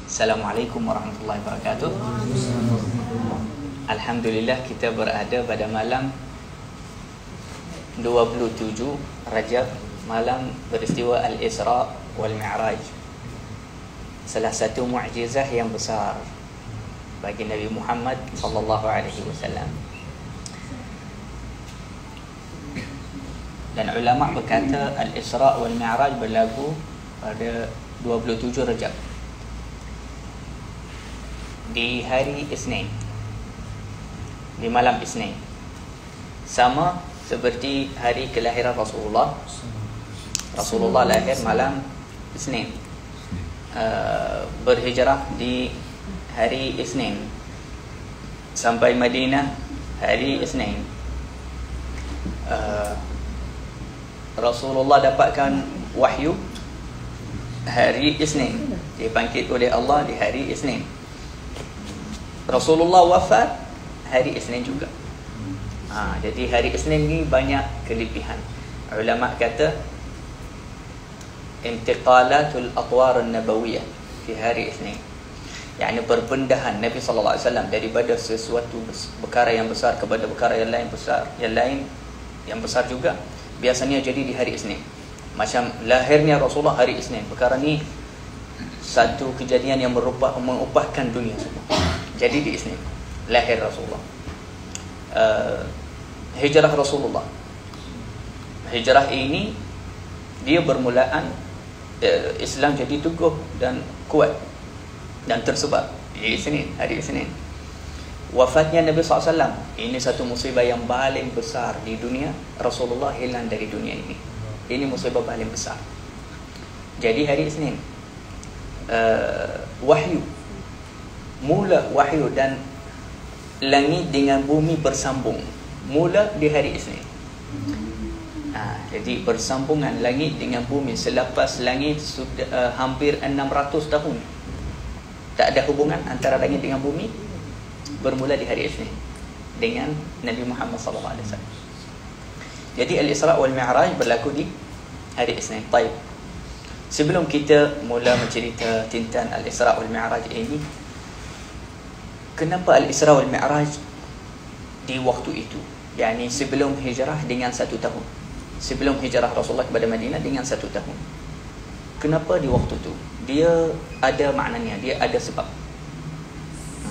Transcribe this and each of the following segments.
Assalamualaikum warahmatullahi wabarakatuh. Alhamdulillah kita berada pada malam 27 Rajab, malam peristiwa Al-Isra wal Mi'raj. Salah satu mukjizah yang besar bagi Nabi Muhammad sallallahu alaihi wasallam. Dan ulama berkata Al-Isra wal Mi'raj berlaku pada 27 Rajab, di hari Isnin, di malam Isnin, sama seperti hari kelahiran Rasulullah. Rasulullah lahir malam Isnin, berhijrah di hari Isnin, sampai Madinah hari Isnin. Rasulullah dapatkan wahyu hari Isnin, dibangkit oleh Allah di hari Isnin. Rasulullah wafat hari Isnin juga. Jadi hari Isnin ni banyak kelebihan. Ulama kata intiqalatul atwar an-nabawiyah di hari Isnin, yakni perpindahan Nabi sallallahu alaihi wasallam daripada sesuatu perkara yang besar kepada perkara yang lain besar, yang besar juga biasanya jadi di hari Isnin. Macam lahirnya Rasulullah hari Isnin, perkara ni satu kejadian yang mengubahkan dunia semua. Jadi di Isnin lahir Rasulullah. Hijrah Rasulullah, hijrah ini dia bermulaan Islam jadi teguh dan kuat dan tersebar di Isnin, hari Isnin. Wafatnya Nabi SAW, ini satu musibah yang paling besar di dunia. Rasulullah hilang dari dunia ini. Ini musibah paling besar. Jadi hari Isnin, wahyu, mula wahyu dan langit dengan bumi bersambung mula di hari Isnin. Jadi bersambungan langit dengan bumi selepas langit sudah hampir 600 tahun tak ada hubungan antara langit dengan bumi, bermula di hari Isnin dengan Nabi Muhammad SAW. Jadi Al-Isra wal Mi'raj berlaku di hari Isnin. Baik, sebelum kita mula mencerita tentang Al-Isra wal Mi'raj ini, kenapa Al-Isra wal Mi'raj di waktu itu, yakni sebelum hijrah dengan 1 tahun, sebelum hijrah Rasulullah kepada Madinah dengan 1 tahun. Kenapa di waktu itu? Dia ada maknanya, dia ada sebab.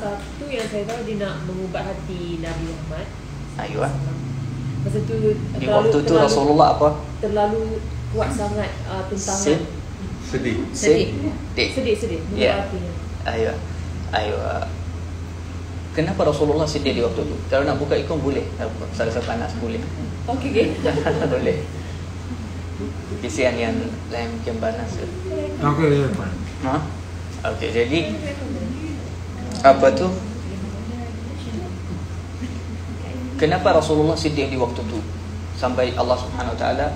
Satu yang saya tahu, dia nak mengubah hati Nabi Muhammad. Ayuh. Masa tu Di waktu itu Rasulullah apa? Terlalu kuat sangat tentangan. Sedih. Ya. Ayuh. Kenapa Rasulullah sedih di waktu itu? Kalau nak buka ikon boleh, rasa panas boleh. Okey. Boleh. Kesian yang lain mungkin panas. Okey, jadi apa tu? Kenapa Rasulullah sedih di waktu itu sampai Allah Subhanahu Wa Taala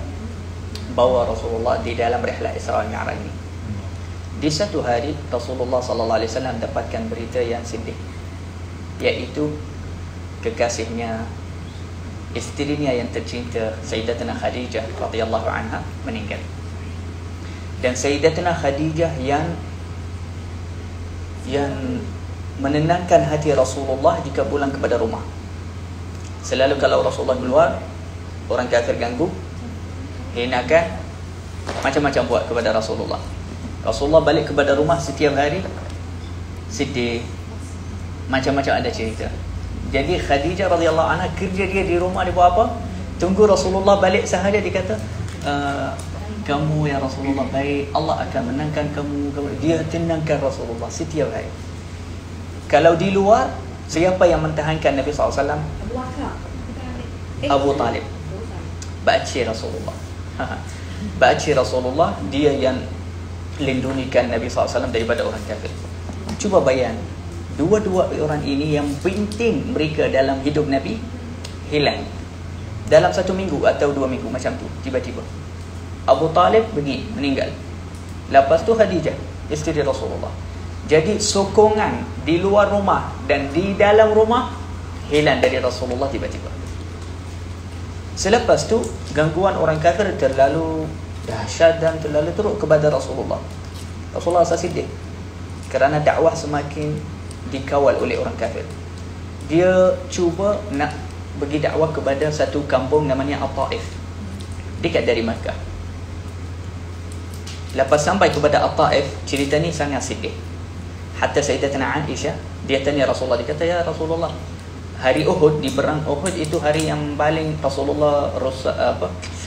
bawa Rasulullah di dalam rihlah Isra wal Mi'raj ini? Di satu hari Rasulullah sallallahu alaihi wasallam dapatkan berita yang sedih, iaitu kekasihnya, isterinya yang tercinta, Sayyidatina Khadijah radhiyallahu anha meninggal. Dan Sayyidatina Khadijah yang menenangkan hati Rasulullah jika pulang kepada rumah. Selalu kalau Rasulullah keluar, orang kafir ganggu, hinakan, macam-macam buat kepada Rasulullah. Rasulullah balik kepada rumah setiap hari sedih, macam-macam ada cerita. Jadi Khadijah radhiyallahu anha kerja dia di rumah, dia buat apa? Tunggu Rasulullah balik sahaja, dia kata, kamu ya Rasulullah baik, Allah akan menangkan kamu. Dia tenangkan Rasulullah setiap hari. Kalau di luar, siapa yang mentahankan Nabi SAW? Abu Talib, bakcik Rasulullah. Bakcik Rasulullah, dia yang lindungikan Nabi SAW daripada orang kafir. Cuba bayang, dua-dua orang ini yang penting mereka dalam hidup Nabi hilang dalam 1 minggu atau 2 minggu macam tu. Tiba-tiba Abu Talib pergi, meninggal. Lepas tu Khadijah, isteri Rasulullah. Jadi sokongan di luar rumah dan di dalam rumah hilang dari Rasulullah tiba-tiba. Selepas tu gangguan orang kafir terlalu dahsyat dan terlalu teruk kepada Rasulullah. Rasulullah rasa sedih. kerana dakwah semakin dikawal oleh orang kafir. Dia cuba nak bagi dakwah kepada satu kampung namanya At-Taif, dekat dari Makkah. Lepas sampai kepada At-Taif, cerita ni sangat sedih. Hatta Sayyidatina Aisyah, dia tanya Rasulullah, dia kata, ya Rasulullah, hari Uhud, di perang Uhud itu hari yang paling Rasulullah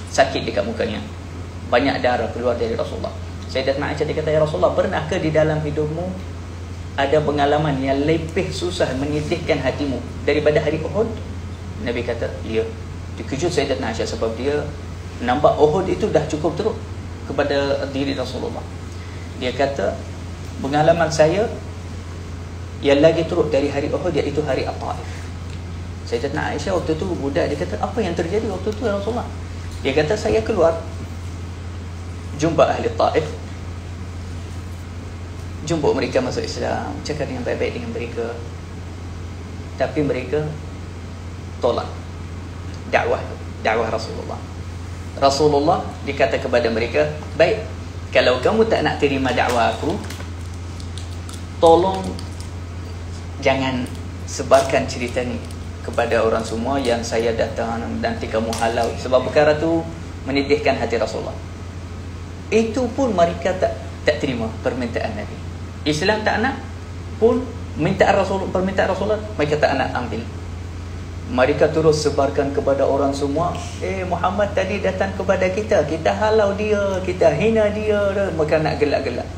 sakit dekat mukanya, banyak darah keluar dari Rasulullah. Sayyidatina Aisyah dia kata, ya Rasulullah, pernahkah di dalam hidupmu ada pengalaman yang lebih susah menyedihkan hatimu daripada hari Uhud? Nabi kata, ya. Dikejut Sayyidatina Aisyah sebab dia nampak Uhud itu dah cukup teruk kepada diri Rasulullah. Dia kata, pengalaman saya yang lagi teruk dari hari Uhud iaitu hari At-Taif. Sayyidatina Aisyah waktu tu budak, dia kata, apa yang terjadi waktu tu ya Rasulullah? Dia kata, saya keluar jumpa ahli Taif, jumpa mereka masuk Islam, cakap dengan baik-baik dengan mereka, tapi mereka tolak dakwah Rasulullah. Rasulullah dikata kepada mereka, baik, kalau kamu tak nak terima dakwah aku, tolong jangan sebarkan cerita ni kepada orang semua yang saya datang, nanti kamu halau, sebab perkara tu menyedihkan hati Rasulullah. Itu pun mereka tak terima permintaan Nabi. Islam tak nak pun permintaan Rasulullah mereka tak nak ambil. Mereka terus sebarkan kepada orang semua, Muhammad tadi datang kepada kita, kita halau dia, kita hina dia, mereka nak gelak-gelak.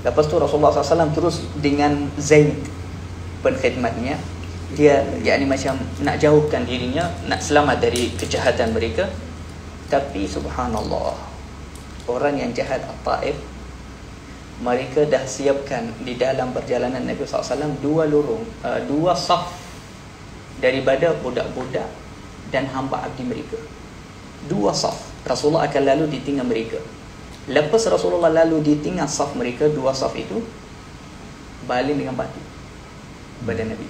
Lepas tu Rasulullah SAW terus dengan Zaid penkhidmatnya, dia yakni macam nak jauhkan dirinya, nak selamat dari kejahatan mereka. Tapi subhanallah, orang yang jahat At-Taif, mereka dah siapkan di dalam perjalanan Nabi SAW dua saf daripada budak-budak dan hamba abdi mereka. Dua saf. Rasulullah akan lalu di tengah mereka. Lepas Rasulullah lalu di tengah saf mereka, dua saf itu baling dengan batu badan Nabi.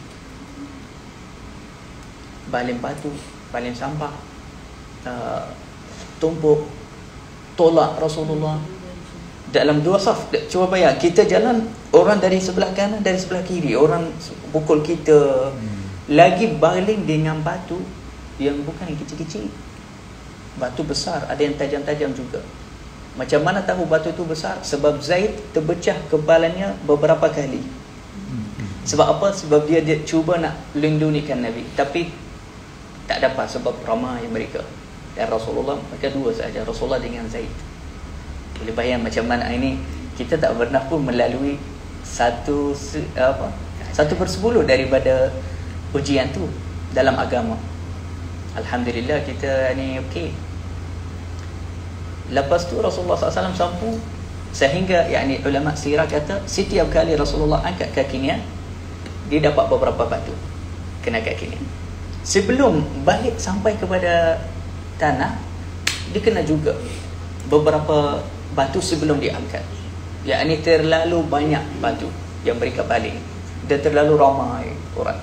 Baling batu, baling sampah, tumpuk, tolak Rasulullah dalam dua saf. Cuba bayang, kita jalan, orang dari sebelah kanan, dari sebelah kiri, orang pukul kita, lagi baling dengan batu yang bukan yang kecil-kecil, batu besar, ada yang tajam-tajam juga. Macam mana tahu batu itu besar? Sebab Zaid terpecah kepalanya beberapa kali. Sebab apa? Sebab dia cuba nak lindungikan Nabi, tapi tak dapat sebab ramai mereka. Dan Rasulullah, mereka dua saja, Rasulullah dengan Zaid. Boleh bayang macam mana ini, kita tak pernah pun melalui satu persepuluh daripada ujian tu dalam agama. Alhamdulillah kita ni okey. Lepas tu Rasulullah SAW sambung sehingga yakni ulama sirah kata setiap kali Rasulullah angkat kakinya, dia dapat beberapa batu kena kakinya. Sebelum balik sampai kepada tanah, dia kena juga beberapa batu sebelum diangkat. Yakni terlalu banyak batu yang mereka baling dan terlalu ramai orang.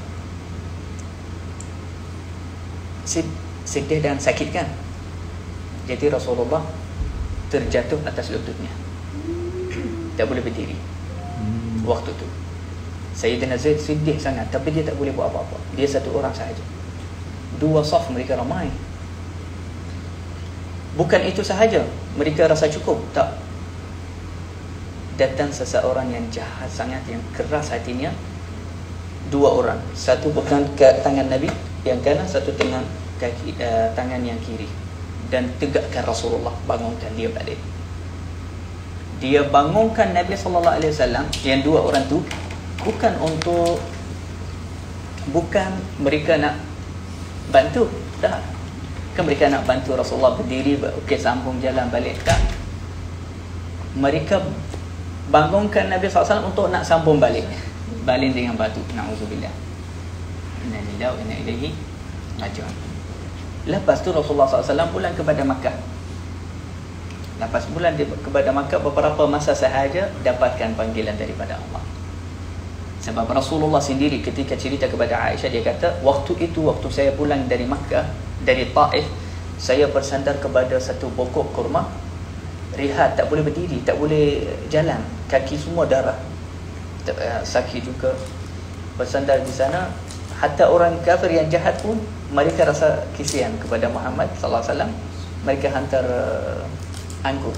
Sedih dan sakit kan? Jadi Rasulullah terjatuh atas lututnya, tak boleh berdiri waktu tu. Sayyidina Zaid sedih sangat, tapi dia tak boleh buat apa-apa. Dia satu orang sahaja, dua saf mereka ramai. Bukan itu sahaja, mereka rasa cukup, tak. Datang seseorang yang jahat sangat, yang keras hatinya. Dua orang, satu pegang tangan Nabi yang kanan, satu tangan tangan yang kiri, dan tegakkan Rasulullah, bangunkan dia balik. Dia bangunkan Nabi SAW. Yang dua orang tu bukan mereka nak bantu, tak. Kan mereka nak bantu Rasulullah berdiri, okey, sambung jalan balik, tak. Mereka bangunkan Nabi SAW untuk nak sambung balik, baling dengan batu. Na'udzubillah. Inna lillahi wa inna ilaihi raji'un. Lepas tu Rasulullah SAW pulang kepada Makkah. Lepas pulang kepada Makkah, beberapa masa sahaja dapatkan panggilan daripada Allah. Sebab Rasulullah sendiri ketika cerita kepada Aisyah, dia kata, waktu itu, waktu saya pulang dari Makkah, dari Taif, saya bersandar kepada satu pokok kurma, rehat, tak boleh berdiri, tak boleh jalan, kaki semua darah, sakit juga, bersandar di sana. Hatta orang kafir yang jahat pun mereka rasa kesian kepada Muhammad sallallahu alaihi wasallam. Mereka hantar anggur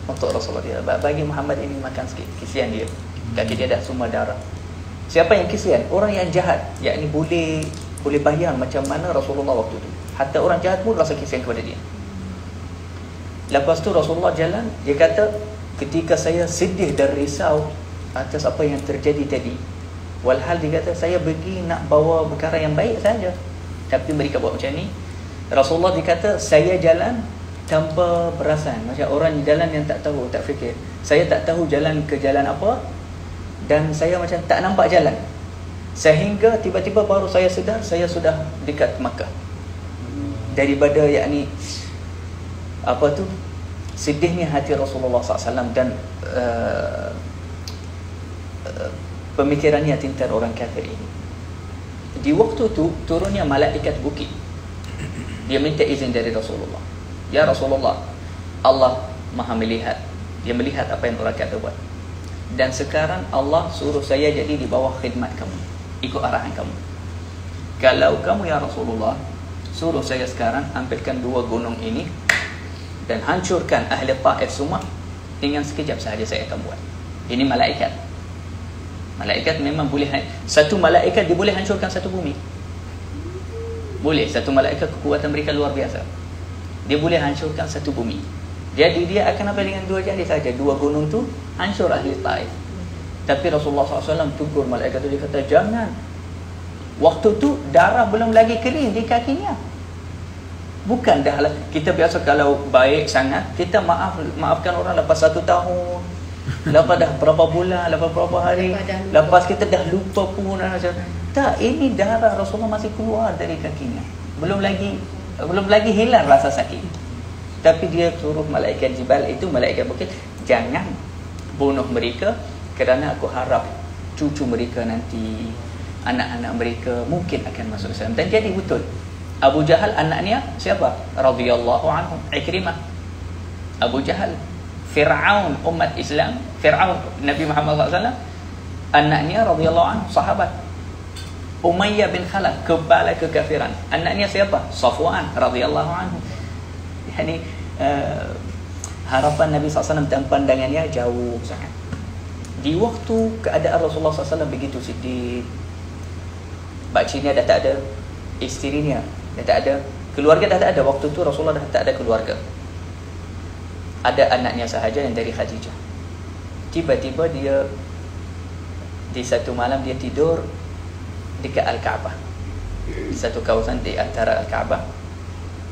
untuk Rasulullah. Dia bagi Muhammad ini makan sikit, kesian dia. Kaki dia dah semua darah. Siapa yang kesian? Orang yang jahat. Yakni boleh bayang macam mana Rasulullah waktu itu. Hatta orang jahat pun rasa kesian kepada dia. Lepas tu Rasulullah jalan, dia kata, ketika saya sedih dan risau atas apa yang terjadi tadi, walhal dia kata, saya pergi nak bawa perkara yang baik saja, tapi mereka buat macam ni. Rasulullah dikata, saya jalan tanpa perasan, macam orang jalan yang tak tahu, tak fikir. Saya tak tahu jalan ke jalan apa, dan saya macam tak nampak jalan, sehingga tiba-tiba baru saya sedar saya sudah dekat Makkah. Daripada yakni apa tu, sedihnya hati Rasulullah SAW dan pemikirannya tentang orang kafir ini. Di waktu tu turunnya malaikat bukit. Dia minta izin dari Rasulullah. Ya Rasulullah, Allah Maha melihat. Dia melihat apa yang orang kafir buat. Dan sekarang Allah suruh saya jadi di bawah khidmat kamu, ikut arahan kamu. Kalau kamu ya Rasulullah suruh saya sekarang ambilkan 2 gunung ini dan hancurkan ahli Taif semua, dengan sekejap sahaja saya akan buat. Ini malaikat. Malaikat memang boleh, satu malaikat dia boleh hancurkan satu bumi. Boleh, satu malaikat kekuatan mereka luar biasa. Dia boleh hancurkan satu bumi. Jadi dia akan apa dengan 2 jari saja, 2 gunung tu hancur ahli Taif. Tapi Rasulullah SAW tegur malaikat tu, dia kata jangan. Waktu tu darah belum lagi kering di kakinya. Bukan dah lah. Kita biasa kalau baik sangat, kita maafkan orang lepas 1 tahun, lepas dah berapa bulan, lepas berapa hari, lepas kita dah lupa pun. Tak, ini darah Rasulullah masih keluar dari kakinya. Belum lagi hilang rasa sakit. Tapi dia suruh malaikat Jibal itu, malaikat bukit, jangan bunuh mereka, kerana aku harap cucu mereka nanti, anak-anak mereka mungkin akan masuk Islam. Dan jadi betul. Abu Jahal anaknya siapa? Radhiyallahu anhu, Ikrimah. Abu Jahal, Fir'aun umat Islam, Fir'aun Nabi Muhammad SAW, anaknya radhiyallahu anhu, sahabat. Umayyah bin Khalaf, kepala kekafiran, anaknya siapa? Safwan radhiyallahu anhu. Yani harapan Nabi SAW dan pandangannya jauh sangat. Di waktu keadaan Rasulullah SAW begitu sedih, bakcinya dah tak ada, isterinya dah tak ada, keluarga dah tak ada. Waktu tu Rasulullah dah tak ada keluarga, ada anaknya sahaja yang dari Khadijah. Tiba-tiba dia di satu malam dia tidur dekat Al-Kaabah, satu kawasan di antara Al-Kaabah.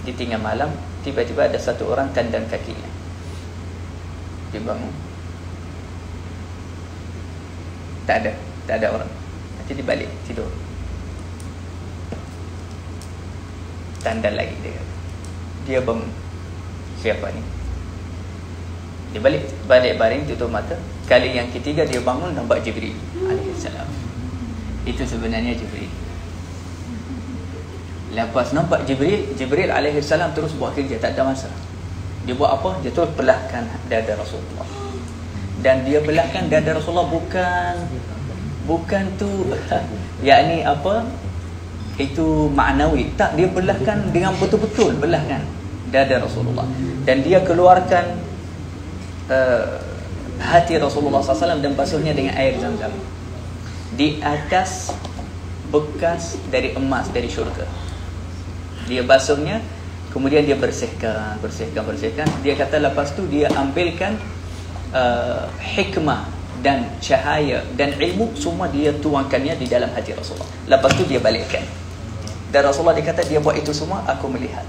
Di tengah malam tiba-tiba ada satu orang tandang kakinya. Dia bangun, tak ada orang. Nanti dia balik tidur, tandang lagi dia bangun. Siapa ni? Dia balik baring, tutup mata. Kali yang ketiga dia bangun, nampak Jibril alaihissalam. Itu sebenarnya Jibril. Lepas nampak Jibril alaihissalam terus buat kerja, tak ada masalah. Dia buat apa? Dia terus belahkan dada Rasulullah. Dan dia belahkan dada Rasulullah bukan tu yakni apa? Itu maknawi. Tak, dia belahkan dengan betul-betul belahkan dada Rasulullah. Dan dia keluarkan hati Rasulullah SAW dan basuhnya dengan air Zam-Zam di atas bekas dari emas dari syurga. Dia basuhnya, kemudian dia bersihkan. Dia kata lepas tu dia ambilkan hikmah dan cahaya dan ilmu, semua dia tuangkannya di dalam hati Rasulullah. Lepas tu dia balikkan. Dan Rasulullah dia kata, dia buat itu semua, aku melihat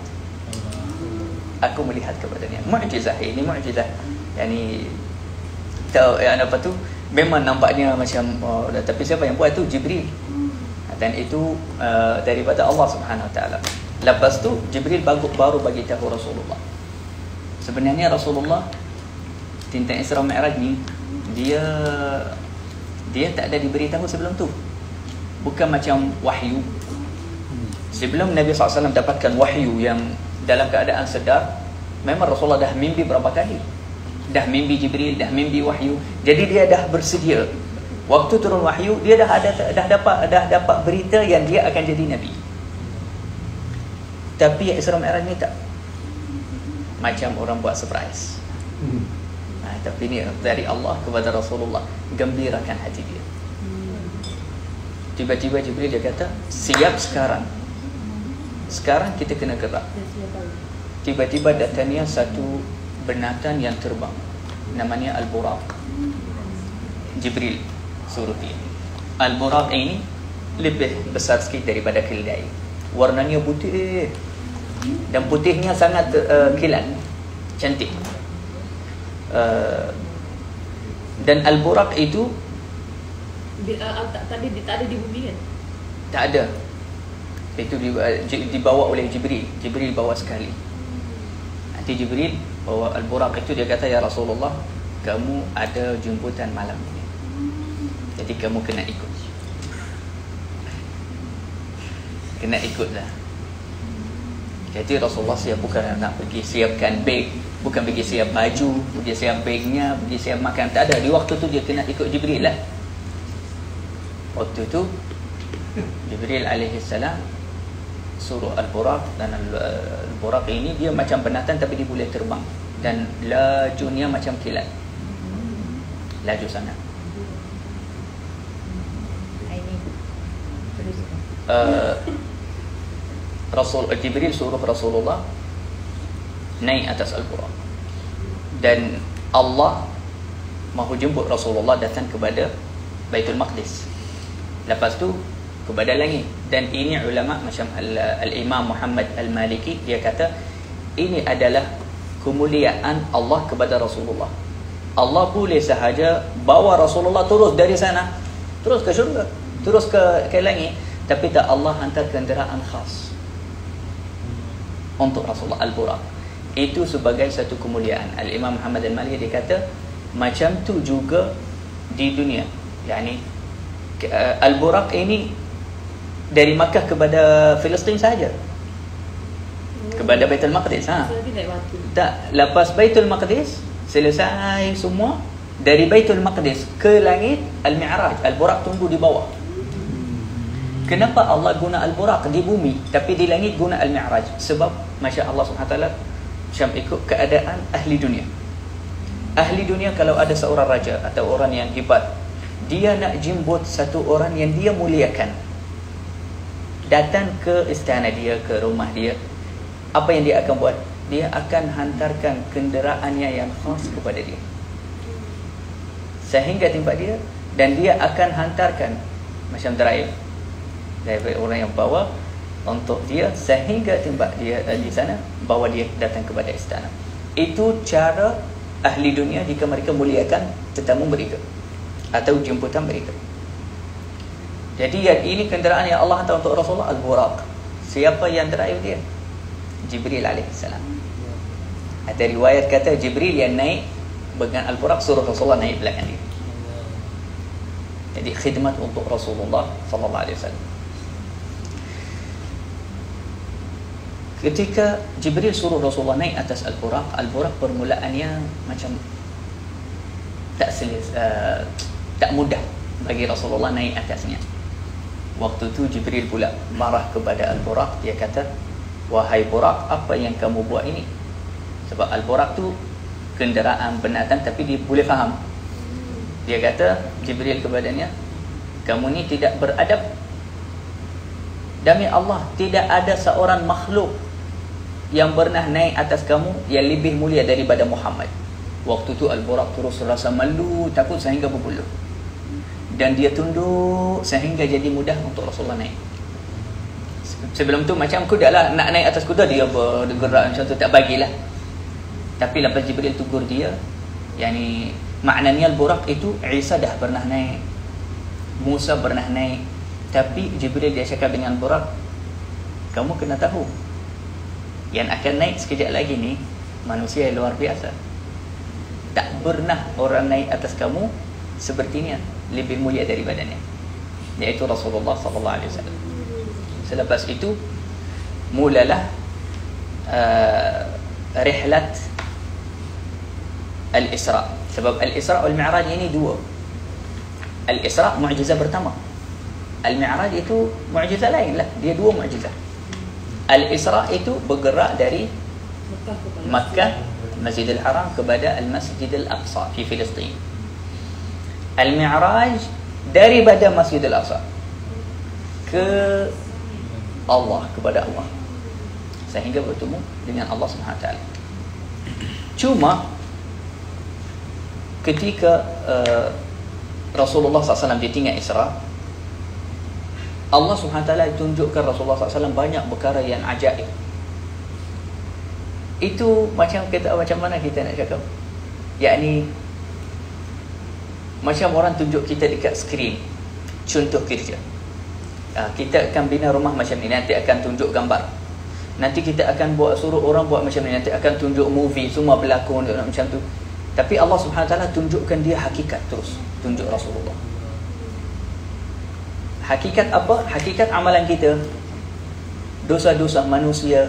kepadanya. Mu'jizah, ini mu'jizah. Yani apa tu, memang nampaknya macam tapi siapa yang buat tu? Jibril. Dan itu daripada Allah Subhanahu Wa Taala. Lepas tu Jibril baru bagi tahu Rasulullah. Sebenarnya Rasulullah tentang Isra Mi'raj ni dia tak ada diberitahu sebelum tu. Bukan macam wahyu. Sebelum Nabi SAW dapatkan wahyu yang dalam keadaan sedar, memang Rasulullah dah mimpi berapa kali. Dah mimpi Jibril, dah mimpi wahyu. Jadi dia dah bersedia. Waktu turun wahyu, dia dah dapat berita yang dia akan jadi nabi. Tapi Isra Mi'raj ni tak, macam orang buat surprise. Tapi ni dari Allah kepada Rasulullah, gembirakan hati dia. Tiba-tiba Jibril dia kata, siap sekarang. Sekarang kita kena gerak. Tiba-tiba datangnya satu binatang yang terbang, namanya Al-Buraq. Jibril suruh dia. Al-Buraq ini lebih besar sikit daripada keledai. Warnanya putih, dan putihnya sangat kilat, cantik. Dan Al-Buraq itu tak ada di bumi kan? tak ada. Itu dibawa oleh Jibril. Jibril bawa sekali. Nanti Jibril bawa Al-Buraq itu, dia kata, ya Rasulullah, kamu ada jemputan malam ini, jadi kamu kena ikut. Kena ikutlah. Jadi Rasulullah siap, bukan nak pergi siapkan beg, bukan pergi siap baju, pergi siap begnya, pergi siap makan, tak ada. Di waktu tu dia kena ikut Jibril lah. Waktu tu Jibril alaihi salam suruh Al-Buraq, dan Al-Buraq ini dia macam binatang tapi dia boleh terbang, dan lajunya macam kilat, laju sangat. Jibril suruh Rasulullah naik atas Al-Buraq, dan Allah mahu jemput Rasulullah datang kepada Baitul Maqdis, lepas tu kepada langit. Dan ini ulama macam Al-Imam Muhammad Al-Maliki, dia kata ini adalah kemuliaan Allah kepada Rasulullah. Allah boleh sahaja bawa Rasulullah terus dari sana, terus ke syurga, terus ke langit, tapi tak, Allah hantar kenderaan khas untuk Rasulullah, Al-Buraq. Itu sebagai satu kemuliaan. Al-Imam Muhammad Al-Maliki dia kata macam tu juga di dunia. Yani Al-Buraq ini dari Makkah kepada Palestin sahaja, kepada Baitul Maqdis. Tak, lepas Baitul Maqdis selesai semua, dari Baitul Maqdis ke langit Al-Mi'raj, Al-Buraq tunggu di bawah. Kenapa Allah guna Al-Buraq di bumi tapi di langit guna Al-Mi'raj? Sebab Masya Allah SWT macam ikut keadaan ahli dunia. Ahli dunia, kalau ada seorang raja atau orang yang hebat, dia nak jemput satu orang yang dia muliakan, datang ke istana dia, ke rumah dia, apa yang dia akan buat? Dia akan hantarkan kenderaannya yang khas kepada dia sehingga tempat dia, dan dia akan hantarkan macam drive dari orang yang bawa untuk dia sehingga tempat dia di sana, bawa dia datang kepada istana. Itu cara ahli dunia jika mereka muliakan tetamu mereka atau jemputan mereka. Jadi ini kenderaan yang Allah hantar untuk Rasulullah, Al-Buraq. Siapa yang drive dia? Jibril alaihissalam. Ada riwayat kata Jibril yang naik dengan Al-Buraq, suruh Rasulullah naik belakang dia. Jadi khidmat untuk Rasulullah sallallahu alaihi wasallam. Ketika Jibril suruh Rasulullah naik atas Al-Buraq, Al-Buraq permulaannya macam tak mudah bagi Rasulullah naik atasnya. Waktu tu Jibril pula marah kepada Al-Buraq. Dia kata, wahai Buraq, apa yang kamu buat ini? Sebab Al-Buraq tu kenderaan binatang tapi dia boleh faham. Dia kata, Jibril kepadanya, kamu ni tidak beradab. Demi Allah, tidak ada seorang makhluk yang pernah naik atas kamu yang lebih mulia daripada Muhammad. Waktu tu Al-Buraq terus rasa malu, takut sehingga berbuluh, dan dia tunduk sehingga jadi mudah untuk Rasulullah naik. Sebelum tu macam kuda lah, nak naik atas kuda dia bergerak macam tu, tak bagilah. Tapi lepas Jibril tegur dia, yani maknanya Al-Buraq itu Isa dah pernah naik, Musa pernah naik, tapi Jibril dia cakap dengan Al-Buraq, kamu kena tahu yang akan naik sekejap lagi ni manusia yang luar biasa. Tak pernah orang naik atas kamu seperti ni, lebih mulia daripadanya, yaitu Rasulullah sallallahu alaihi wasallam. Selepas itu mulalah rihlat Al-Isra. Sebab Al-Isra wal Mi'raj ini dua. Al-Isra mukjizat pertama. Al-Mi'raj itu mukjizat lain lah. Dia dua mukjizat. Al-Isra itu bergerak dari Makkah, Masjidil Haram kepada Al-Masjidil Aqsa di Filistin. Al-Mi'raj daripada Masjidil Aqsa ke Allah, kepada Allah, sehingga bertemu dengan Allah Subhanahu Wa Taala. Cuma ketika Rasulullah SAW ditinggal Isra, Allah Subhanahu Wa Taala tunjukkan Rasulullah SAW banyak perkara yang ajaib. Itu macam mana kita nak cakap, yakni macam orang tunjuk kita dekat skrin contoh kerja. Kita akan bina rumah macam ni, nanti akan tunjuk gambar. Nanti kita akan suruh orang buat macam ni, nanti akan tunjuk movie, semua berlakon macam tu. Tapi Allah Subhanahu Wa Taala tunjukkan dia hakikat terus, tunjuk Rasulullah. Hakikat apa? Hakikat amalan kita, dosa-dosa manusia,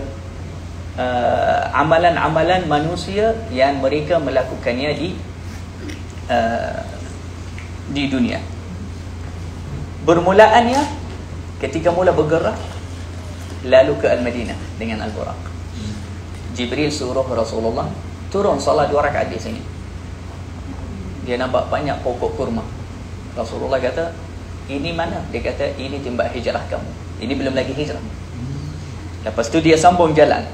amalan-amalan manusia yang mereka melakukannya di dunia. Bermulaannya ketika mula bergerak lalu ke Al-Madinah dengan Al-Buraq. Jibril suruh Rasulullah turun salat 2 rakaat di sini. Dia nampak banyak pokok kurma. Rasulullah kata, ini mana? Dia kata, ini tempat hijrah kamu. Ini belum lagi hijrah. Lepas tu dia sambung jalan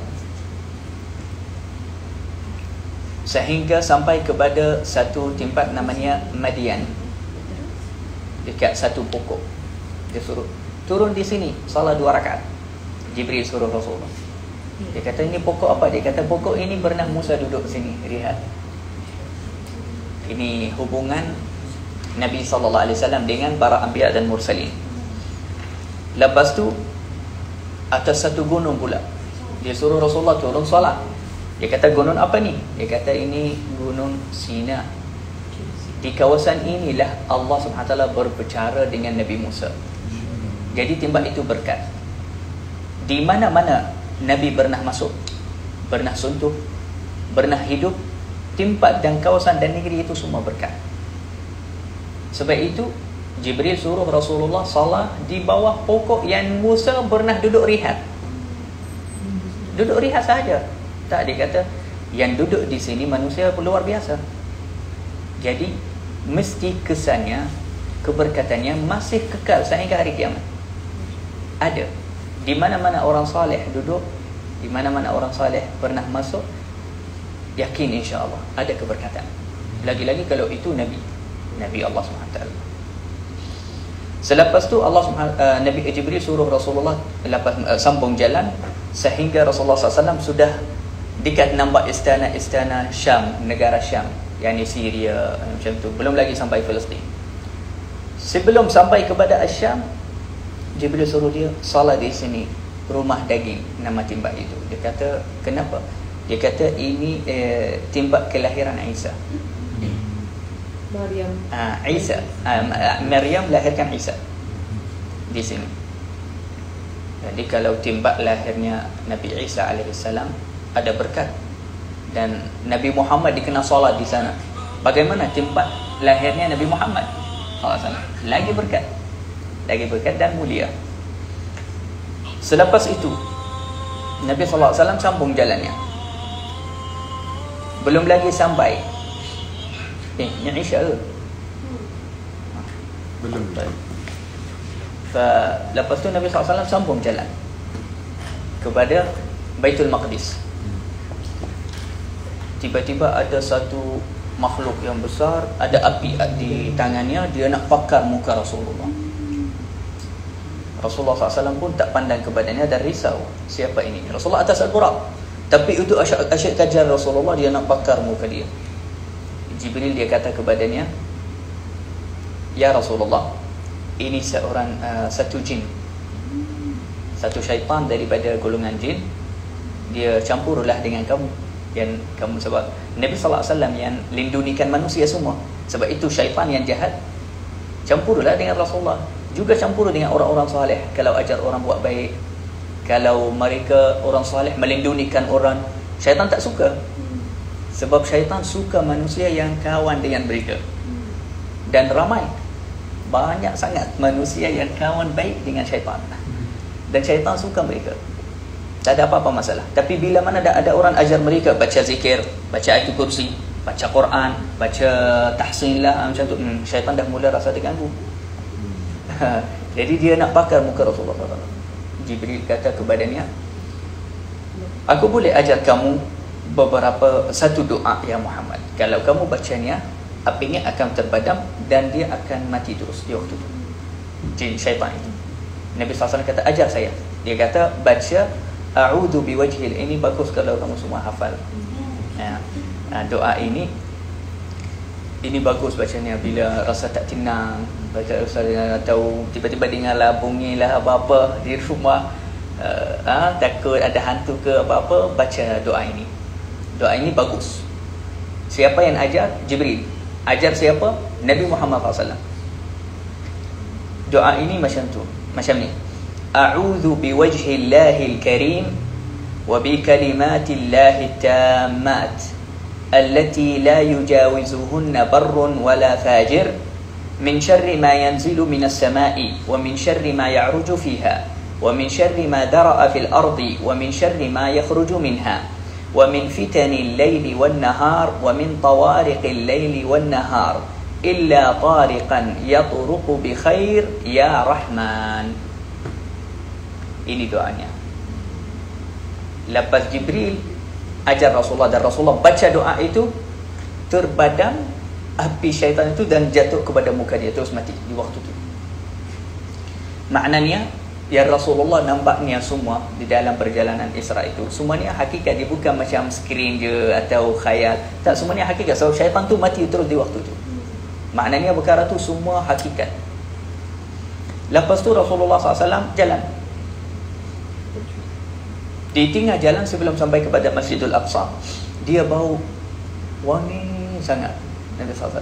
sehingga sampai kepada satu tempat namanya Madian, dekat satu pokok. Dia suruh turun di sini, salat 2 rakaat. Jibril suruh Rasulullah. Dia kata, ini pokok apa? Dia kata, pokok ini pernah Musa duduk sini, lihat. Ini hubungan Nabi SAW dengan para anbiya dan mursalin. Lepas tu atas satu gunung pula, dia suruh Rasulullah turun salat. Dia kata, gunung apa ni? Dia kata, ini gunung Sina. Di kawasan inilah Allah SWT berbicara dengan Nabi Musa. Jadi tempat itu berkat. Di mana-mana Nabi pernah masuk, pernah sentuh, pernah hidup, tempat dan kawasan dan negeri itu semua berkat. Sebab itu Jibril suruh Rasulullah salat di bawah pokok yang Musa pernah duduk rehat. Duduk rehat sahaja. Tak, dia kata yang duduk di sini manusia luar biasa. Jadi mesti kesannya, keberkatannya masih kekal sehingga hari kiamat. Ada. Di mana-mana orang saleh duduk, di mana-mana orang saleh pernah masuk, yakin insya-Allah ada keberkatan. Lagi-lagi kalau itu Nabi Allah SWT. Selepas tu Nabi Jibril suruh Rasulullah sambung jalan sehingga Rasulullah SAW sudah dekat nampak istana-istana Syam, negara Syam, yakni Syria macam tu. Belum lagi sampai Palestin. Sebelum sampai kepada Syam, Jibril suruh dia salat di sini, rumah daging, nama tempat itu. Dia kata, kenapa? Dia kata, ini tempat kelahiran Isa. Maryam. Isa. Maryam lahirkan Isa di sini. Jadi kalau tempat lahirnya Nabi Isa alaihissalam ada berkat, dan Nabi Muhammad dikenal solat di sana, bagaimana tempat lahirnya Nabi Muhammad SAW? Lagi berkat dan mulia. Selepas itu Nabi SAW sambung jalannya. Belum lagi sampai ni Isya ke? Belum. Lepas tu Nabi SAW sambung jalan kepada Baitul Maqdis. Tiba-tiba ada satu makhluk yang besar, ada api di tangannya, dia nak bakar muka Rasulullah. Rasulullah SAW pun tak pandang kepadanya dan risau, siapa ini? Rasulullah atas Al-Buraq, tapi itu asyik kajar Rasulullah, dia nak bakar muka dia. Jibril dia kata kepadanya, ya Rasulullah, ini satu jin, satu syaitan daripada golongan jin, dia campurlah dengan kamu. Yang kamu, sebab Nabi SAW yang lindungikan manusia semua, sebab itu syaitan yang jahat campurlah dengan Rasulullah, juga campur dengan orang-orang saleh. Kalau ajar orang buat baik, kalau mereka orang saleh melindungikan orang, syaitan tak suka. Sebab syaitan suka manusia yang kawan dengan mereka. Dan ramai banyak sangat manusia yang kawan baik dengan syaitan, dan syaitan suka mereka. Tak ada apa-apa masalah. Tapi bila mana ada orang ajar mereka baca zikir, baca ayat kursi, baca Quran, baca tahsin lah macam tu, syaitan dah mula rasa terganggu. Jadi dia nak bakar muka Rasulullah SAW. Jibril kata kepadanya, aku boleh ajar kamu satu doa ya Muhammad. Kalau kamu bacanya, apinya akan terpadam dan dia akan mati terus di waktu itu. Jin syaitan itu. Nabi SAW kata, ajar saya. Dia kata, baca a'udzu biwajhil. Ini bagus kalau kamu semua hafal. Doa ini bagus bacanya bila rasa tak tenang, baca atau tiba-tiba dengarlah bunyilah apa-apa di rumah, takut ada hantu ke apa-apa, baca doa ini. Doa ini bagus. Siapa yang ajar? Jibril. Ajar siapa? Nabi Muhammad SAW. Doa ini macam tu, macam ni. A'udzu biwajhillahil karim wa bi kalimatillahi tammat allati la yujawizuhunna barrun wala fajir min syarri ma yanzilu minas samai wa min syarri ma ya'ruju fiha wa min syarri ma dara'a fil ardi wa min syarri ma yakhruju minha wa min fitanil laili wan nahar wa min tawariqil laili wan nahar illa tariqan yatruqu bi khair ya Rahman. Ini doanya. Lepas Jibril ajar Rasulullah dan Rasulullah baca doa itu, terpadam api syaitan itu dan jatuh kepada muka dia, terus mati di waktu itu. Maknanya ya Rasulullah nampaknya semua di dalam perjalanan Isra itu, semuanya hakikat, dia bukan macam skrin je atau khayal. Tak, semuanya hakikat. So syaitan tu mati terus di waktu itu. Maknanya perkara tu semua hakikat. Lepas tu Rasulullah SAW jalan. Di tengah jalan sebelum sampai kepada Masjidul Aqsa, dia bau wangi sangat. Nabi SAW.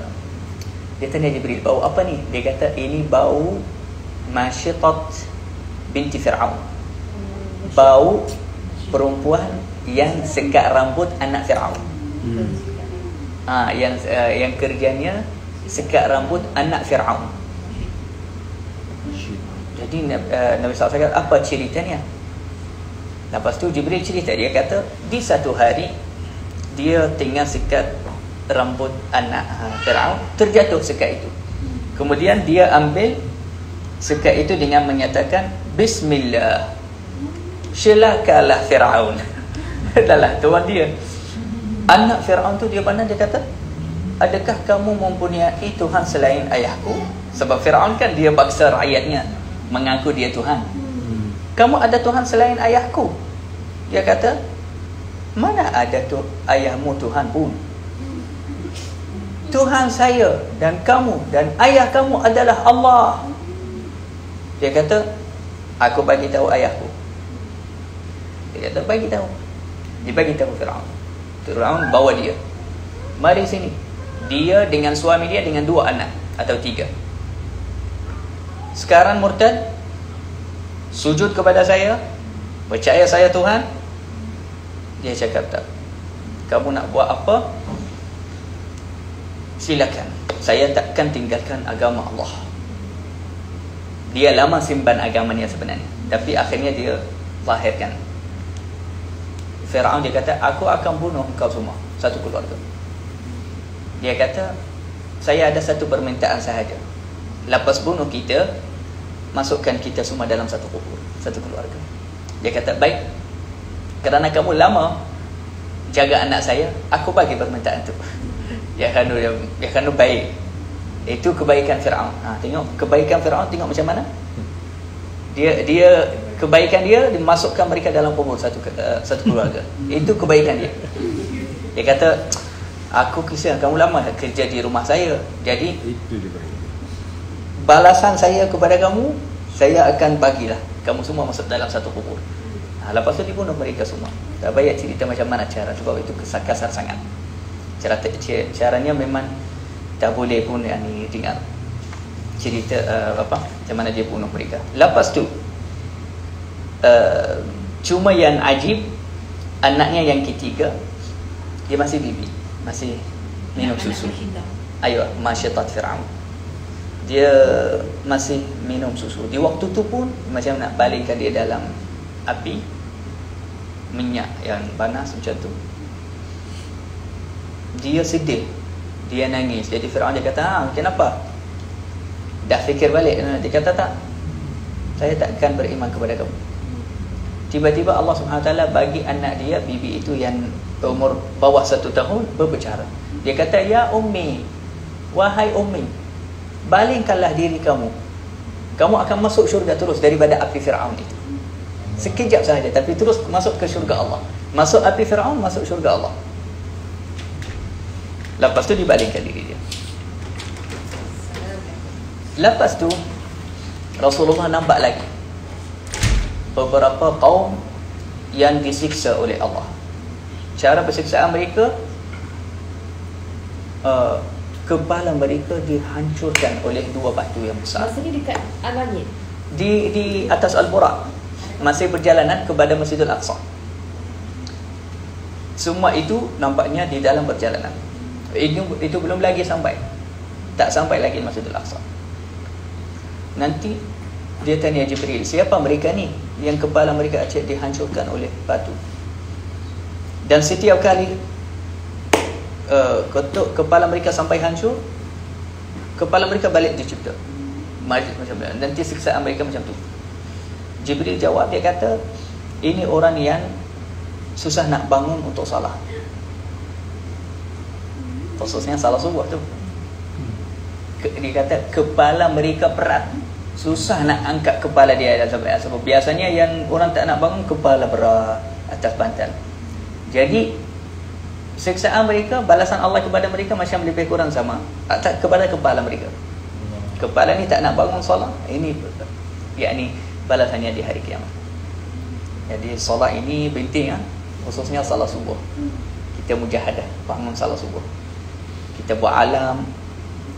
Dia tanya Jibril, bau apa ni? Dia kata ini bau Masyitat binti Fir'aun. Bau perempuan yang sekat rambut anak Fir'aun. Yang kerjanya sekat rambut anak Fir'aun. Jadi Nabi SAW kata, apa ceritanya? Lepas tu Jibril cerita, dia kata di satu hari dia tengah sekat rambut anak Fir'aun, terjatuh sekat itu. Kemudian dia ambil sekat itu dengan menyatakan Bismillah, syilakalah Fir'aun. Adalah tuan dia. Anak Fir'aun tu dia pandang, dia kata, adakah kamu mempunyai Tuhan selain ayahku? Sebab Fir'aun kan dia paksa rakyatnya mengaku dia Tuhan. Kamu ada Tuhan selain ayahku? Dia kata, mana ada ayahmu Tuhan pun. Tuhan saya dan kamu dan ayah kamu adalah Allah. Dia kata, aku bagi tahu ayahku. Dia kata, bagi tahu. Dia bagi tahu Fir'aun. Fir'aun bawa dia, mari sini. Dia dengan suami dia dengan 2 anak atau 3. Sekarang murtad, sujud kepada saya, percaya saya Tuhan. Dia cakap, tak, kamu nak buat apa, silakan, saya takkan tinggalkan agama Allah. Dia lama simpan agamanya sebenarnya, tapi akhirnya dia lahirkan. Fir'aun dia kata, aku akan bunuh kau semua, satu keluarga. Dia kata, saya ada satu permintaan sahaja. Lepas bunuh kita, masukkan kita semua dalam satu kubur, satu keluarga. Dia kata, baik, kerana kamu lama jaga anak saya, aku bagi permintaan tu. Dia akan baik. Itu kebaikan Fir'aun. Tengok kebaikan Fir'aun, tengok macam mana. Dia kebaikan dia dimasukkan mereka dalam kubur, satu keluarga. Itu kebaikan dia. Dia kata, aku kisah kamu lama kerja di rumah saya, jadi balasan saya kepada kamu, saya akan bagilah kamu semua masuk dalam satu kubur. Lepas tu dibunuh mereka semua. Tak payah cerita macam mana cara, sebab itu kasar sangat. Caranya memang tak boleh pun ni dengar cerita macam mana dia bunuh mereka. Lepas tu cuma yang ajib, anaknya yang ketiga dia masih bibi, masih minum susu. Ayuh, Masyitat Fir'aun. dia masih minum susu. Di waktu tu pun macam nak balikkan dia dalam api minyak yang panas macam tu. Dia sedih, dia nangis. Jadi Firaun dia kata, kenapa? Dah fikir balik. Dia kata, tak, saya takkan beriman kepada kamu. Tiba-tiba Allah SWT bagi anak dia, bibi itu yang umur bawah 1 tahun, berbicara. Dia kata, ya ummi, wahai ummi, balingkanlah diri kamu. Kamu akan masuk syurga terus daripada api Firaun itu. Sekejap sahaja, tapi terus masuk ke syurga Allah. Masuk api Firaun, masuk syurga Allah. Lepas tu dibalingkan diri dia. Lepas tu Rasulullah nampak lagi beberapa kaum yang disiksa oleh Allah. Cara persiksaan mereka, kepala mereka dihancurkan oleh 2 batu yang besar. Maksudnya dekat langit? Di atas Al-Buraq, masih perjalanan kepada Masjidil Aqsa. Semua itu nampaknya di dalam perjalanan. Itu belum lagi sampai. Tak sampai lagi Masjidil Aqsa. Nanti dia tanya Jibril, siapa mereka ni yang kepala mereka acik dihancurkan oleh batu? Dan setiap kali kepala mereka sampai hancur, kepala mereka balik dicipta. Macam nanti siksaan mereka macam tu. Jibril jawab, dia kata, ini orang yang susah nak bangun untuk salah. Khususnya salah subuh tu. Dia kata kepala mereka berat, susah nak angkat kepala dia sampai sebab biasanya yang orang tak nak bangun kepala berat atas bantal. Jadi siksaan mereka, balasan Allah kepada mereka macam lebih kurang sama kepada kepala mereka. Kepala ni tak nak bangun solat, ini yakni balasannya di hari kiamat. Jadi solat ini penting, khususnya salat subuh. Kita mujahadah bangun salat subuh. Kita buat alam,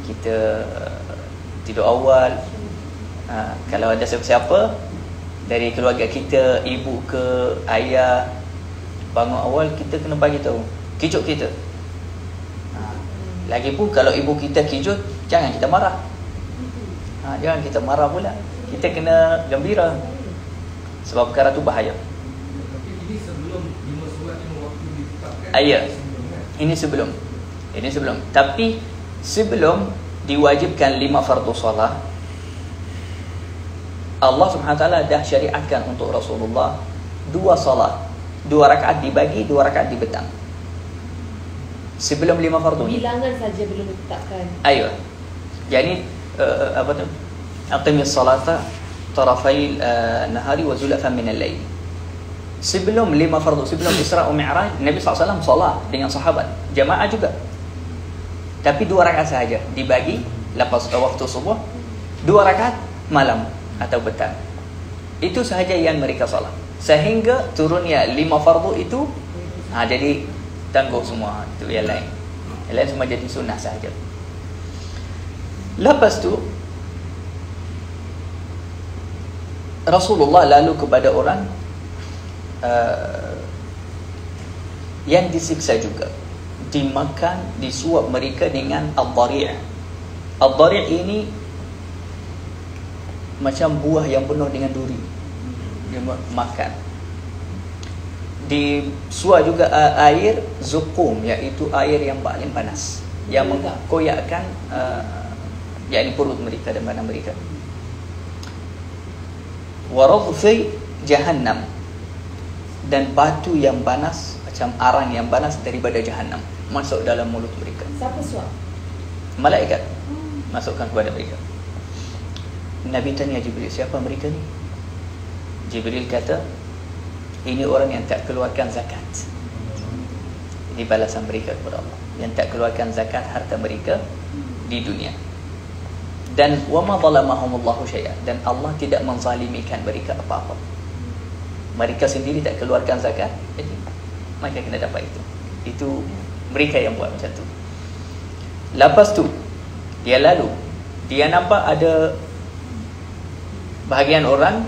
kita tidur awal. Kalau ada siapa-siapa dari keluarga kita, ibu ke ayah, bangun awal, kita kena bagi tahu, kejut kita. Lagipun kalau ibu kita kejut, jangan kita marah. Jangan kita marah pula. Kita kena gembira. Sebab perkara tu bahaya. Tapi ini sebelum 5 solat 5 waktu ditetapkan. Ya. Ini sebelum. Ini sebelum. Tapi sebelum diwajibkan 5 fardu solat, Allah SWT dah syariatkan untuk Rasulullah 2 solat, 2 rakaat di pagi, 2 rakaat di petang. Sebelum 5 fardu. Bilangan saja belum ditetapkan. Ayo. Jadi apa tu? Aqimis salata tarafai nahari wa zulafan min al-lail. Sebelum 5 fardu, sebelum Isra' wa Mi'raj, Nabi SAW solat dengan sahabat, jamaah juga. Tapi 2 rakaat sahaja dibagi lepas waktu subuh, 2 rakaat malam atau petang. Itu sahaja yang mereka solat. Sehingga turunnya 5 fardu itu, jadi tangguh semua itu yang lain. Yang lain semua jadi sunnah sahaja. Lepas tu Rasulullah lalu kepada orang yang disiksa juga, dimakan, disuap mereka dengan ad-dhari'. Ad-dhari' ini macam buah yang penuh dengan duri. Dia makan. Disuap juga air zuqum, iaitu air yang paling panas, yang mengkoyakkan yakni perut mereka dan badan mereka. Waradfi jahannam, dan batu yang panas, macam arang yang panas daripada jahannam, masuk dalam mulut mereka. Siapa suap? Malaikat masukkan kepada mereka. Nabi tanya Jibril, siapa mereka ni? Jibril kata, ini orang yang tak keluarkan zakat. Ini balasan mereka kepada Allah, yang tak keluarkan zakat harta mereka di dunia. Dan wama zalamahumullahu syai'an, dan Allah tidak menzalimikan mereka apa-apa. Mereka sendiri tak keluarkan zakat, jadi mereka kena dapat itu. Itu mereka yang buat macam tu. Lepas tu dia nampak ada bahagian orang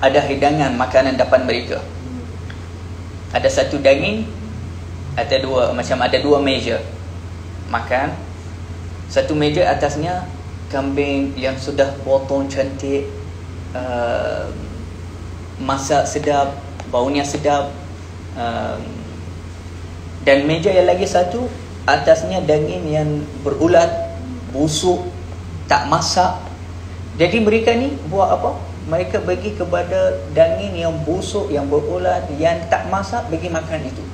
ada hidangan makanan depan mereka. Ada satu daging, ada dua meja makan. Satu meja atasnya kambing yang sudah potong cantik, masak sedap, baunya sedap, dan meja yang lagi satu atasnya daging yang berulat, busuk, tak masak. Jadi mereka ni buat apa? Mereka bagi kepada daging yang busuk, yang berulat, yang tak masak, bagi makan itu.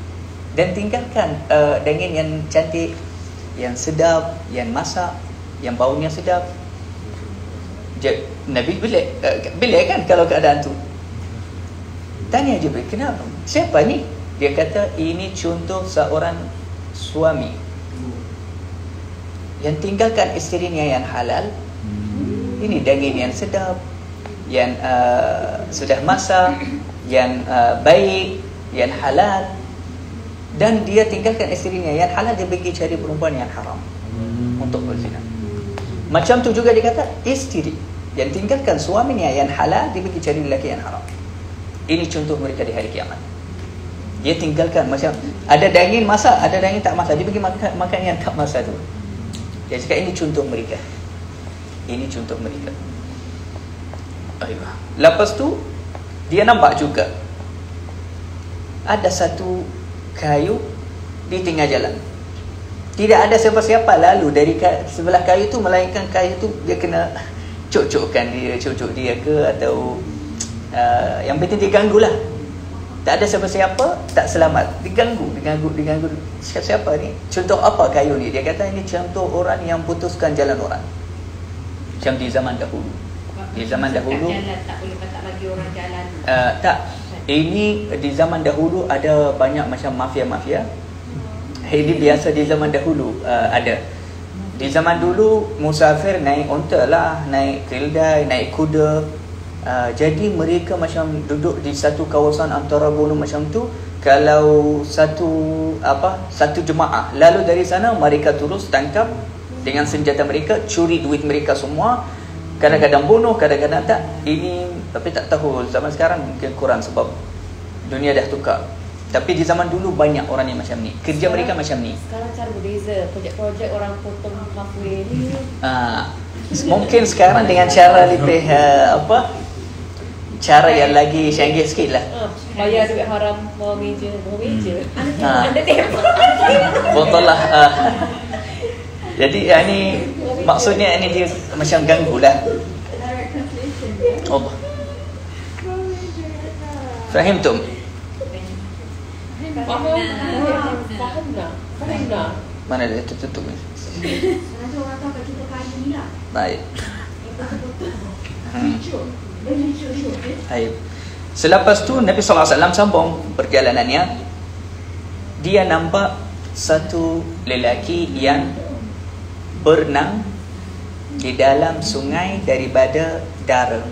Dan tinggalkan daging yang cantik, yang sedap, yang masak, yang baunya sedap. Nabi bilik kan kalau keadaan tu. Tanya Jibril, kenapa? Siapa ni? Dia kata, ini contoh seorang suami yang tinggalkan isterinya yang halal. Ini daging yang sedap, yang sudah masak, yang baik, yang halal. Dan dia tinggalkan isterinya yang halal, dia pergi cari perempuan yang haram untuk berzina. Macam tu juga dia kata, isteri yang tinggalkan suaminya yang halal, dia pergi cari lelaki yang haram. Ini contoh mereka di hari kiamat. Dia tinggalkan, macam ada daging masak, ada daging tak masak, dia pergi makan yang tak masak tu. Dia cakap ini contoh mereka. Ini contoh mereka. Lepas tu dia nampak juga ada satu kayu di tengah jalan. Tidak ada siapa-siapa lalu dari sebelah kayu tu, melainkan kayu tu dia kena cocok dia ke, atau yang penting diganggu lah. Tak ada siapa-siapa, tak selamat. Diganggu. Siapa ni? Contoh apa kayu ni? Dia kata ini contoh orang yang putuskan jalan orang. Macam di zaman dahulu. Di zaman dahulu tak boleh patah bagi orang jalan. Tak. Ini di zaman dahulu ada banyak macam mafia-mafia. Ini biasa di zaman dahulu ada. Di zaman dulu musafir naik unta lah, naik keldai, naik kuda. Jadi mereka macam duduk di satu kawasan antara gunung macam tu. Kalau satu jemaah lalu dari sana, mereka terus tangkap dengan senjata mereka, curi duit mereka semua. Kadang-kadang bunuh, kadang-kadang tak. Ini tapi tak tahu zaman sekarang mungkin kurang sebab dunia dah tukar. Tapi di zaman dulu banyak orang yang macam ni. Kerja mereka macam ni. Sekarang cara berbeza. Projek-projek orang potong halfway ni. Mungkin sekarang dengan cara lebih cara yang lagi canggih sikit lah. Bayar duit haram bawah meja. Anda tembak. Betul lah. Jadi ni maksudnya ni dia macam ganggu lah. Allah. Fahimtum? Faham dah. Mana dia tutup ni? Ada orang tahu kita kayu ni lah. Baik. Baik. Selepas tu Nabi SAW sambung perjalanannya. Dia nampak satu lelaki yang berenang di dalam sungai daripada darah.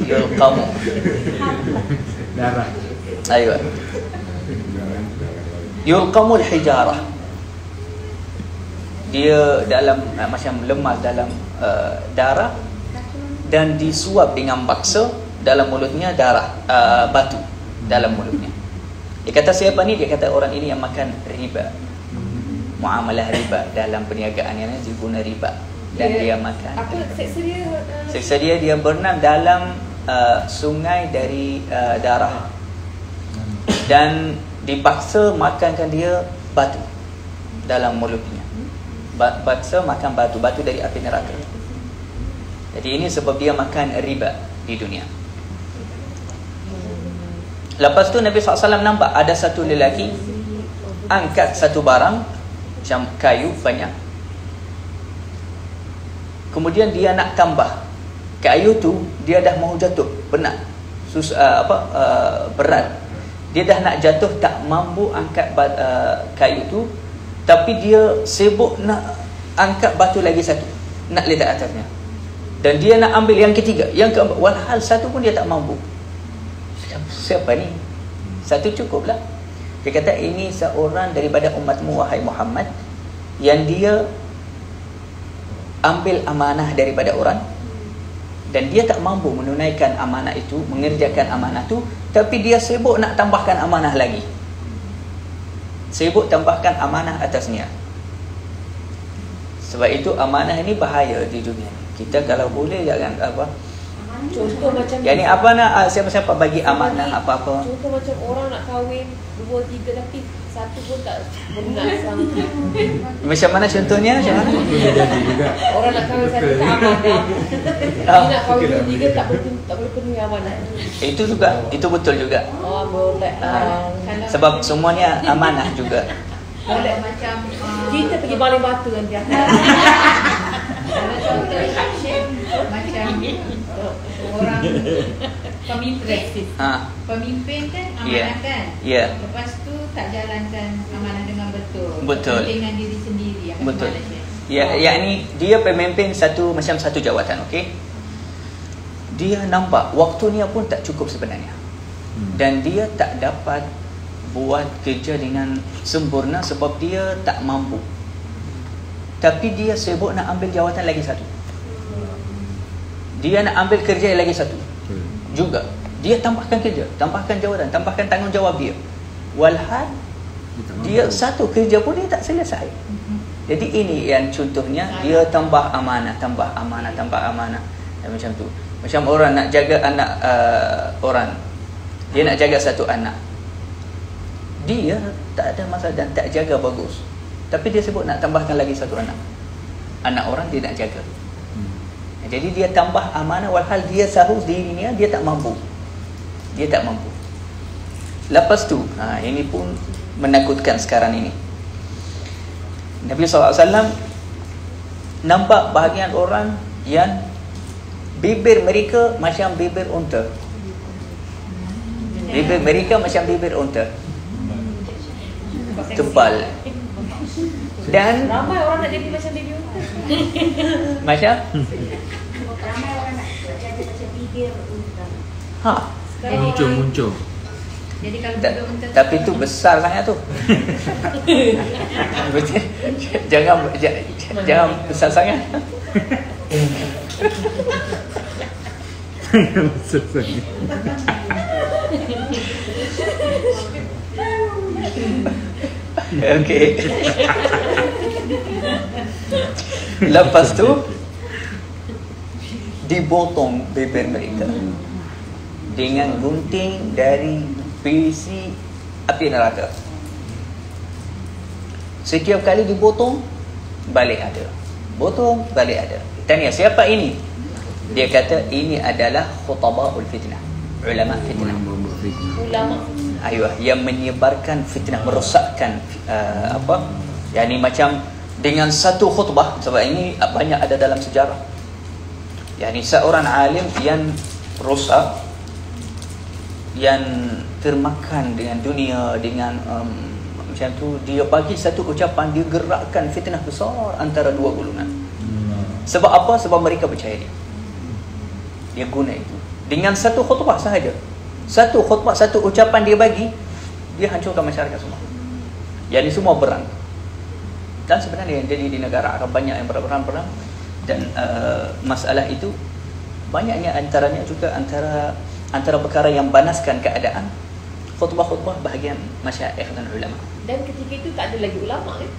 Yulqamu Darah. Aywa. Yulqamul hijarah. Dia dalam macam lemas dalam darah, dan disuap dengan baksa dalam mulutnya darah, batu dalam mulutnya. Dia kata siapa ni? Dia kata orang ini yang makan riba, muamalah riba dalam perniagaan yang dia guna riba, dan dia makan. Apa seksa dia? Seksa dia berenang dalam sungai dari darah, dan dipaksa makankan dia batu dalam mulutnya. Paksa makan batu dari api neraka. Jadi ini sebab dia makan riba di dunia. Lepas tu Nabi SAW nampak ada satu lelaki angkat satu barang macam kayu banyak. Kemudian dia nak tambah kayu tu, dia dah mahu jatuh, penat, berat. Dia dah nak jatuh, tak mampu angkat kayu tu, tapi dia sibuk nak angkat batu lagi satu, nak letak atasnya. Dan dia nak ambil yang ketiga, yang keempat, walhal satu pun dia tak mampu. Siapa ni? Satu cukuplah. Dia kata ini seorang daripada umatmu wahai Muhammad, yang dia ambil amanah daripada orang, dan dia tak mampu menunaikan amanah itu, mengerjakan amanah itu, tapi dia sibuk nak tambahkan amanah lagi. sibuk tambahkan amanah atasnya. Sebab itu amanah ini bahaya di dunia. Kita kalau boleh jangan apa. Contoh macam Yani apa nak siapa-siapa bagi amanah apa-apa. Contoh macam orang nak kahwin 2, 3 tapi satu pun tak bernasang. Macam mana contohnya? Macam mana? Orang nak kahwin satu tak amanah. Dia nak kahwin 2, 3 tak boleh penuhi amanah. Itu juga, itu betul juga. Oh boleh. Sebab semuanya amanah juga. Kalau macam Kita pergi baling batu nanti. kalau contoh Syekh macam orang pemimpin. Pemimpin kan amanah kan. Ya. Lepas tu tak jalankan amanah dengan betul. Betul. Dengan diri sendiri. Betul. Mana, Syekh? Ya, yakni dia pemimpin macam satu jawatan, okey? Dia nampak waktunya pun tak cukup sebenarnya. Dan dia tak dapat buat kerja dengan sempurna sebab dia tak mampu. Tapi dia sibuk nak ambil jawatan lagi satu. Dia nak ambil kerja lagi satu. Juga. Dia tambahkan kerja, tambahkan jawatan, tambahkan tanggungjawab dia. Walhal dia satu kerja pun dia tak selesai. Jadi ini yang contohnya dia tambah amanah. Dan macam tu. Macam orang nak jaga anak orang. Dia nak jaga satu anak. Dia tak ada masalah dan tak jaga bagus. Tapi dia sebut nak tambahkan lagi satu anak. Anak orang dia nak jaga. Jadi dia tambah amanah walhal dia seharus dirinya dia tak mampu. Dia tak mampu. Lepas tu, ini pun menakutkan sekarang ini. Nabi SAW nampak bahagian orang yang bibir mereka macam bibir unta. Bibir mereka macam bibir unta. Tebal. Dan Ramai orang nak jadi macam baby unta. macam Ramai orang nak jadi macam bibir unta. Muncul. Jadi kalau Ta- bibir unta tapi tu besar sangat tu. jangan besar sangat. Okey. Lepas tu dipotong bibir mereka dengan gunting dari besi api neraka. Setiap kali dipotong balik ada. Potong balik ada. Tanya siapa ini? Dia kata ini adalah khutabaul fitnah. Ulama fitnah. Ulama. Ayuh, yang menyebarkan fitnah, merosakkan yakni macam dengan satu khutbah. Sebab ini banyak ada dalam sejarah. Yakni seorang alim yang rosak, yang termakan dengan dunia, dengan macam tu, dia bagi satu ucapan, dia gerakkan fitnah besar antara dua golongan. Sebab apa? Sebab mereka percaya dia. Dia guna itu dengan satu khutbah sahaja. Satu khutbah, satu ucapan dia bagi, dia hancurkan masyarakat semua. Yang ini semua perang. Dan sebenarnya yang jadi di negara Arab banyak yang perang. Dan masalah itu banyaknya antaranya juga antara perkara yang panaskan keadaan khutbah-khutbah bahagian masyayikh dan ulama. Dan ketika itu tak ada lagi ulama kan?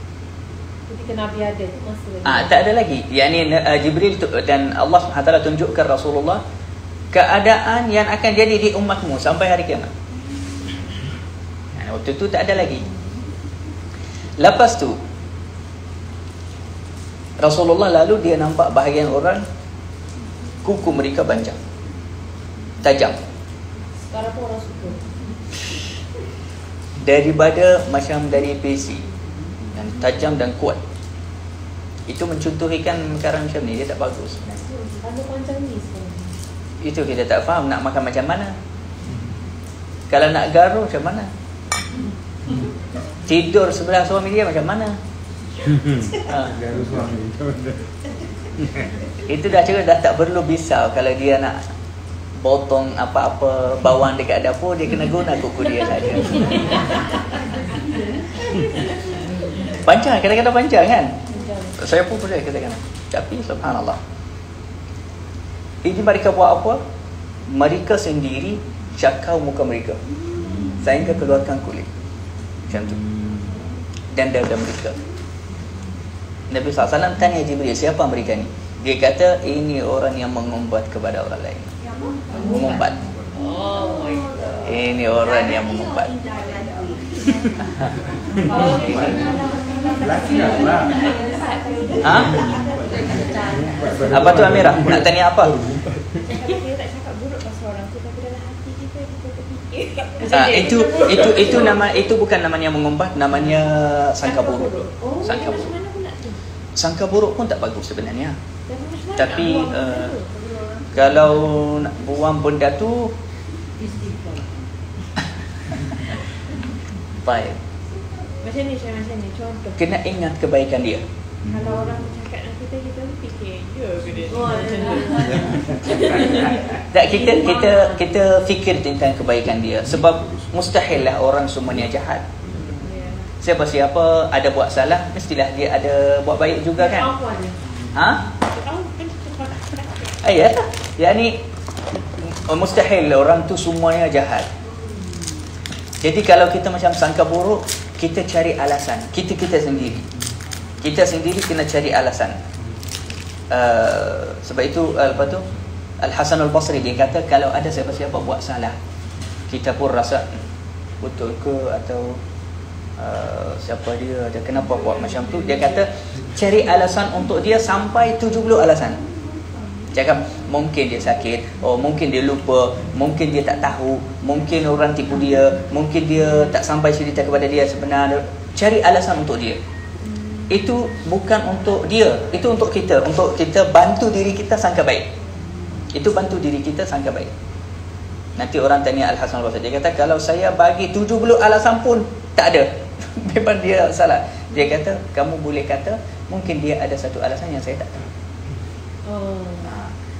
Ketika Nabi ada tu masa lagi. Tak ada lagi. Yani Jibril dan Allah SWT tunjukkan Rasulullah keadaan yang akan jadi di umatmu sampai hari kiamat. Waktu itu tak ada lagi. Lepas tu Rasulullah lalu dia nampak bahagian orang kuku mereka panjang, tajam. Sekarang pun orang suka. Daripada macam dari besi yang tajam dan kuat. Itu mencontohikan perkara macam ni, dia tak bagus. Rambut panjang ni sekarang. Itu kita tak faham nak makan macam mana. Kalau nak garu macam mana? Tidur sebelah suami dia macam mana? Garu suami. Itu dah cakap dah tak perlu pisau. Kalau dia nak potong apa-apa bawang dekat dapur, dia kena guna kuku dia saja. Panjang, kadang-kadang panjang kan? Saya pun boleh katakan. Tapi subhanallah, ini mereka buat apa? Mereka sendiri cakau muka mereka sehingga keluarkan kulit. Macam tu. dan dada mereka. Nabi SAW tanya Jibril, siapa mereka ni? Dia kata, ini orang yang mengumpat kepada orang lain. Mengumpat. Oh my god. Ini orang yang mengumpat. Ha? Apa tu Amirah? Nak tanya apa? Kita tak cakap buruk pasal orang tu, tapi dalam hati kita terfikir. Itu bukan namanya mengumpat, namanya sangka buruk. Sangka buruk. Sangka buruk pun tak bagus sebenarnya. Tapi kalau nak buang benda tu, baik. Macam ni, contoh. Kena ingat kebaikan dia. Kalau orang bercakap dengan kita, kita fikir, ya ke dia? Tak, kita fikir tentang kebaikan dia. Sebab mustahil lah orang semuanya jahat. Siapa-siapa ada buat salah, mestilah dia ada buat baik juga kan? Ha? Ya. Yani mustahil orang tu semuanya jahat. Jadi kalau kita macam sangka buruk, kita cari alasan. Kita sendiri. Kita sendiri kena cari alasan. Sebab itu apa tu? Al-Hasan Al-Basri dia kata, kalau ada siapa-siapa buat salah, kita pun rasa betul ke atau siapa dia, ada kenapa buat macam tu. Dia kata cari alasan untuk dia sampai 70 alasan. Cakap mungkin dia sakit, mungkin dia lupa, mungkin dia tak tahu, mungkin orang tipu dia, mungkin dia tak sampai cerita kepada dia sebenarnya. Cari alasan untuk dia. Itu bukan untuk dia, itu untuk kita bantu diri kita sangka baik. Itu bantu diri kita sangka baik. Nanti orang tanya Al-Hasan Al-Basri, dia kata kalau saya bagi 70 alasan pun tak ada, memang dia salah. Dia kata kamu boleh kata mungkin dia ada satu alasan yang saya tak tahu.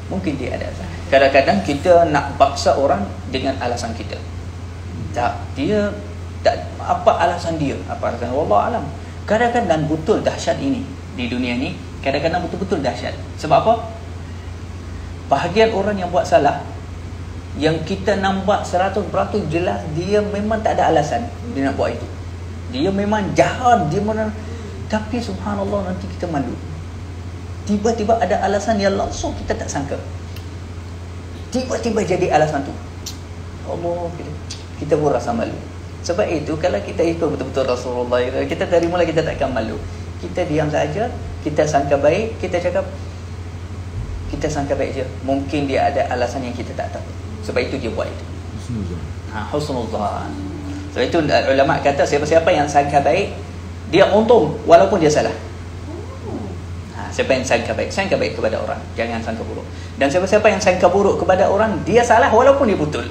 Mungkin dia ada alasan. Kadang-kadang kita nak paksa orang dengan alasan kita. Tak, dia tak, apa alasan dia? Apa alasan? Wallahu alam. Kadang-kadang betul dahsyat ini di dunia ni. Kadang-kadang betul-betul dahsyat. Sebab apa? Bahagian orang yang buat salah, yang kita nampak 100% jelas dia memang tak ada alasan dia nak buat itu. Dia memang jahat, dia mana, tapi subhanallah nanti kita malu. Tiba-tiba ada alasan yang langsung kita tak sangka. Tiba-tiba jadi alasan tu. Allah, kita pun rasa malu. Sebab itu kalau kita ikut betul-betul Rasulullah, kita dari mula kita takkan malu. Kita diam saja, kita sangka baik, kita cakap kita sangka baik je. Mungkin dia ada alasan yang kita tak tahu. Sebab itu dia buat itu. Husnuzan. Sebab itu ulama kata siapa-siapa yang sangka baik, dia untung walaupun dia salah. Siapa yang sangka baik kepada orang, jangan sangka buruk. Dan siapa-siapa yang sangka buruk kepada orang, dia salah walaupun dia betul.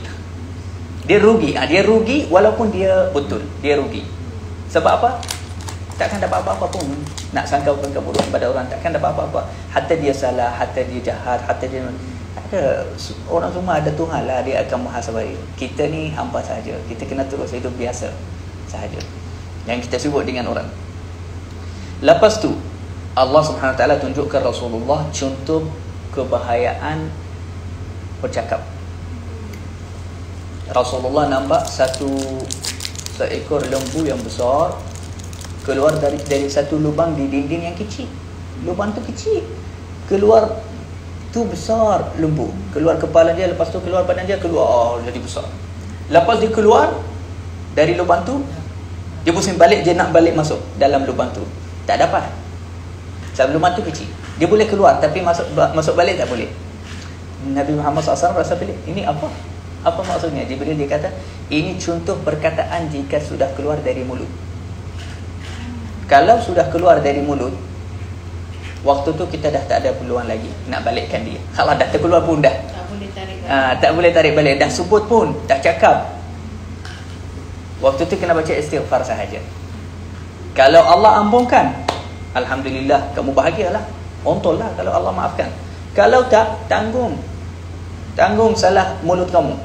Dia rugi. Dia rugi walaupun dia betul. Dia rugi. Sebab apa? Takkan dapat apa-apa pun. Nak sangka buruk kepada orang, takkan dapat apa-apa. Hatta dia salah, hatta dia jahat, hatta dia ada, orang semua ada Tuhan lah, dia akan muhasabah. Kita ni hamba sahaja. Kita kena terus hidup biasa sahaja. Yang kita sebut dengan orang. Lepas tu Allah Subhanahu Wa Taala tunjukkan Rasulullah contoh kebahayaan bercakap. Rasulullah nampak seekor lembu yang besar keluar dari satu lubang di dinding yang kecil. Lubang tu kecil, keluar tu besar lembu. Keluar kepala dia, lepas tu keluar badan dia, keluar jadi besar. Lepas dia keluar dari lubang tu, dia pusing balik, dia nak balik masuk dalam lubang tu. Tak dapat. Sebab lubang tu kecil. Dia boleh keluar tapi masuk balik tak boleh. Nabi Muhammad SAW rasa pelik. Ini apa? Apa maksudnya? Jibril dia kata, ini contoh perkataan jika sudah keluar dari mulut. Kalau sudah keluar dari mulut, waktu tu kita dah tak ada peluang lagi nak balikkan dia. Kalau dah terkeluar pun dah Tak boleh tarik balik. tak boleh tarik balik. Dah sebut pun, dah cakap, waktu tu kena baca istighfar sahaja. Kalau Allah ampunkan, alhamdulillah, kamu bahagialah, untunglah kalau Allah maafkan. Kalau tak, tanggung salah mulut kamu.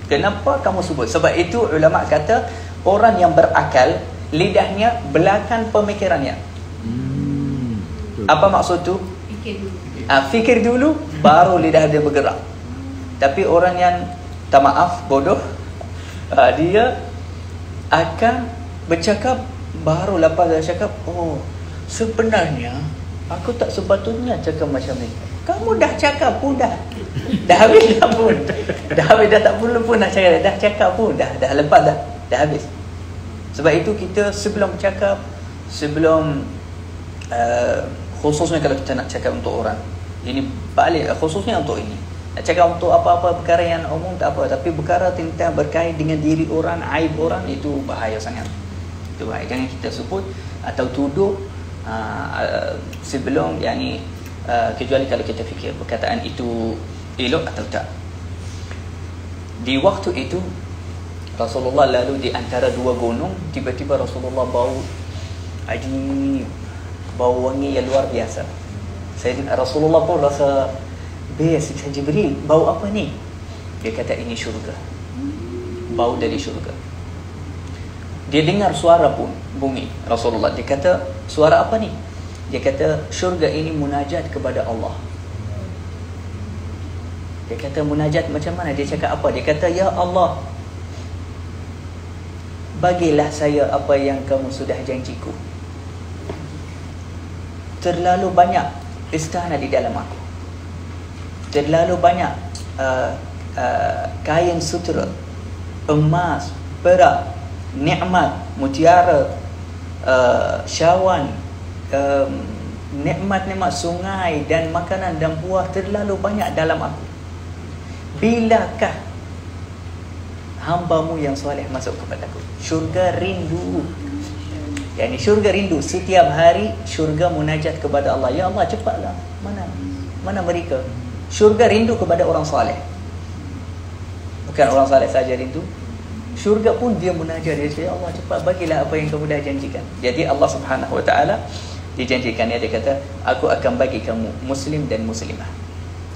Kenapa kamu sebut? Sebab itu ulama kata orang yang berakal, lidahnya belakang pemikirannya. Apa maksud tu? Fikir dulu baru lidah dia bergerak. Tapi orang yang tak maaf, bodoh, dia akan bercakap Baru lepas dia cakap, oh sebenarnya aku tak sepatutnya cakap macam ni. Kamu dah cakap pun dah habis dah pun. Dah habis dah, tak perlu pun nak cakap. Dah cakap pun dah lepas dah habis. Sebab itu kita sebelum cakap, khususnya kalau kita nak cakap untuk orang, ini balik khususnya untuk ini, nak cakap untuk apa-apa perkara yang umum tak apa, tapi perkara tentang berkait dengan diri orang, aib orang, itu bahaya sangat. Itu bahaya. Jangan kita sebut atau tuduh sebelum kecuali kalau kita fikir perkataan itu elok atau tak. Di waktu itu Rasulullah lalu di antara dua gunung, tiba-tiba Rasulullah bau ajib, bau wangi yang luar biasa. Rasulullah pun rasa best. Jibril, bau apa ni? Dia kata ini syurga, bau dari syurga. Dia dengar suara pun bunyi. Rasulullah, dia kata, suara apa ni? Dia kata syurga ini munajat kepada Allah. Dia kata munajat macam mana? Dia cakap apa? Dia kata, ya Allah, bagilah saya apa yang kamu sudah janjiku. Terlalu banyak istana di dalam aku, terlalu banyak kain sutera, emas, perak, nikmat, mutiara, syawan, nikmat-nikmat sungai dan makanan dan buah terlalu banyak dalam aku. Bilakah hambamu yang soleh masuk kepadaku? Syurga rindu. Yani syurga rindu. Setiap hari syurga munajat kepada Allah. Ya Allah, cepatlah. Mana mereka? Syurga rindu kepada orang soleh. Bukan orang soleh saja rindu, syurga pun dia munajat. Dia cakap, ya Allah, cepat bagilah apa yang kamu dah janjikan. Jadi Allah Subhanahu Wa Taala dijanjikannya, dia kata, aku akan bagi kamu muslim dan muslimah.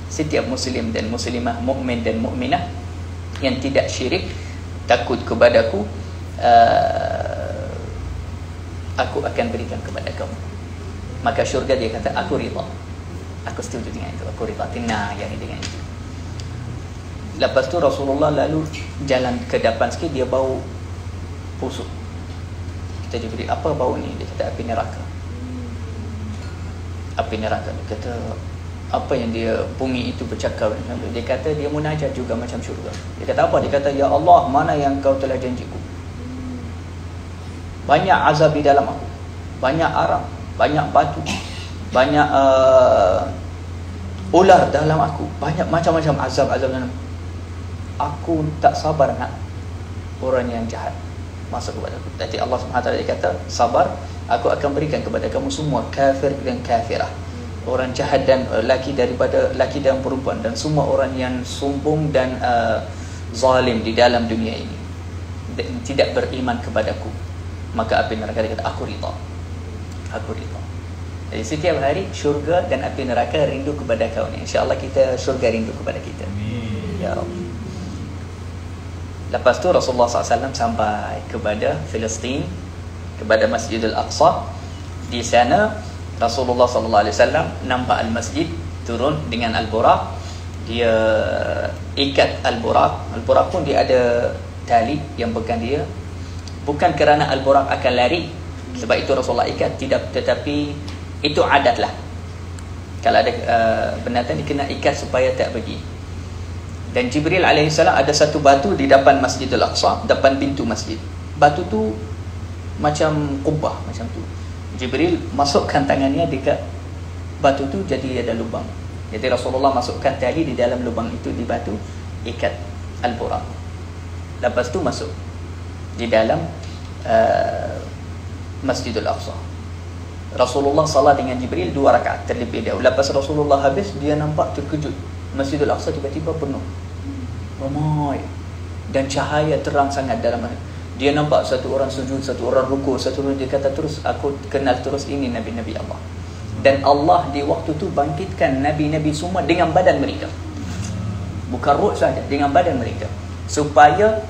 Setiap muslim dan muslimah, mukmin dan mukminah yang tidak syirik, takut kepadaku, aku akan berikan kepada kamu. Maka syurga, dia kata, aku rida, aku setuju dengan itu, aku rida, tenang yang dengan itu. Lepas tu Rasulullah lalu jalan ke depan sikit, dia bau busuk. Kita diberi, apa bau ni? Dia kata api neraka. Api neraka. Dia kata, apa yang dia bunyi itu bercakap? Dia kata dia munajat juga macam syurga. Dia kata apa? Dia kata, ya Allah, mana yang kau telah janjiku? Banyak azab di dalam aku, banyak arang, banyak batu, banyak ular dalam aku, banyak macam-macam azab-azab dalam aku. Tak sabar nak orang yang jahat masuk kepada aku. Jadi Allah SWT dia kata, sabar, aku akan berikan kepada kamu semua kafir dan kafirah, orang jahat dan laki daripada laki dan perempuan, dan semua orang yang sombong dan zalim di dalam dunia ini, tidak beriman kepadaku. Maka api neraka, dia kata, aku rida, aku rida. Jadi setiap hari syurga dan api neraka rindu kepada kau ni. InsyaAllah kita syurga rindu kepada kita. Amin. Ya Rabbi. Lepas tu Rasulullah SAW sampai kepada Palestin, kepada Masjidil Aqsa. Di sana Rasulullah SAW nampak al-masjid, turun dengan al-buraq. Dia ikat al-buraq. Al-buraq pun dia ada tali yang pegang dia. Bukan kerana al-buraq akan lari, sebab itu Rasulullah ikat, tidak, tetapi itu adat lah. Kalau ada binatang dia kena ikat supaya tak pergi. Dan Jibril alaihissalam ada satu batu di depan Masjidil Aqsa, depan pintu masjid. Batu tu macam kubah macam tu. Jibril masukkan tangannya dekat batu tu, jadi ada lubang. Jadi Rasulullah masukkan tali di dalam lubang itu di batu, ikat al-buraq. Lepas tu masuk di dalam Masjidil Aqsa. Rasulullah salat dengan Jibril 2 rakaat terlebih dahulu. Lepas Rasulullah habis, dia nampak terkejut. Masjidil Aqsa tiba-tiba penuh, ramai, dan cahaya terang sangat dalam. Dia nampak satu orang sujud, satu orang rukuk, satu orang, dia kata terus, aku kenal terus ini Nabi-Nabi Allah. Dan Allah di waktu tu bangkitkan Nabi-Nabi semua dengan badan mereka, bukan ruh saja, dengan badan mereka, supaya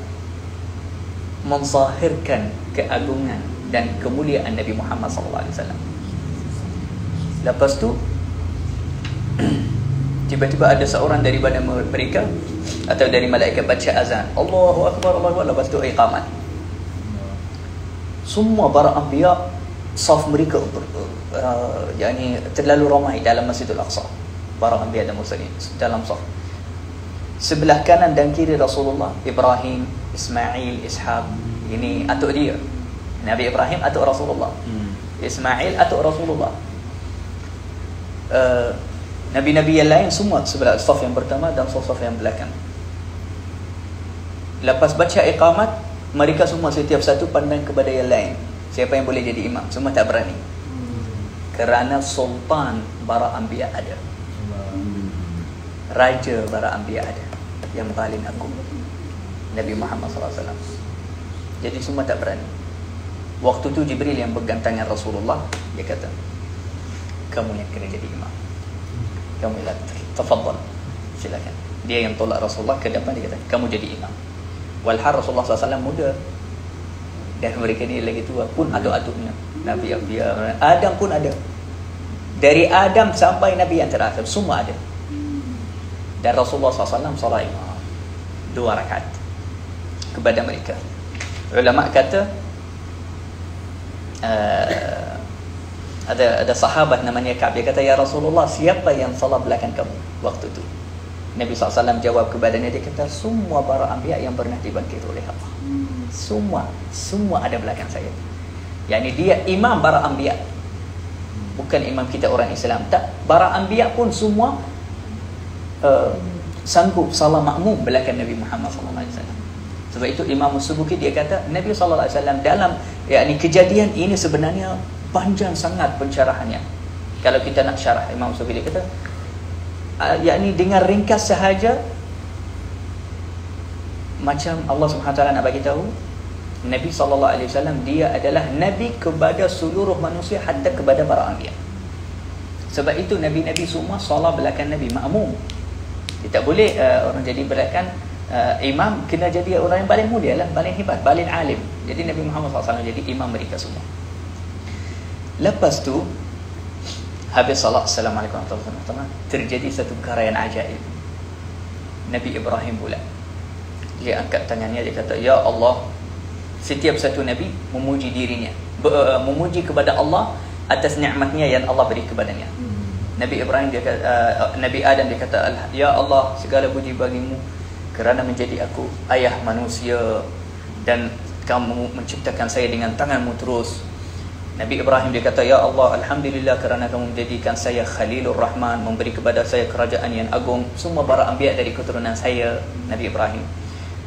menzahirkan keagungan dan kemuliaan Nabi Muhammad SAW. Lepas tu tiba-tiba ada seorang daripada mereka atau dari malaikat baca azan, Allahu Akbar, Allahu Akbar. Lepas tu iqamat. semua para anbiya saf mereka yani terlalu ramai dalam Masjidil Aqsa. Para anbiya dan mursalin dalam saf. Sebelah kanan dan kiri Rasulullah, Ibrahim, Ismail, Ishaq. Ini atuk dia. Nabi Ibrahim atuk Rasulullah. Ismail atuk Rasulullah. Nabi-nabi yang lain semua sebelah saf yang pertama dan saf yang belakang. Lepas baca iqamat, mereka semua setiap satu pandang kepada yang lain. Siapa yang boleh jadi imam? Semua tak berani. Kerana sultan para anbiya ada. Raja para anbiya ada. Yang paling agung, Nabi Muhammad SAW. Jadi semua tak berani. Waktu tu Jibril yang pegang tangan Rasulullah, dia kata, kamu yang kena jadi imam. Kamu yang tafadhal, silakan. Dia yang tolak Rasulullah ke depan, dia kata, kamu jadi imam. Walhal Rasulullah SAW muda, dan mereka ni lagi tua pun atuk-atuknya. Nabi Adam pun ada. Dari Adam sampai Nabi yang terakhir semua ada. Dan Rasulullah SAW salat imam 2 rakaat kepada mereka. Ulama kata ada sahabat namanya Ka'ab, dia kata, ya Rasulullah, siapa yang salat belakang kamu waktu itu? Nabi SAW jawab kepadanya, dia kata, semua para anbiya yang pernah dibangkit oleh Allah, semua ada belakang saya. Yani dia imam para anbiya, bukan imam kita orang Islam. Tak, para anbiya pun semua sanggup salat makmum belakang Nabi Muhammad SAW. Sebab itu Imam Subuki dia kata, Nabi SAW dalam kejadian ini sebenarnya panjang sangat pencerahannya. Kalau kita nak syarah, Imam Subuki dia kata, dengan ringkas sahaja, macam Allah SWT nak bagi tahu, Nabi SAW dia adalah Nabi kepada seluruh manusia, hatta kepada para anbiya. Sebab itu Nabi-Nabi semua salat belakang Nabi makmum. Dia tak boleh orang jadi belakang imam, kena jadi orang yang paling mulia lah, paling hebat, paling alim. Jadi Nabi Muhammad SAW jadi imam mereka semua. Lepas tu habis salat, Assalamualaikum warahmatullahi wabarakatuh, terjadi satu perkara yang ajaib. Nabi Ibrahim pula, dia angkat tangannya, dia kata, ya Allah, setiap satu Nabi memuji dirinya, memuji kepada Allah atas nikmatnya yang Allah beri kepadanya. Nabi Ibrahim dia kata, Nabi Adam dia kata, ya Allah, segala puji bagimu kerana menjadi aku ayah manusia dan kamu menciptakan saya dengan tanganmu terus. Nabi Ibrahim dia kata, ya Allah, alhamdulillah kerana kamu menjadikan saya Khalilur Rahman, memberi kepada saya kerajaan yang agung. Semua para anbiya dari keturunan saya, Nabi Ibrahim.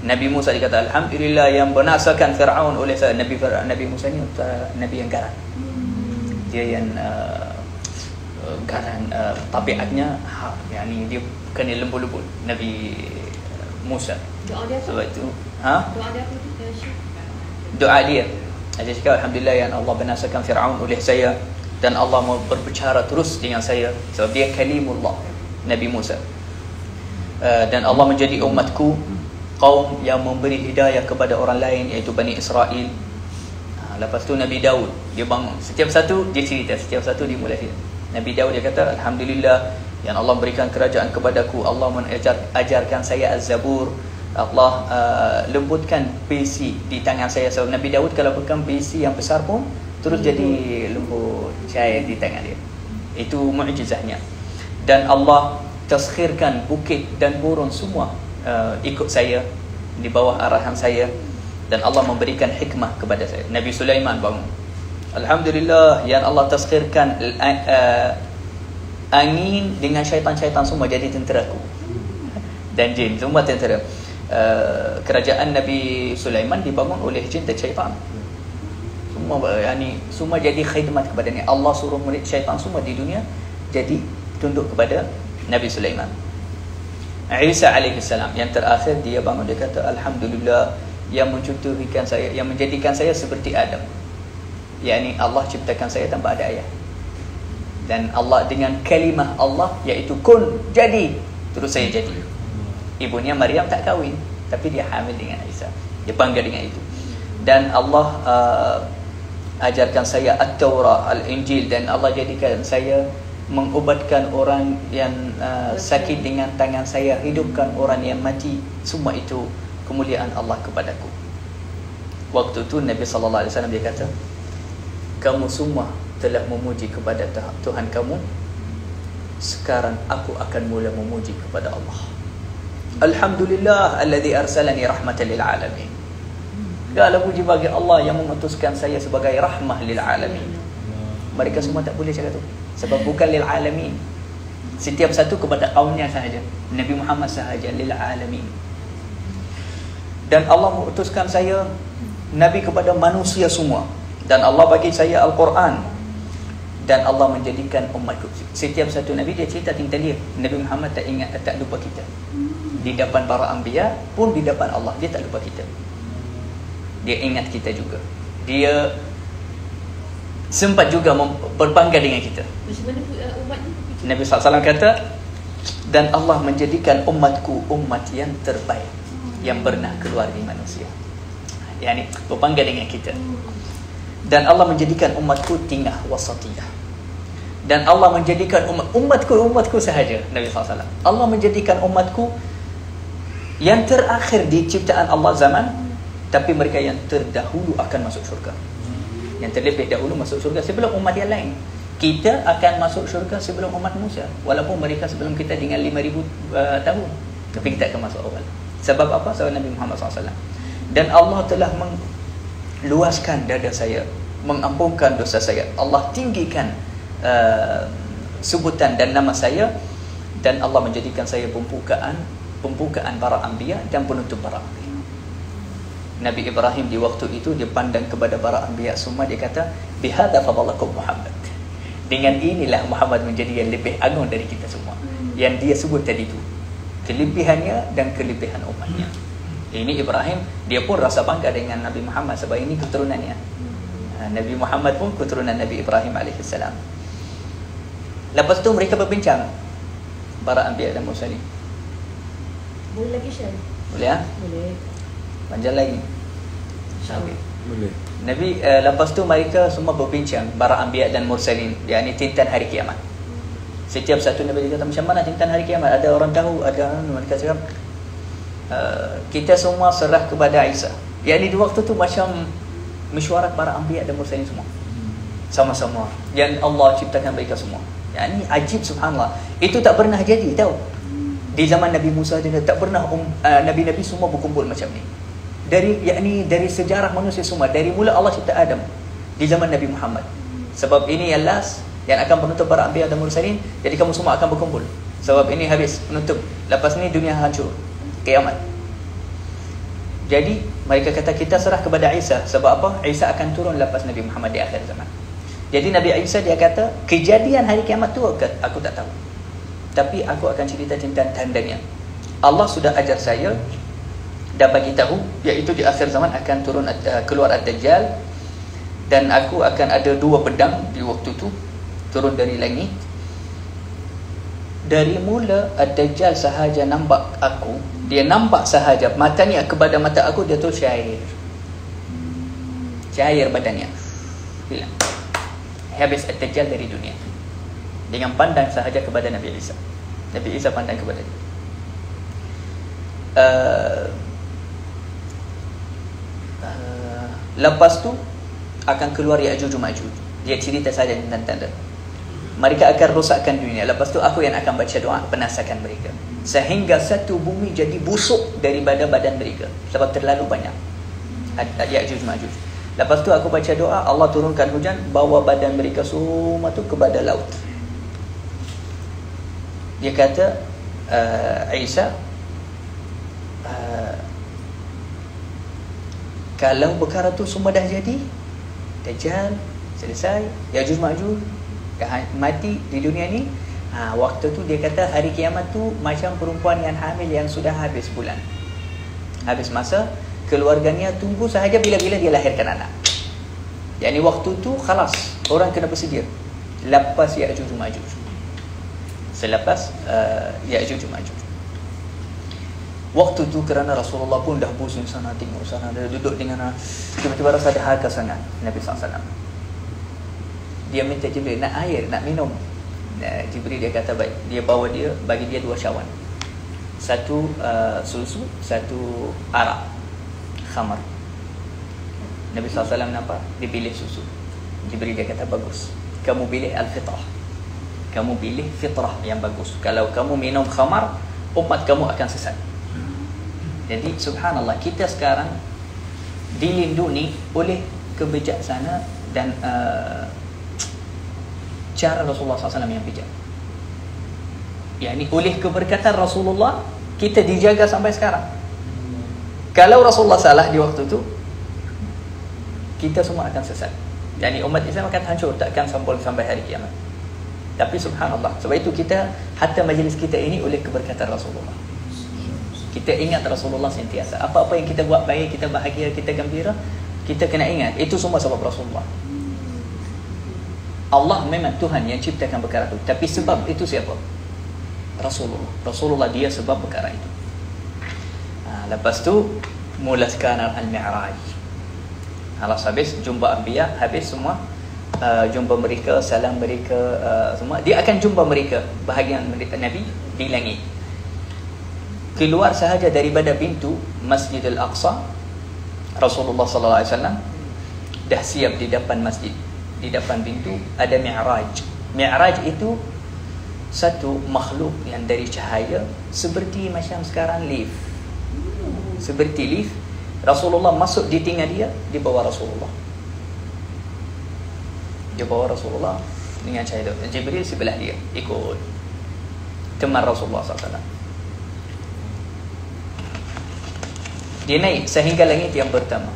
Nabi Musa dia kata, alhamdulillah yang binasakan Fir'aun oleh saya. Nabi Musa ni Nabi yang garang. Dia yang garang, tabiatnya yani dia bukan lembut-lembut. Nabi Musa. Doa dia apa? Sebab itu Doa dia apa? doa dia, dia cakap, alhamdulillah yang Allah binasakan Fir'aun oleh saya, dan Allah mau berbicara terus dengan saya. Sebab dia kalimullah, Nabi Musa. Dan Allah menjadi umatku kaum yang memberi hidayah kepada orang lain, iaitu Bani Israel. Lepas tu Nabi Daud, dia bangun, setiap satu dia cerita, setiap satu dia mulai cerita. Nabi Daud dia kata, alhamdulillah yang Allah berikan kerajaan kepadaku, Allah mengajarkan saya Az-Zabur, Allah lembutkan besi di tangan saya. So Nabi Daud kalau pegang besi yang besar pun terus jadi lembut, cair di tangan dia. Itu mukjizatnya. Dan Allah taskhirkan bukit dan gurun semua ikut saya, di bawah arahan saya. Dan Allah memberikan hikmah kepada saya. Nabi Sulaiman bangun, alhamdulillah yang Allah taskhirkan angin dengan syaitan-syaitan semua jadi tenteraku, dan jin semua tentera. Kerajaan Nabi Sulaiman dibangun oleh jin dan syaitan. Semua jadi khidmat kepada ni. Allah suruh murid syaitan semua di dunia jadi tunduk kepada Nabi Sulaiman. Isa alaihi salam yang terakhir, dia bangun, dia kata, alhamdulillah yang mencontohkan saya, yang menjadikan saya seperti Adam. Yani Allah ciptakan saya tanpa ada ayah. Dan Allah dengan kalimah Allah, iaitu kun, jadi, terus saya jadi. Ibunya Maryam tak kahwin, tapi dia hamil dengan Isa. Dia bangga dengan itu. Dan Allah ajarkan saya At-Taurah, Al-Injil, dan Allah jadikan saya mengubatkan orang yang sakit dengan tangan saya, hidupkan orang yang mati. Semua itu kemuliaan Allah kepadaku. Waktu itu Nabi SAW dia kata, kamu semua telah memuji kepada Tuhan kamu, sekarang aku akan mula memuji kepada Allah. Alhamdulillah alladhi arsalani rahmatan lil alamin. Segala puji bagi Allah yang mengutuskan saya sebagai rahmah lil alamin. Mereka semua tak boleh cakap tu, sebab bukan lil alamin. Setiap satu kepada kaumnya sahaja. Nabi Muhammad sahaja lil alamin. Dan Allah mengutuskan saya Nabi kepada manusia semua. Dan Allah bagi saya Al-Quran. Dan Allah menjadikan umatku. Setiap satu Nabi dia cerita tentang dia. Nabi Muhammad tak ingat, tak lupa kita. Di depan para anbiya pun di depan Allah, dia tak lupa kita. Dia ingat kita juga. Dia sempat juga berbangga dengan kita. Macam mana umat ni? Nabi SAW kata, dan Allah menjadikan umatku umat yang terbaik yang pernah keluar di manusia. Yani berbangga dengan kita. Dan Allah menjadikan umatku tingah wasatiyah. Dan Allah menjadikan umatku sahaja. Nabi SAW, Allah menjadikan umatku yang terakhir di ciptaan Allah zaman, tapi mereka yang terdahulu akan masuk syurga. Yang terlebih dahulu masuk syurga sebelum umat yang lain. Kita akan masuk syurga sebelum umat Musa, walaupun mereka sebelum kita dengan 5,000 tahun, tapi kita akan masuk awal. Sebab apa? Sebab Nabi Muhammad SAW. Dan Allah telah meluaskan dada saya, mengampunkan dosa saya. Allah tinggikan sebutan dan nama saya, dan Allah menjadikan saya pembukaan para anbiya dan penutup para anbiya. Nabi Ibrahim di waktu itu dia pandang kepada para anbiya semua, dia kata, bihadza fadalakum Muhammad. Dengan inilah Muhammad menjadi yang lebih agung dari kita semua. Yang dia sebut tadi itu, kelebihannya dan kelebihan umatnya. Ini Ibrahim, dia pun rasa bangga dengan Nabi Muhammad sebab ini keturunannya. Nabi Muhammad pun keturunan Nabi Ibrahim AS. Lepas tu mereka berbincang, para anbiya dan mursalin. Boleh lagi share? Boleh ya? Boleh. Panjang lagi. InsyaAllah. Boleh. Nabi lepas tu mereka semua berbincang, para anbiya dan mursalin, yakni tentang hari kiamat. Setiap satu Nabi kata, macam mana tentang hari kiamat? Ada orang tahu, ada mereka cakap, kita semua serah kepada Isa. Yakni di waktu tu macam mesyuarat para anbiya dan mursalin semua sama-sama yang Allah ciptakan mereka semua. Yakni ajib, subhanallah. Itu tak pernah jadi, tahu. Di zaman Nabi Musa dia tak pernah nabi-nabi semua berkumpul macam ni. Dari sejarah manusia semua, dari mula Allah cipta Adam di zaman Nabi Muhammad. Sebab ini yang last yang akan penutup para anbiya dan mursalin. Jadi kamu semua akan berkumpul. Sebab ini habis penutup. Lepas ni dunia hancur, kiamat. Jadi mereka kata kita serah kepada Isa. Sebab apa? Isa akan turun lepas Nabi Muhammad di akhir zaman. Jadi Nabi Isa dia kata, kejadian hari kiamat tu aku tak tahu, tapi aku akan cerita tentang tandanya. Allah sudah ajar saya dan bagi tahu, iaitu di akhir zaman akan turun keluar Ad-Dajjal, dan aku akan ada 2 pedang di waktu itu turun dari langit. Dari mula Ad-Dajjal sahaja nampak aku, dia nampak sahaja matanya kepada mata aku, dia tu cair badannya, hilang, habis Ad-Dajjal dari dunia. Dengan pandang sahaja kepada Nabi Isa. Nabi Isa pandang kepada dia. Lepas tu akan keluar Ya'juj Ma'juj. Dia cerita saja tentang tanda. Mereka akan rosakkan dunia. Lepas tu aku yang akan baca doa penasakan mereka, sehingga satu bumi jadi busuk daripada badan mereka, sebab terlalu banyak Ya'juj Ma'juj. Lepas tu aku baca doa, Allah turunkan hujan, bawa badan mereka semua tu kepada laut. Dia kata, Isa, kalau perkara tu semua dah jadi, Dajjal selesai, Ya'juj Ma'juj dah mati di dunia ni, waktu tu dia kata hari kiamat tu macam perempuan yang hamil yang sudah habis bulan, habis masa, keluarganya tunggu sahaja bila-bila dia lahirkan anak. Yani waktu tu khalas, orang kena bersedia lepas Ya'juj Ma'juj. Selepas Ya'juj Ma'juj, waktu tu kerana Rasulullah pun dah pusing sana tengok sana, dia duduk dengan tiba-tiba rasa dahaga sangat. Nabi SAW dia minta Jibril nak air, nak minum. Jibril dia kata baik, dia bawa dia, bagi dia 2 cawan, satu susu, satu arak, khamar. Nabi SAW nampak dia pilih susu. Jibril dia kata bagus, kamu pilih al-fitrah, kamu pilih fitrah yang bagus. Kalau kamu minum khamar, umat kamu akan sesat. Jadi subhanallah, kita sekarang dilindungi oleh kebijaksanaan dan cara Rasulullah SAW yang bijak. Yani oleh keberkatan Rasulullah kita dijaga sampai sekarang. Kalau Rasulullah salah di waktu itu, kita semua akan sesat. Yani umat Islam akan hancur, takkan sampai hari kiamat. Tapi subhanallah, sebab itu kita, hatta majlis kita ini oleh keberkatan Rasulullah. Kita ingat Rasulullah sentiasa. Apa-apa yang kita buat baik, kita bahagia, kita gembira, kita kena ingat itu semua sebab Rasulullah. Allah memang Tuhan yang ciptakan perkara itu, tapi sebab itu siapa? Rasulullah. Rasulullah dia sebab perkara itu. Lepas tu mula sekarang al-Mi'raj. Habis jumpa Anbiya, habis semua jumpa mereka, salam mereka, semua. Dia akan jumpa mereka, bahagian mereka Nabi di langit. Keluar sahaja daripada pintu Masjidil Aqsa, Rasulullah sallallahu alaihi wasallam dah siap di depan masjid. Di depan pintu ada Mi'raj. Mi'raj itu satu makhluk yang dari cahaya, seperti macam sekarang lift. Seperti lift. Rasulullah masuk di tinggal dia, di bawah Rasulullah. Di bawah Rasulullah dengan cahaya. Jibril sebelah dia, ikut teman Rasulullah SAW. Dia naik sehingga langit yang pertama.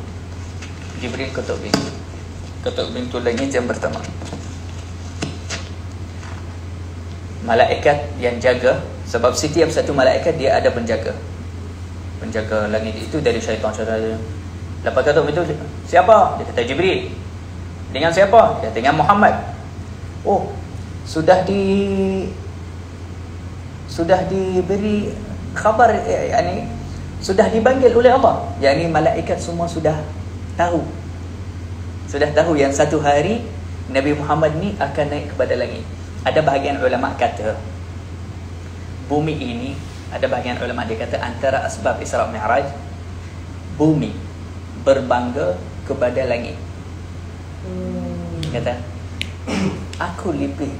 Jibril ketuk pintu. Ketuk pintu langit yang pertama. Malaikat yang jaga, sebab setiap satu malaikat dia ada penjaga. Penjaga langit itu dari syaitan. Lepas kata itu, siapa? Dia kata Jibril. Dengan siapa? Dia dengan Muhammad. Oh, sudah diberi khabar, yani sudah dipanggil oleh Allah. Yani malaikat semua sudah tahu. Sudah tahu yang satu hari Nabi Muhammad ni akan naik kepada langit. Ada bahagian ulama kata bumi ini, ada bahagian ulama dia kata antara asbab Isra Mi'raj, bumi berbangga kepada langit. Kata, aku lebih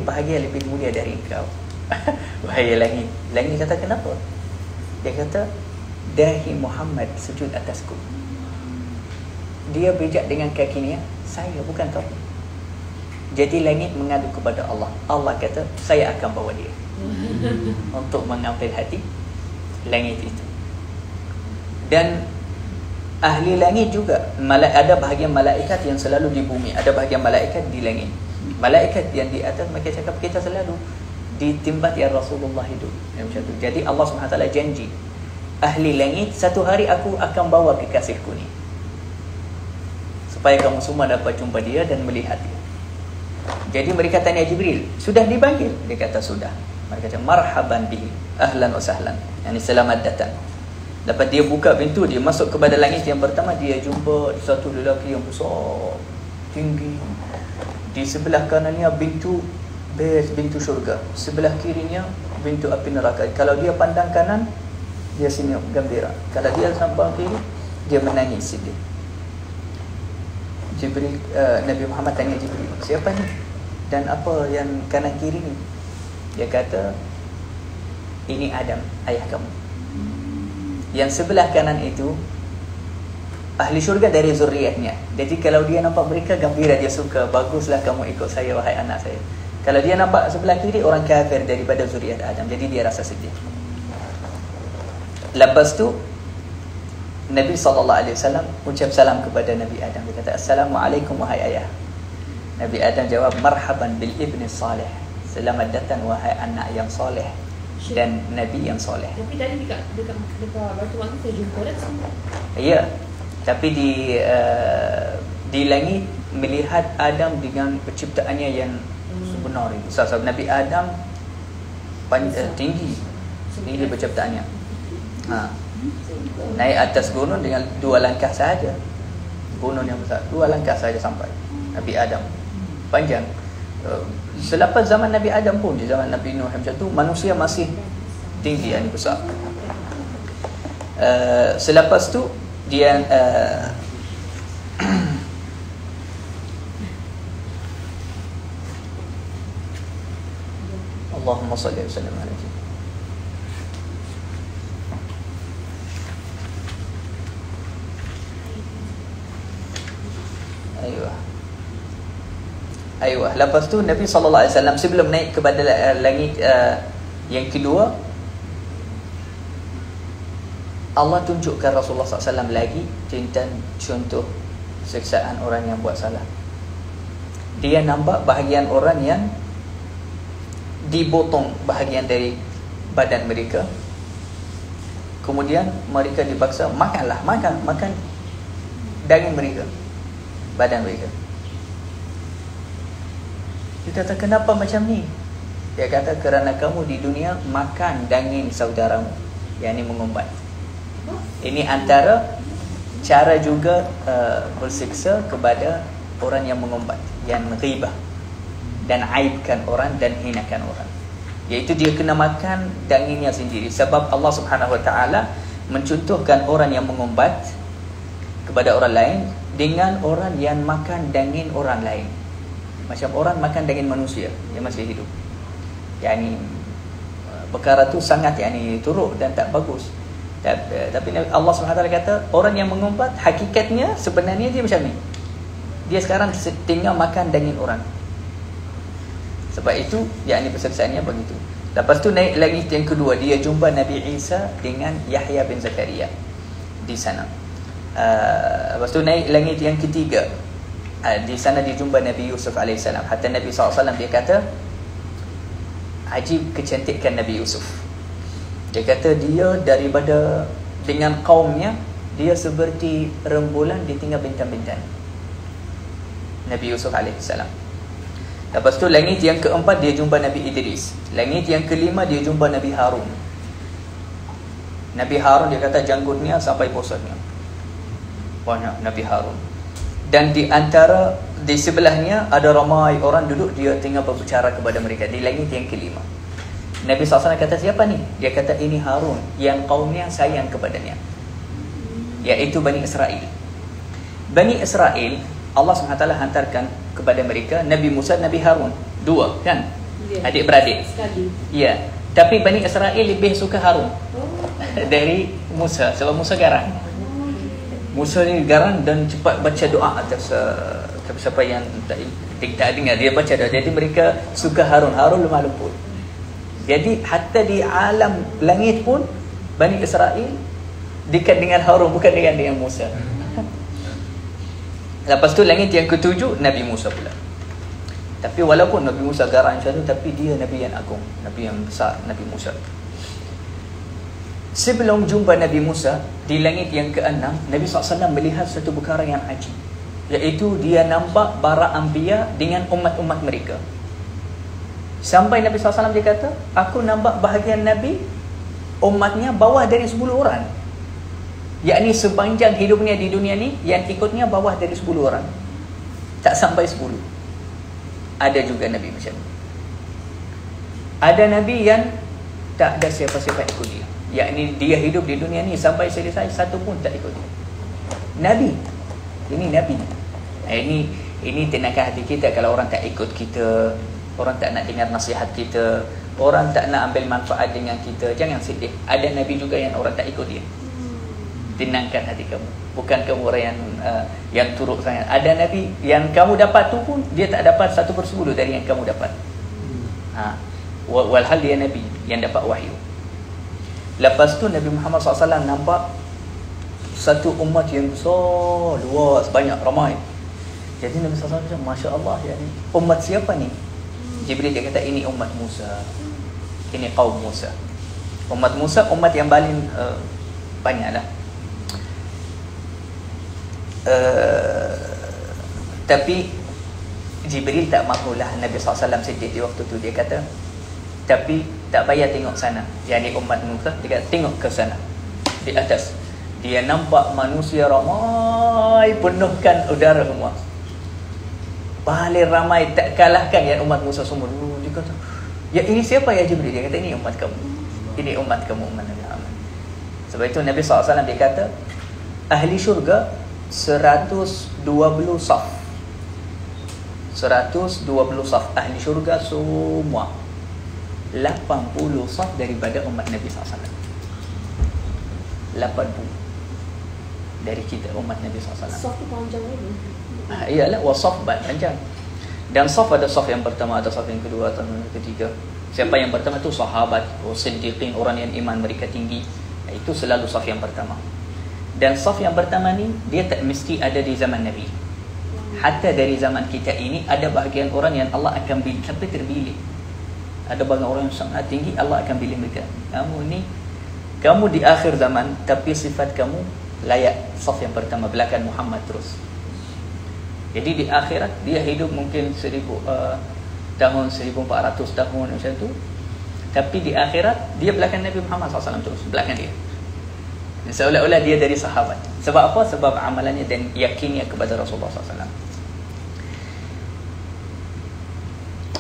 bahagia, lebih mulia dari engkau. Wahai langit. Langit kata kenapa? Dia kata dahi Muhammad sujud atasku. Dia bijak dengan kakinya, saya bukan kau. Jadi langit mengadu kepada Allah. Allah kata saya akan bawa dia untuk mengambil hati langit itu. Dan ahli langit juga, ada bahagian malaikat yang selalu di bumi, ada bahagian malaikat di langit. Malaikat yang di atas mereka cakap kita selalu di tempat yang Rasulullah hidup. Macam tu. Jadi Allah SWT janji, ahli langit satu hari aku akan bawa kekasihku ni, supaya kamu semua dapat jumpa dia dan melihat dia. Jadi mereka tanya Jibril, sudah dipanggil? Dia kata sudah. Mereka kata marhaban bihi, ahlan wa sahlan, yani selamat datang. Lepas dia buka pintu, dia masuk kepada langit yang pertama, dia jumpa satu lelaki yang besar, tinggi. Di sebelah kanannya pintu syurga, sebelah kirinya pintu api neraka. Kalau dia pandang kanan, dia senyum gembira. Kalau dia sampai kiri, dia menangis sedih. Jibril, Nabi Muhammad tanya Jibril, siapa ni? Dan apa yang kanan kiri ni? Dia kata, ini Adam, ayah kamu. Yang sebelah kanan itu ahli syurga dari zuriatnya. Jadi kalau dia nampak mereka gembira, dia suka, baguslah kamu ikut saya wahai anak saya. Kalau dia nampak sebelah kiri orang kafir daripada zuriat Adam, jadi dia rasa sedih. Lepas tu Nabi SAW ucap salam kepada Nabi Adam. Dia kata, Assalamualaikum wahai ayah. Nabi Adam jawab, marhaban bil ibni salih. Selamat datang wahai anak yang soleh dan Nabi yang soleh. Tapi tadi dekat batu waktu saya jumpa dah semua. Ya, tapi di langit melihat Adam dengan penciptaannya yang sebenar itu. Sebab Nabi Adam tinggi penciptaannya. Naik atas gunung dengan 2 langkah sahaja. Gunung yang besar, 2 langkah sahaja sampai Nabi Adam. Panjang. Selepas zaman Nabi Adam pun, di zaman Nabi Nuh macam tu, manusia masih tinggi, yang besar. Selepas tu dia Allahumma salli wa sallim alaihi. Ayuh. Lepas tu Nabi SAW sebelum naik kepada langit yang kedua, Allah tunjukkan Rasulullah SAW lagi tentang contoh siksaan orang yang buat salah. Dia nampak bahagian orang yang dipotong bahagian dari badan mereka, kemudian mereka dipaksa makan daging mereka, badan mereka. Dia kata, kenapa macam ni? Dia kata, kerana kamu di dunia makan daging saudaramu, yang ini mengumbat. Ini antara cara juga bersiksa kepada orang yang mengumbat, yang ghibah dan aibkan orang dan hinakan orang, iaitu dia kena makan dagingnya sendiri. Sebab Allah Subhanahu Wa Taala mencontohkan orang yang mengumbat kepada orang lain dengan orang yang makan daging orang lain. Macam orang makan daging manusia yang masih hidup. Yani perkara tu sangat turut dan tak bagus. Tapi Allah SWT kata orang yang mengumpat hakikatnya sebenarnya dia macam ni. Dia sekarang tinggal makan daging orang. Sebab itu persiksaannya begitu. Lepas tu naik lagi yang kedua, dia jumpa Nabi Isa dengan Yahya bin Zakaria di sana. Lepas tu naik langit yang ketiga, di sana dia jumpa Nabi Yusuf AS. Hatta Nabi SAW dia kata, ajib kecantikan Nabi Yusuf. Dia kata dia daripada dengan kaumnya, dia seperti rembulan di tengah bintang-bintang. Nabi Yusuf AS. Lepas tu langit yang keempat dia jumpa Nabi Idris. Langit yang kelima dia jumpa Nabi Harun. Nabi Harun dia kata janggutnya sampai pusatnya. Banyak Nabi Harun. Dan di antara di sebelahnya ada ramai orang duduk, dia tengah berbicara kepada mereka di langit yang kelima. Nabi SAW kata, siapa ni? Dia kata, ini Harun yang kaumnya sayang kepadanya, iaitu Bani Israel. Bani Israel Allah SWT hantarkan kepada mereka Nabi Musa, Nabi Harun, dua kan, adik-beradik sekali. Ya, tapi Bani Israel lebih suka Harun dari Musa, sebab Musa garang. Musa ni garang dan cepat baca doa atas siapa yang tak dengar, dia baca doa. Jadi mereka suka Harun. Harun lemah lembut. Jadi hatta di alam langit pun Bani Israel dekat dengan Harun, bukan dengan Musa. Lepas tu langit yang ketujuh Nabi Musa pula. Tapi walaupun Nabi Musa garang macam tu, tapi dia Nabi yang agung, Nabi yang besar, Nabi Musa. Sebelum jumpa Nabi Musa, di langit yang ke-6, Nabi SAW melihat satu perkara yang ajib, iaitu dia nampak para anbiya dengan umat-umat mereka. Sampai Nabi SAW dia kata, aku nampak bahagian Nabi, umatnya bawah dari 10 orang. Yakni sepanjang hidupnya di dunia ni, yang ikutnya bawah dari 10 orang, tak sampai 10. Ada juga Nabi macam ni. Ada Nabi yang tak ada siapa-siapa ikut dia, yakni dia hidup di dunia ni sampai selesai, satu pun tak ikut dia. Nabi, ini Nabi. Ini tenangkan hati kita. Kalau orang tak ikut kita, orang tak nak dengar nasihat kita, orang tak nak ambil manfaat dengan kita, jangan sedih. Ada Nabi juga yang orang tak ikut dia. Tenangkan hati kamu. Bukan kamu orang yang turut sangat. Ada Nabi yang kamu dapat tu pun dia tak dapat 1/10 dari yang kamu dapat. Walhal dia Nabi yang dapat wahyu. Lepas tu Nabi Muhammad SAW nampak satu umat yang besar, luas, banyak, ramai. Jadi Nabi SAW kata, Masya Allah, yani, umat siapa ni? Jibril dia kata, ini umat Musa. Ini kaum Musa. Umat Musa, umat yang paling banyak lah. Tapi Jibril tak mahulah Nabi SAW sedih di waktu tu. Dia kata, tapi tak payah tengok sana, yakni umat Musa. Dia kata, tengok ke sana, di atas. Dia nampak manusia ramai, penuhkan udara semua, paling ramai, tak kalahkan yang umat Musa semua. Dia kata, ya ini siapa ya Jibril? Dia kata, ini umat kamu. Ini umat kamu, umat Nabi Muhammad. Sebab itu Nabi SAW dia kata, ahli syurga 120 saf. 120 saf ahli syurga semua. 80 saf daripada umat Nabi SAW. 80 dari kita umat Nabi SAW. Soft tu panjang dulu. Iyalah, wasaf panjang. Dan saf ada saf yang pertama, ada saf yang kedua, atau yang ketiga. Siapa yang pertama itu sahabat, siddiqin, orang yang iman mereka tinggi. Itu selalu saf yang pertama. Dan saf yang pertama ni dia tak mesti ada di zaman Nabi. Hatta dari zaman kita ini ada bahagian orang yang Allah akan pilih, sampai terpilih. Ada bahagian orang yang sangat tinggi, Allah akan pilih mereka. Kamu di akhir zaman, tapi sifat kamu layak saf yang pertama, belakang Muhammad terus. Jadi di akhirat dia hidup mungkin 1000 tahun, 1400 tahun macam tu. Tapi di akhirat dia belakang Nabi Muhammad SAW terus, belakang dia. Seolah-olah dia dari sahabat. Sebab apa? Sebab amalannya dan yakinnya kepada Rasulullah SAW.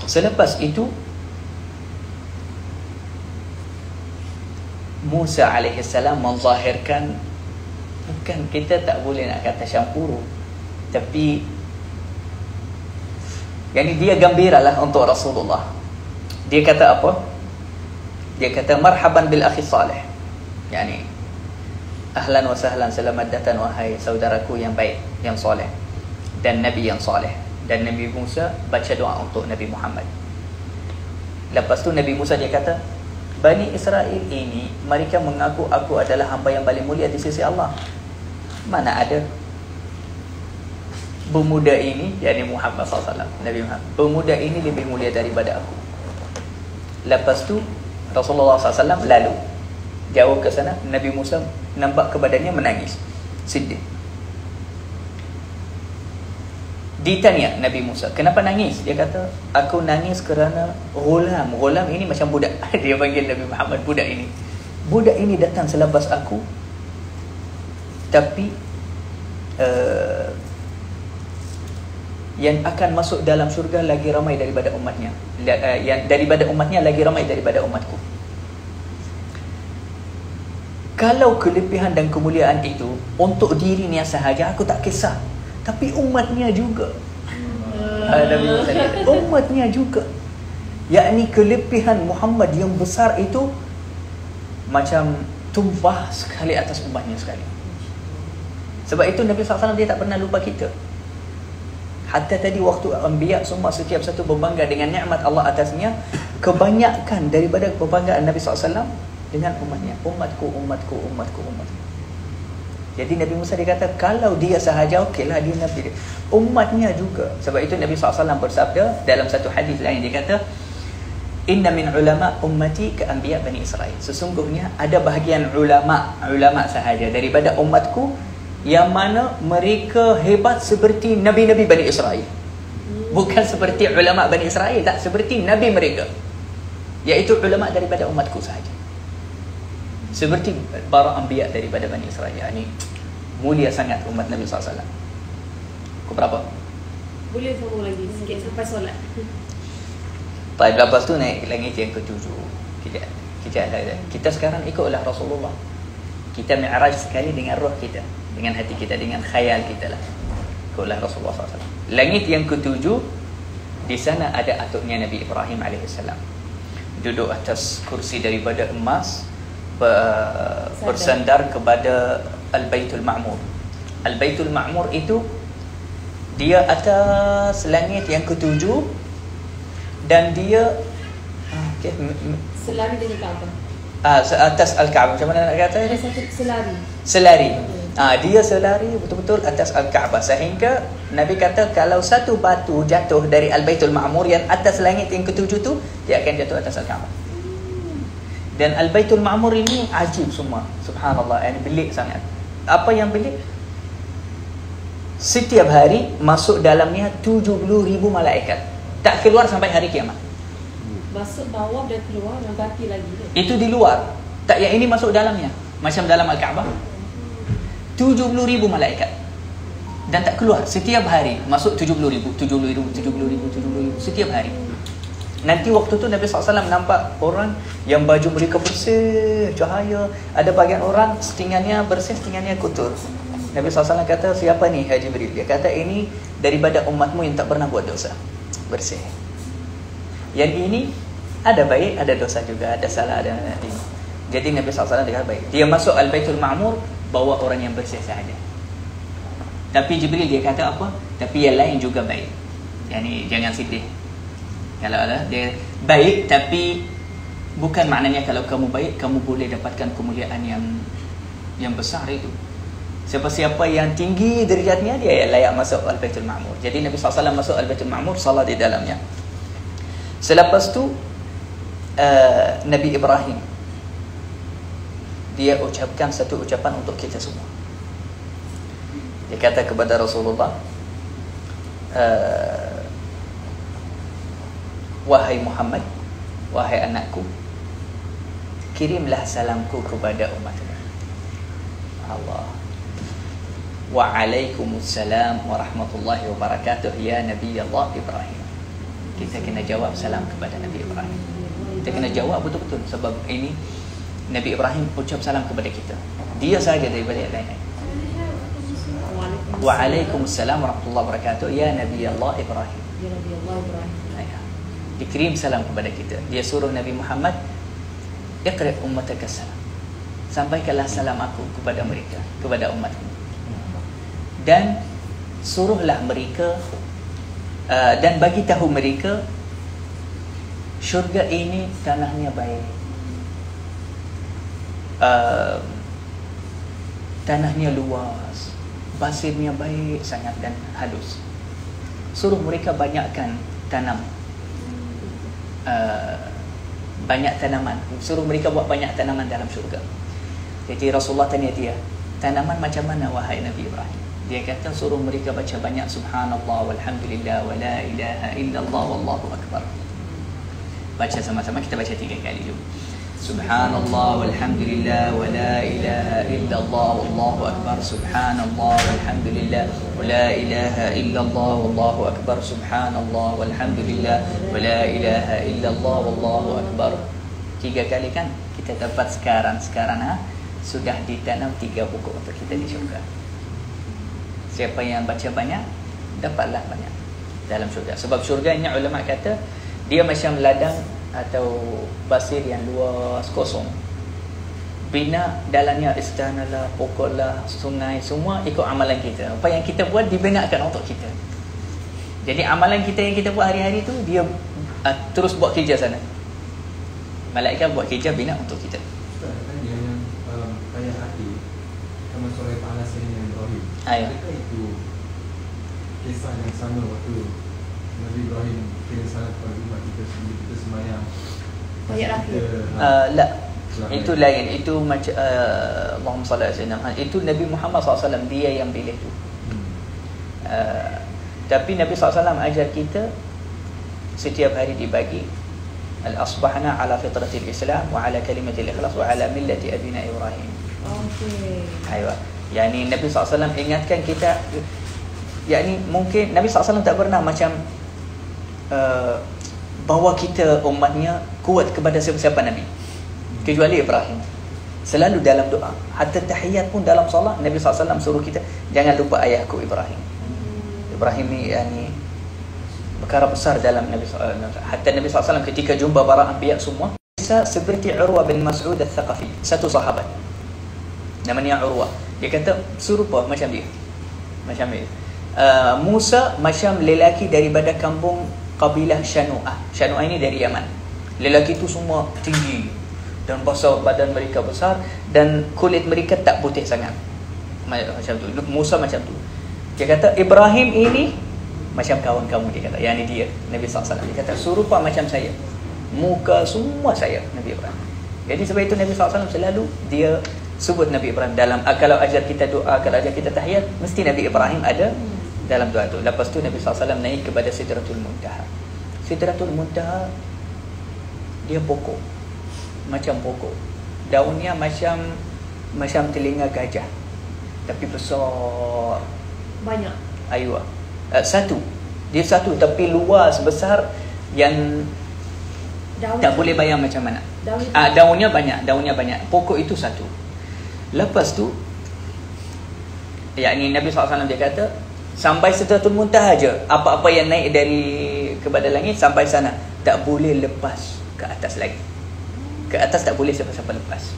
Selepas itu Musa alaihissalam menzahirkan, bukan, kita tak boleh nak kata syampuru, tapi yani dia gembiralah untuk Rasulullah. Dia kata apa? Dia kata marhaban bil akhi salih. Yani ahlan wa sahlan, selamat datang wahai saudaraku yang baik, yang soleh, dan Nabi yang soleh. Dan Nabi Musa baca doa untuk Nabi Muhammad. Lepas tu Nabi Musa dia kata, Bani Israel ini mereka mengaku aku adalah hamba yang paling mulia di sisi Allah. Mana ada pemuda ini, yakni Muhammad SAW, Nabi Muhammad, pemuda ini lebih mulia daripada aku. Lepas tu Rasulullah SAW lalu jauh ke sana. Nabi Musa nampak kebadannya menangis, sedih. Ditanya Nabi Musa, kenapa nangis? Dia kata, aku nangis kerana ghulam. Ghulam ini macam budak. Dia panggil Nabi Muhammad budak ini. Budak ini datang selepas aku, tapi yang akan masuk dalam syurga lagi ramai daripada umatnya. Yang daripada umatnya lagi ramai daripada umatku. Kalau kelebihan dan kemuliaan itu untuk dirinya sahaja, aku tak kisah. Tapi umatnya juga. Umatnya juga. Yakni kelebihan Muhammad yang besar itu macam tumpah sekali atas umatnya sekali. Sebab itu Nabi SAW dia tak pernah lupa kita. Hatta tadi waktu Anbiya semua setiap satu berbangga dengan nikmat Allah atasnya, kebanyakan daripada kebanggaan Nabi SAW dengan umatnya. Umatku, umatku, umatku, umatku. Jadi Nabi Musa dia kata, kalau dia sahaja okeylah, dia Nabi dia. Umatnya juga. Sebab itu Nabi SAW bersabda dalam satu hadis lain, dia kata, Inna min ulama ummati ka anbiya Bani Israel. Sesungguhnya ada bahagian ulama sahaja daripada umatku yang mana mereka hebat seperti Nabi-Nabi Bani Israel. Bukan seperti ulama Bani Israel, tak, seperti Nabi mereka, iaitu ulama daripada umatku sahaja. Seperti para anbiya daripada Bani Israel. Ini mulia sangat umat Nabi SAW. Kau berapa? Boleh sambung lagi sikit sampai solat. Baik, lepas tu naik langit yang ke-7. Kita sekarang ikutlah Rasulullah. Kita mi'raj sekali dengan roh kita, dengan hati kita, dengan khayal kita lah. Ikutlah Rasulullah SAW. Langit yang ke-7, di sana ada atuknya Nabi Ibrahim AS. Duduk atas kursi daripada emas, bersandar kepada Al-Baitul Ma'mur. Al-Baitul Ma'mur itu dia atas langit yang ke-7 dan dia selari dengan Kaabah. Atas Al-Kaabah. Macam mana nak kata? Ada satu selari. Dia selari betul-betul atas Al-Kaabah, sehingga Nabi kata kalau satu batu jatuh dari Al-Baitul Ma'mur yang atas langit yang ke-7 tu, dia akan jatuh atas Al-Kaabah. Dan Al-Baitul Ma'mur ini ajib semua. Subhanallah, ini belik sangat. Apa yang belik? Setiap hari masuk dalamnya 70,000 malaikat. Tak keluar sampai hari kiamat. Masuk bawah dan keluar dan baki lagi. Itu di luar. Tak, yang ini masuk dalamnya. Macam dalam Al-Kaabah. 70,000 malaikat. Dan tak keluar. Setiap hari masuk 70,000 setiap hari. Nanti waktu tu Nabi SAW nampak orang yang baju mereka bersih, cahaya. Ada bagian orang setengahnya bersih, setengahnya kotor. Nabi SAW kata, siapa ni Haji Jibril? Dia kata, ini daripada umatmu yang tak pernah buat dosa, bersih. Yang ini Ada baik, ada dosa juga, ada salah, ada ini. Jadi Nabi SAW dia kata baik. Dia masuk Al-Baitul Ma'mur bawa orang yang bersih sahaja. Tapi Jibril dia kata apa? Tapi yang lain juga baik. Yani jangan sedih. Kalau ada dia baik, tapi bukan maknanya kalau kamu baik kamu boleh dapatkan kemuliaan yang besar itu. Siapa-siapa yang tinggi derajatnya dia layak masuk Al-Baitul Ma'mur. Jadi Nabi SAW masuk Al-Baitul Ma'mur, salat di dalamnya. Selepas tu Nabi Ibrahim dia ucapkan satu ucapan untuk kita semua. Dia kata kepada Rasulullah, wahai Muhammad, wahai anakku, kirimlah salamku kepada umatmu. Allah. Waalaikumsalam warahmatullahi wabarakatuh ya Nabi Allah Ibrahim. Kita kena jawab salam kepada Nabi Ibrahim. Kita kena jawab betul-betul. Sebab ini Nabi Ibrahim ucap salam kepada kita. Dia saja daripada yang lain. Waalaikumsalam warahmatullahi wabarakatuh ya Nabi Allah Ibrahim. Ya Nabi Allah Ibrahim. Dikirim salam kepada kita. Dia suruh Nabi Muhammad, iqra ummataka salam. Sampaikanlah salam aku kepada mereka, kepada umatmu. Dan suruhlah mereka dan bagi tahu mereka syurga ini tanahnya baik, tanahnya luas, pasirnya baik sangat dan halus. Suruh mereka banyakkan tanam, banyak tanaman. Suruh mereka buat banyak tanaman dalam syurga. Jadi Rasulullah tanya dia, tanaman macam mana wahai Nabi Ibrahim? Dia kata suruh mereka baca banyak subhanallah walhamdulillah wa la ilaha illallah wallahu akbar. Baca sama-sama, kita baca 3 kali dulu. Subhanallah walhamdulillah wa la ilaha illallah wallahu akbar. Subhanallah walhamdulillah wa la ilaha illallah wallahu akbar. Subhanallah walhamdulillah wa la ilaha illallah wallahu akbar. 3 kali kan kita dapat sekarang sudah ditanam 3 pokok untuk kita di syurga. Siapa yang baca banyak, dapatlah banyak dalam syurga. Sebab syurga ini ulama kata dia macam ladang atau pasir yang luas kosong. Bina dalamnya istana lah, pokok lah, sungai, semua ikut amalan kita. Apa yang kita buat dibinakan untuk kita. Jadi amalan kita yang kita buat hari-hari tu dia terus buat kerja sana. Malaikat buat kerja bina untuk kita. Dia yang kaya hati sama surah Ta'ala Sayyidina Ibrahim. Adakah itu kisah yang sama waktu Nabi Ibrahim kirim salam kepada umat kita sebelum kita semayang? Tak. Itu lain. Itu macam Allahumma salli ala sayyidina. Itu Nabi Muhammad SAW dia yang pilih tu. Tapi Nabi SAW ajar kita setiap hari dibagi al-asbahna ala fitratil Islam wa ala kalimatil ikhlas wa ala millati abina Ibrahim. Okey. Aywa. Yani Nabi SAW ingatkan kita, yakni mungkin Nabi SAW tak pernah macam bawa kita umatnya kuat kepada siapa-siapa Nabi kecuali Ibrahim. Selalu dalam doa, hatta tahiyat pun dalam solat Nabi SAW suruh kita jangan lupa ayahku Ibrahim. Ibrahim ni yani perkara besar dalam Nabi SAW. Hatta Nabi SAW ketika jumpa para anbiya semua, bisa seperti Urwa bin Mas'ud al-Thaqafi, satu sahabat namanya Urwa. Dia kata serupa macam dia, macam dia. Musa macam lelaki daripada kampung kabilah Shanu'ah. Shanu'ah ini dari Yaman. Lelaki itu semua tinggi dan besar, badan mereka besar dan kulit mereka tak putih sangat. Macam tu. Musa macam tu. Dia kata Ibrahim ini macam kawan kamu, dia kata. Yang ni dia, Nabi SAW. Dia kata serupa macam saya. Muka semua saya, Nabi Ibrahim. Jadi sebab itu Nabi SAW selalu dia sebut Nabi Ibrahim dalam, kalau ajar kita doa, kalau ajar kita tahiyat, mesti Nabi Ibrahim ada dalam doa tu. Lepas tu Nabi SAW naik kepada Sidratul Muntaha. Sidratul Muntaha dia pokok, macam pokok. Daunnya macam telinga gajah, tapi besar. Banyak. Aywa. Satu. Dia satu tapi luas besar yang tak boleh bayang macam mana. Daunnya banyak. Pokok itu satu. Lepas tu yakni Nabi SAW dia kata sampai Sidratul Muntaha je, apa-apa yang naik dari kepada langit sampai sana tak boleh lepas ke atas lagi. Ke atas tak boleh siapa-siapa lepas.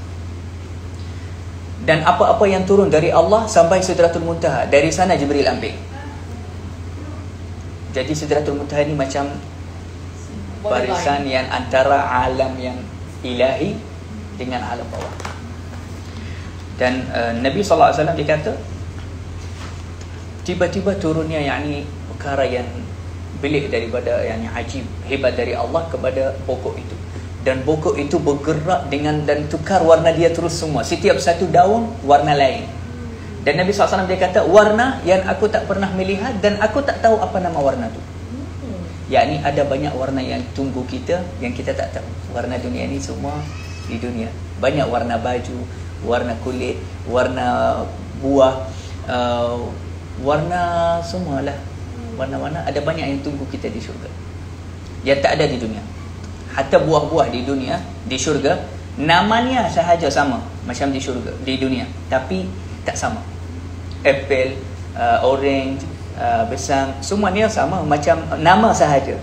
Dan apa-apa yang turun dari Allah sampai Sidratul Muntaha, dari sana Jibril ambil. Jadi Sidratul Muntaha ni macam barisan yang antara alam yang ilahi dengan alam bawah. Dan Nabi SAW dia kata, tiba-tiba turunnya yakni perkara yang belik daripada yang ajib, hebat dari Allah kepada pokok itu. Dan pokok itu bergerak dengan dan tukar warna dia terus semua. Setiap satu daun warna lain. Dan Nabi SAW dia kata, warna yang aku tak pernah melihat dan aku tak tahu apa nama warna tu. Yakni ada banyak warna yang tunggu kita yang kita tak tahu. Warna dunia ni semua di dunia. Banyak warna baju, warna kulit, warna buah, warna semualah. Warna-warna ada banyak yang tunggu kita di syurga yang tak ada di dunia. Hatta buah-buah di dunia, di syurga, namanya sahaja sama macam di syurga, di dunia, tapi tak sama. Apple, orange, besang, semuanya sama macam nama sahaja.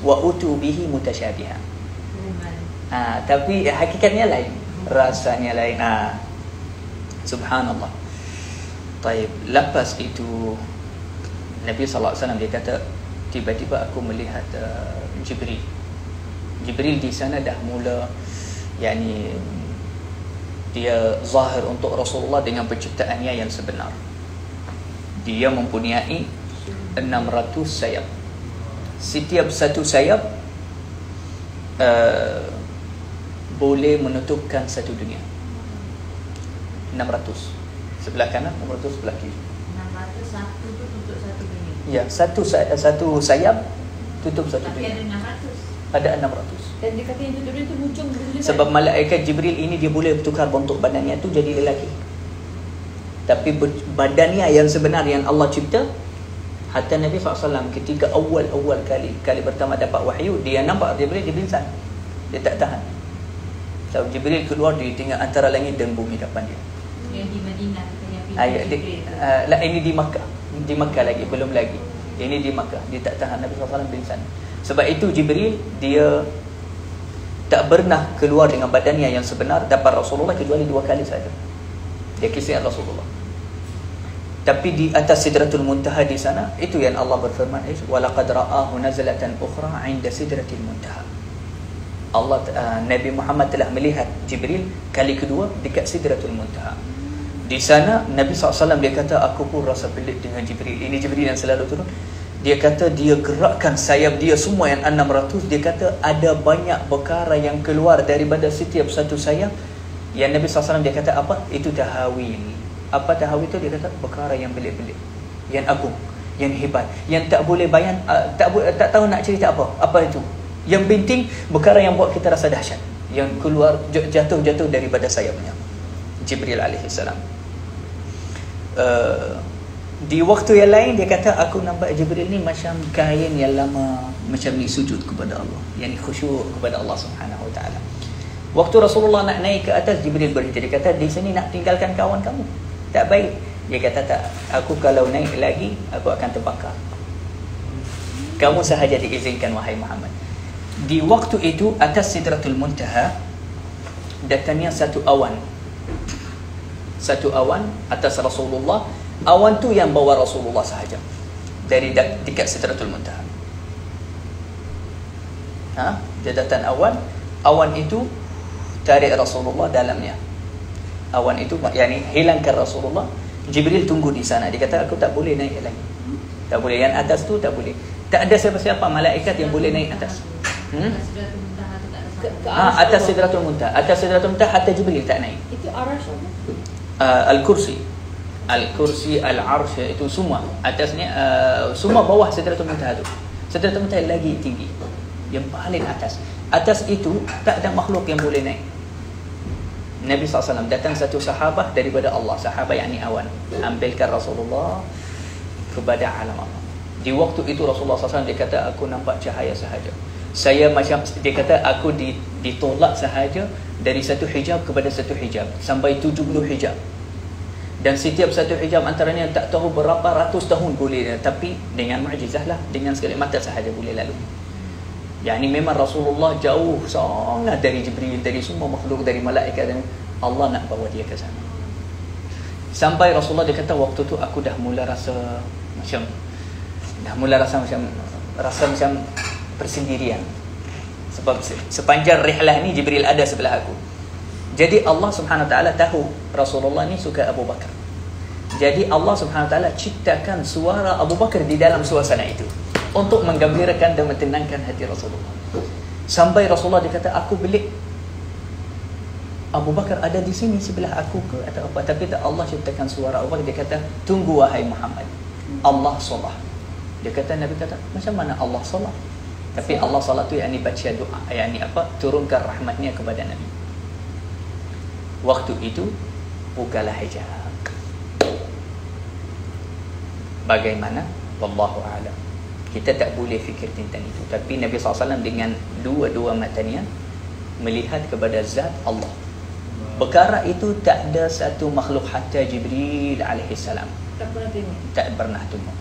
Wa utu bihi mutasyabiha. Tapi hakikatnya lain, rasanya lain. Subhanallah. Taib. Lepas itu Nabi SAW dia kata, tiba-tiba aku melihat Jibril. Jibril di sana dah mula yakni dia zahir untuk Rasulullah dengan penciptaannya yang sebenar. Dia mempunyai 600 sayap. Setiap satu sayap boleh menutupkan satu dunia. 600 sebelah kanan, 600 sebelah kiri. 600 satu tu tutup satu dunia. Ya, satu sayap tutup satu Tapi dunia. ada 600. Ada 600. Dan dia kata yang tutup dia tu hujung dulu. Sebab malaikat Jibril ini dia boleh bertukar bentuk badannya tu jadi lelaki. Tapi badannya yang sebenar yang Allah cipta, hatta Nabi SAW ketika awal kali pertama dapat wahyu, dia nampak Jibril, dia pingsan. Dia tak tahan. So Jibril keluar, dia tengok antara langit dan bumi depan dia. Yang di Madinah yang Jibril. Ini di Makkah. Di Makkah lagi, belum lagi. Ini di Makkah. Dia tak tahan, Nabi SAW pingsan. Sebab itu Jibril dia tak pernah keluar dengan badannya yang sebenar dapat Rasulullah kecuali 2 kali saja. Dia kisah Rasulullah. Tapi di atas Sidratul Muntaha di sana, itu yang Allah berfirman, walaqad ra'ahu nazlatan ukhra 'inda Sidratil Muntaha. Allah Nabi Muhammad telah melihat Jibril kali kedua dekat Sidratul Muntaha. Di sana Nabi SAW dia kata, aku pun rasa pelik dengan Jibril. Ini Jibril yang selalu turun. Dia kata dia gerakkan sayap dia semua yang 600. Dia kata ada banyak perkara yang keluar daripada setiap satu sayap. Yang Nabi SAW dia kata apa? Itu tahawil. Apa tahawil itu? Dia kata perkara yang pelik-pelik, yang agung, yang hebat, yang tak boleh bayan, tak tahu nak cerita apa. Apa itu? Yang penting perkara yang buat kita rasa dahsyat, yang keluar jatuh daripada sayapnya Jibril alaihissalam. Di waktu yang lain dia kata, aku nampak Jibril ni macam kain yang lama, macam ni sujud kepada Allah, yang khusyuk kepada Allah Subhanahu Wa Taala. Waktu Rasulullah nak naik ke atas, Jibril berhenti. Dia kata, di sini nak tinggalkan kawan kamu, tak baik. Dia kata, tak, aku kalau naik lagi aku akan terbakar. Kamu sahaja diizinkan wahai Muhammad. Di waktu itu atas Sidratul Muntaha datangnya satu awan. Satu awan atas Rasulullah. Awan tu yang bawa Rasulullah sahaja dari dekat Sidratul Muntaha. Dia datang awan. Awan itu tarik Rasulullah dalamnya. Awan itu yakni hilangkan Rasulullah. Jibril tunggu di sana. Dia kata, aku tak boleh naik lagi. Tak boleh. Yang atas tu tak boleh. Tak ada siapa-siapa malaikat yang boleh naik atas. Atas Sidratul Muntaha. Atas Sidratul Muntaha hatta Jibril tak naik. Itu arash apa? Al-Kursi. Al-Kursi, Al-Arsh, itu semua atasnya, semua bawah Sidratul Muntaha tu. Sidratul Muntaha lagi tinggi, yang paling atas. Atas itu tak ada makhluk yang boleh naik. Nabi SAW datang satu sahabah daripada Allah. Sahabah yakni awan, ambilkan Rasulullah kepada alam Allah. Di waktu itu Rasulullah SAW dia kata, aku nampak cahaya sahaja. Saya macam, dia kata, aku ditolak sahaja dari satu hijab kepada satu hijab, sampai 70 hijab. Dan setiap satu hijab antaranya tak tahu berapa ratus tahun boleh, tapi dengan mukjizah lah, dengan sekali mata sahaja boleh lalu. Yani memang Rasulullah jauh sangat dari Jibril, dari semua makhluk, dari malaikat, dan Allah nak bawa dia ke sana. Sampai Rasulullah dia kata, waktu tu aku dah mula rasa macam persendirian. Sebab sepanjang rihlah ni Jibril ada sebelah aku. Jadi Allah Subhanahu Wa Taala tahu Rasulullah ni suka Abu Bakar. Jadi Allah Subhanahu Wa Taala ciptakan suara Abu Bakar di dalam suasana itu untuk menggembirakan dan menenangkan hati Rasulullah. Sampai Rasulullah dia kata, aku belik Abu Bakar ada di sini sebelah aku ke atau apa, tapi tak, Allah ciptakan suara Abu Bakar. Dia kata, tunggu wahai Muhammad, Allah solat. Dia kata, Nabi kata, macam mana Allah solat? Tapi Allah solat tu yakni baca doa, yakni apa? Turunkan rahmatnya kepada Nabi. Waktu itu bukalah hijab. Bagaimana? Wallahu a'lam. Kita tak boleh fikir tentang itu. Tapi Nabi SAW dengan dua-dua matanya melihat kepada zat Allah. Perkara itu tak ada satu makhluk hatta Jibril alaihissalam tak pernah tengok.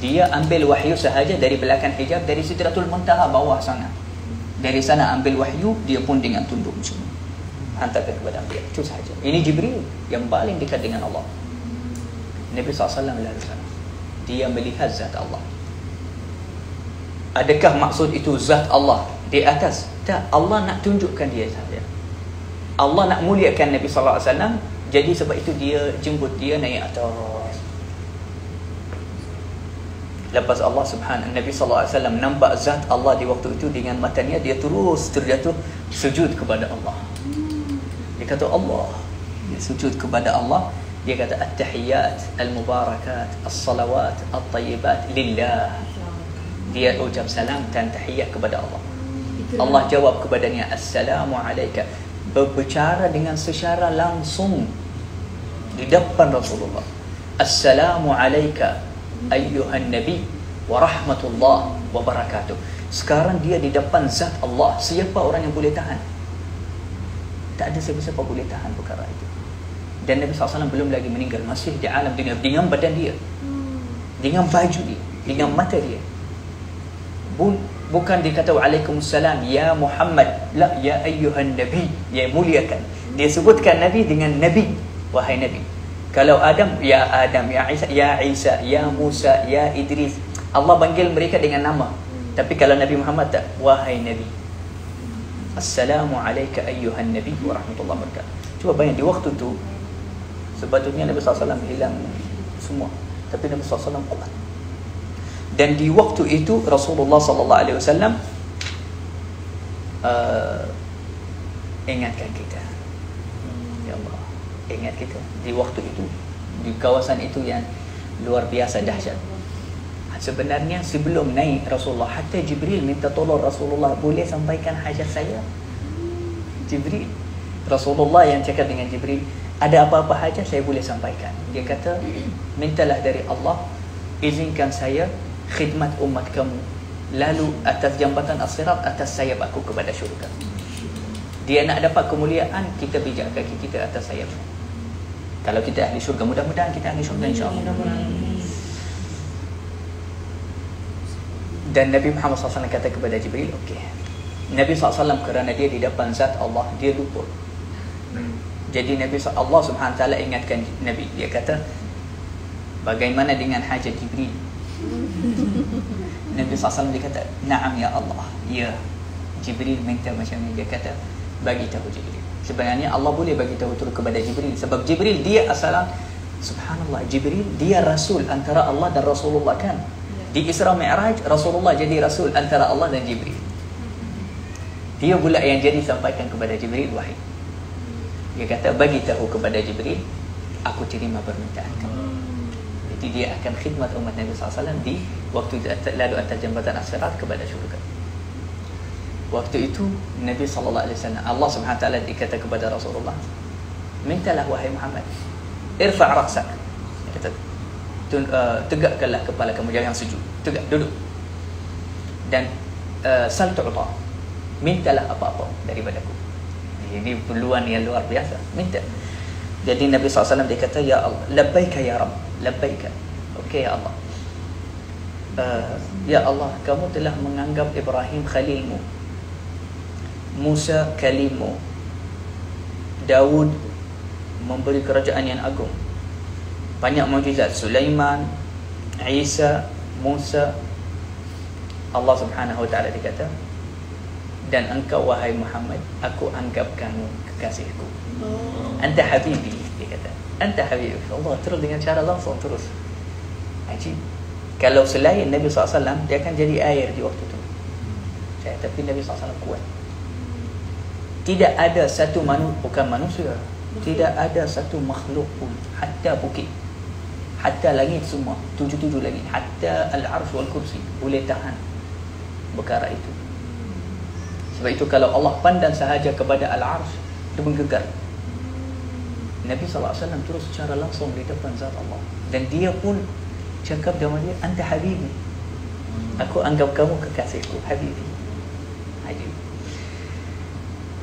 Dia ambil wahyu sahaja dari belakang hijab, dari Sidratul Muntaha bawah sana. Dari sana ambil wahyu, dia pun dengan tunduk semua hantarkan kepada Nabi. Itu sahaja. Ini Jibril yang paling dekat dengan Allah. Nabi SAW lalu sana. Dia melihat zat Allah. Adakah maksud itu zat Allah di atas? Tak, Allah nak tunjukkan dia sahaja. Allah nak muliakan Nabi SAW. Jadi sebab itu dia jemput dia naik atas. Lepas Allah Subhanahu Nabi SAW nampak zat Allah di waktu itu dengan matanya, dia terus terjatuh sujud kepada Allah. Dia kata Allah, dia sujud kepada Allah. Dia kata at-tahiyyat al-mubarakat as-salawat at-tayyibat lillah. Dia ucap salam dan tahiyat kepada Allah. Allah jawab kepadanya, assalamu alayka. Berbicara dengan secara langsung di depan Rasulullah. Assalamu alayka ayyuhan nabi wa rahmatullah wa barakatuh. Sekarang dia di depan zat Allah. Siapa orang yang boleh tahan? Tak ada siapa-siapa boleh tahan perkara itu. Dan Nabi SAW belum lagi meninggal, masih di alam dunia dengan badan dia, dengan baju dia, dengan mata dia. Bukan dikata waalaikumsalam ya Muhammad, la ya ayyuhan nabi, ya muliakan. Dia sebutkan Nabi dengan Nabi, wahai Nabi. Kalau Adam, ya Adam, ya Isa, ya Isa, ya Musa, ya Idris. Allah panggil mereka dengan nama. Tapi kalau Nabi Muhammad tak, wahai Nabi. Assalamu alayka ayyuhan nabi wa rahmatullahi wa barakatuh. Cuba bayang di waktu tu sebetulnya Nabi SAW hilang semua, tapi Nabi SAW kuat. Dan di waktu itu Rasulullah SAW ingatkan kita, ya Allah, ingat kita di waktu itu, di kawasan itu yang luar biasa dahsyat. Sebenarnya sebelum naik Rasulullah, hatta Jibril minta tolong Rasulullah, boleh sampaikan hajat saya? Jibril, Rasulullah yang cakap dengan Jibril, ada apa-apa hajat saya boleh sampaikan. Dia kata, mintalah dari Allah, izinkan saya khidmat umat kamu, lalu atas jambatan as-sirat, atas sayap aku kepada syurga. Dia nak dapat kemuliaan, kita bijak kaki kita atas sayap. Kalau kita ahli syurga, mudah-mudahan kita ahli syurga insyaAllah. Dan Nabi Muhammad SAW kata kepada Jibril, okey. Nabi SAW kerana dia di depan zat Allah, dia lupa. Jadi Allah Subhanahu Taala ingatkan Nabi. Dia kata, bagaimana dengan hajat Jibril? Nabi SAW dia kata, na'am ya Allah. Ya, Jibril minta macam ni. Dia kata, bagi tahu Jibril. Sebenarnya Allah boleh bagi tahu turun kepada Jibril. Sebab Jibril dia asalan, subhanallah, Jibril dia rasul antara Allah dan Rasulullah kan. Di Isra Mi'raj, Rasulullah jadi rasul antara Allah dan Jibril. Dia pula yang jadi sampaikan kepada Jibril wahai. Dia kata, bagi tahu kepada Jibril, aku terima permintaan kamu. Jadi dia akan khidmat umat Nabi SAW di waktu lalu atas jambatan as-sirat kepada syurga. Waktu itu Nabi SAW, Allah SWT dikata kepada Rasulullah, mintalah wahai Muhammad, irfa' ra'sak. Dia kata, tegakkanlah kepala kamu, jangan sujud, tegak, duduk. Dan sal tu'ta, mintalah apa-apa daripadaku. Ini peluang yang luar biasa, minta. Jadi Nabi SAW dia kata, ya Allah, labbaika ya Rabb, labbaika. Okey ya Allah. Ya Allah, kamu telah menganggap Ibrahim khalilmu, Musa kalimmu, Daud memberi kerajaan yang agung, banyak mukjizat, Sulaiman, Isa, Musa. Allah Subhanahu wa taala dikata, dan engkau wahai Muhammad, aku anggap kamu kekasihku. Anta habibi, dia kata. Anta habibi. Allah terus dengan cara langsung terus. Ajib. Kalau selain Nabi SAW, dia akan jadi air di waktu itu. Tapi Nabi SAW kuat. Tidak ada satu bukan manusia, tidak ada satu makhluk pun, hatta bukit, hatta langit semua, 7 langit, hatta al-arsh wal kursi boleh tahan perkara itu. Sebab itu kalau Allah pandang sahaja kepada al-arsh, dia menggegar. Nabi SAW terus secara langsung di depan zat Allah, dan dia pun cakap sama dia, anta habibi, aku anggap kamu kekasihku, habibi. Ajib.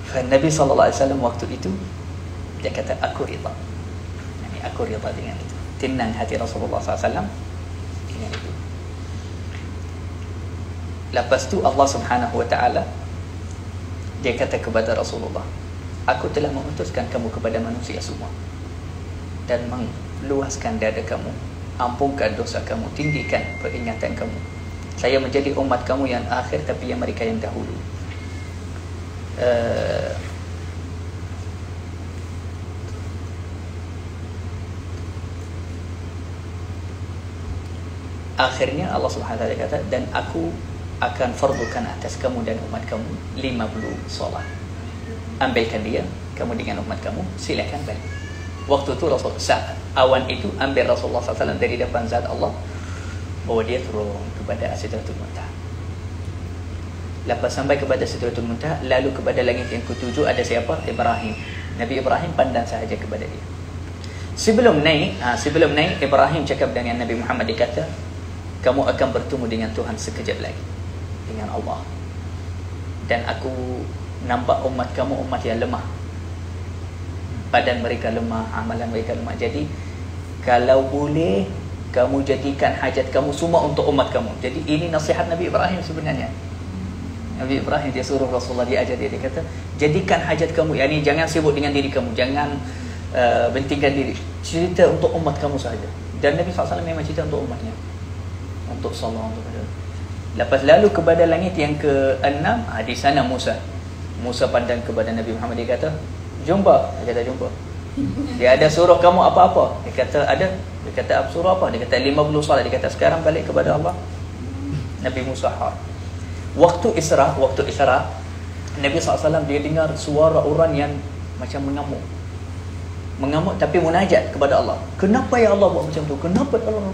Nabi SAW waktu itu dia kata, aku rida, aku rida dengan itu. Tenang hati Rasulullah SAW dengan itu. Lepas tu Allah Subhanahu wa taala dia kata kepada Rasulullah, aku telah mengutuskan kamu kepada manusia semua dan meluaskan dada kamu, ampunkan dosa kamu, tinggikan peringatan kamu. Saya menjadi umat kamu yang akhir, tapi yang mereka yang dahulu. Akhirnya Allah Subhanahu wa taala kata, dan aku akan fardukan atas kamu dan umat kamu 50 solat. Ambilkan dia, kamu dengan umat kamu, silakan balik. Waktu itu Rasulullah awan itu ambil Rasulullah SAW dari depan zat Allah, bawa dia turun kepada Sidratul Muntaha. Lepas sampai kepada Sidratul Muntaha, lalu kepada langit yang ketujuh ada siapa? Ibrahim. Nabi Ibrahim pandang sahaja kepada dia. Sebelum naik Ibrahim cakap dengan Nabi Muhammad, dia kata, kamu akan bertemu dengan Tuhan sekejap lagi, dengan Allah. Dan aku nampak umat kamu umat yang lemah, badan mereka lemah, amalan mereka lemah. Jadi kalau boleh, kamu jadikan hajat kamu semua untuk umat kamu. Jadi ini nasihat Nabi Ibrahim sebenarnya. Nabi Ibrahim dia suruh Rasulullah, dia ajar dia kata, jadikan hajat kamu, yakni jangan sibuk dengan diri kamu, jangan bentingkan diri, cerita untuk umat kamu sahaja. Dan Nabi SAW memang cerita untuk umatnya, untuk salam, untuk lepas lalu kepada langit yang ke-6, di sana Musa pandang kepada Nabi Muhammad, dia kata, jumpa. Dia kata, jumpa. Dia ada suruh kamu apa-apa? Dia kata, ada. Dia kata, suruh apa? Dia kata, 50 salat. Dia kata, sekarang balik kepada Allah. Nabi Musa Waktu Isra, Nabi SAW dia dengar suara orang yang macam mengamuk tapi munajat kepada Allah. Kenapa ya Allah buat macam tu? Kenapa Allah?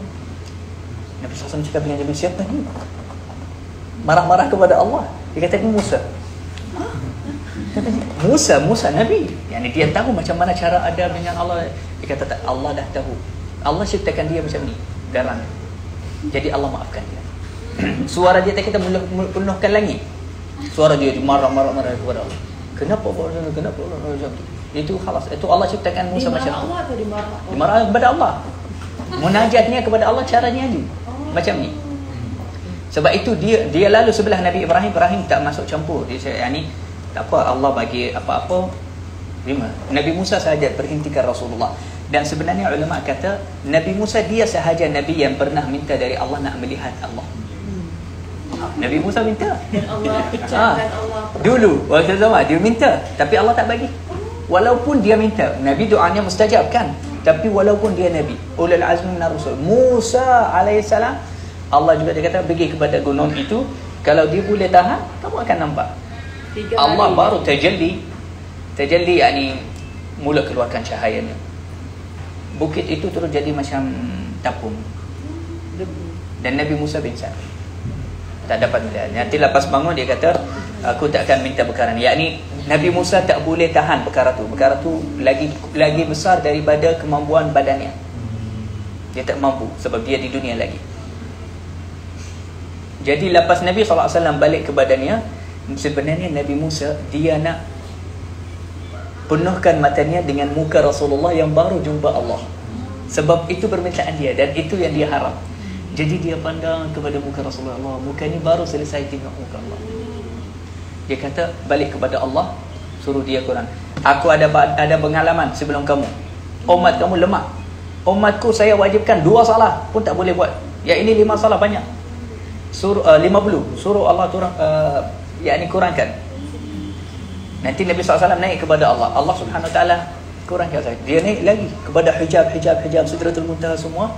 Nabi SAW cakap dengan Nabi, siapa ni? Marah-marah kepada Allah. Dia kata, ini Musa. Musa Nabi. Yani dia tahu macam mana cara adab dengan Allah. Dia kata, tak, Allah dah tahu. Allah ciptakan dia macam ni, garang. Jadi Allah maafkan dia. Suara dia tak kita penuhkan langit. Suara dia marah-marah kepada Allah. Kenapa Allah macam tu? Itu khalas. Itu Allah ciptakan Musa macam tu. Allah atau dimarah kepada Allah. Munajatnya kepada Allah caranya ni. Macam ni. Sebab itu dia lalu sebelah Nabi Ibrahim tak masuk campur. Dia cakap, yani tak apa, Allah bagi apa-apa terima. Nabi Musa sahaja berhentikan Rasulullah. Dan sebenarnya ulama kata Nabi Musa dia sahaja Nabi yang pernah minta dari Allah nak melihat Allah. Nabi Musa minta dan Allah pecahkan Allah. Dulu waktu zaman dia minta, tapi Allah tak bagi. Walaupun dia minta, Nabi doanya mustajab kan? Tapi walaupun dia Nabi, ulul azmi minar rusul, Musa alaihissalam, Allah juga dia kata pergi kepada gunung itu, kalau dia boleh tahan, kamu akan nampak. Allah baru tajalli, yakni mula keluarkan cahayanya. Bukit itu terus jadi macam tapung. Dan Nabi Musa pingsan, tak dapat melihat. Nanti lepas bangun dia kata, aku tak akan minta perkara ni. Yakni Nabi Musa tak boleh tahan perkara tu. Perkara tu lagi besar daripada kemampuan badannya. Dia tak mampu sebab dia di dunia lagi. Jadi lepas Nabi SAW balik ke badannya, sebenarnya Nabi Musa dia nak penuhkan matanya dengan muka Rasulullah yang baru jumpa Allah. Sebab itu permintaan dia dan itu yang dia harap. Jadi dia pandang kepada muka Rasulullah, Allah, muka ni baru selesai tengok muka Allah. Dia kata balik kepada Allah, suruh dia Quran. Aku ada pengalaman sebelum kamu. Umat kamu lemah. Umatku saya wajibkan 2 salah pun tak boleh buat. Ya ini 5 salah banyak. Suruh 50. Suruh Allah turun yakni kurangkan. Nanti Nabi SAW naik kepada Allah. Allah Subhanahu Wa Taala kurangkan saya. Dia naik lagi kepada hijab Sidratul Muntaha semua.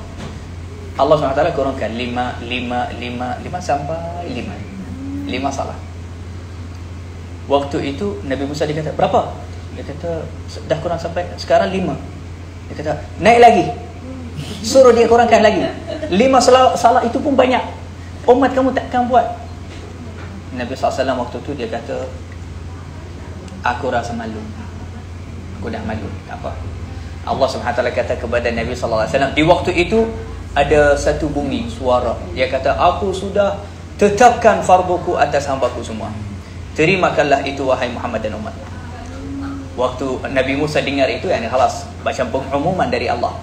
Allah SWT kurangkan 5 sampai 5 salah. Waktu itu Nabi Musa dia kata berapa? Dia kata dah kurang sampai sekarang 5. Dia kata naik lagi. Suruh dia kurangkan lagi. 5 salah itu pun banyak. Umat kamu takkan buat. Nabi SAW waktu itu dia kata aku rasa malu. Aku dah malu. Tak apa. Allah SWT kata kepada Nabi SAW di waktu itu ada satu bunyi suara. Dia kata aku sudah tetapkan farduku atas hambaku semua. Terimakanlah itu wahai Muhammad dan umat. Waktu Nabi Musa dengar itu, yani khalas, macam pengumuman dari Allah.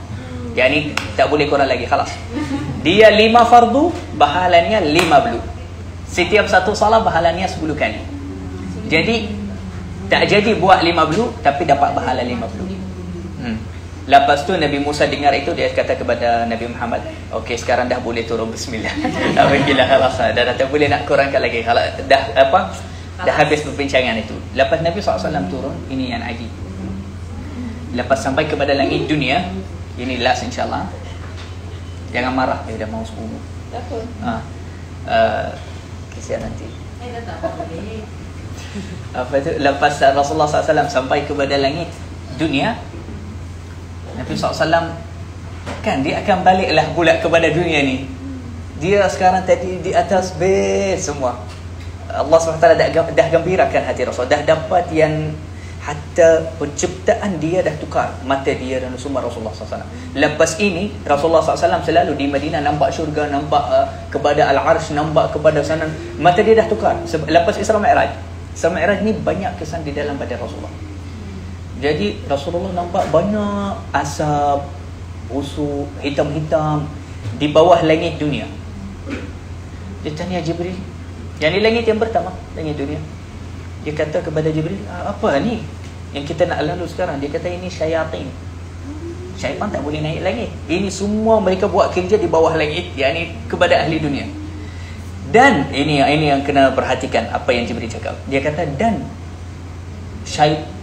Yani tak boleh kurang lagi, khalas. Dia 5 fardu, bahalanya 50. Setiap satu salah bahalanya 10 kali. Jadi tak jadi buat 50 tapi dapat bahala 50. Lepas tu Nabi Musa dengar itu, dia kata kepada Nabi Muhammad, okey sekarang dah boleh turun bismillah. Alhamdulillah, khalas. Dah tak boleh nak kurangkan lagi. Khalas, dah habis perbincangan itu. Lepas Nabi SAW turun, ini yang ajib. Lepas sampai kepada langit dunia, ini last insyaAllah. Jangan marah, dah mau 10. Kesian nanti. Apa itu? Lepas Rasulullah SAW sampai kepada langit dunia, Nabi SAW kan dia akan baliklah pula kepada dunia ni. Dia sekarang tadi di atas base semua. Allah SWT dah gembirakan hati Rasul. Dah dapat yang hatta penciptaan dia dah tukar. Mata dia dan semua Rasulullah SAW. Lepas ini Rasulullah SAW selalu di Madinah nampak syurga, nampak kepada Al-Arsh, nampak kepada sana. Mata dia dah tukar. Lepas Isra Mi'raj. Isra Mi'raj ni banyak kesan di dalam badan Rasulullah. Jadi Rasulullah nampak banyak asap, busuk, hitam-hitam di bawah langit dunia. Dia tanya Jibril, yang di langit yang pertama, langit dunia. Dia kata kepada Jibril, apa ni yang kita nak lalu sekarang? Dia kata ini syaitan. Syaitan tak boleh naik langit. Ini semua mereka buat kerja di bawah langit, yakni kepada ahli dunia. Dan ini yang kena perhatikan apa yang Jibril cakap. Dia kata dan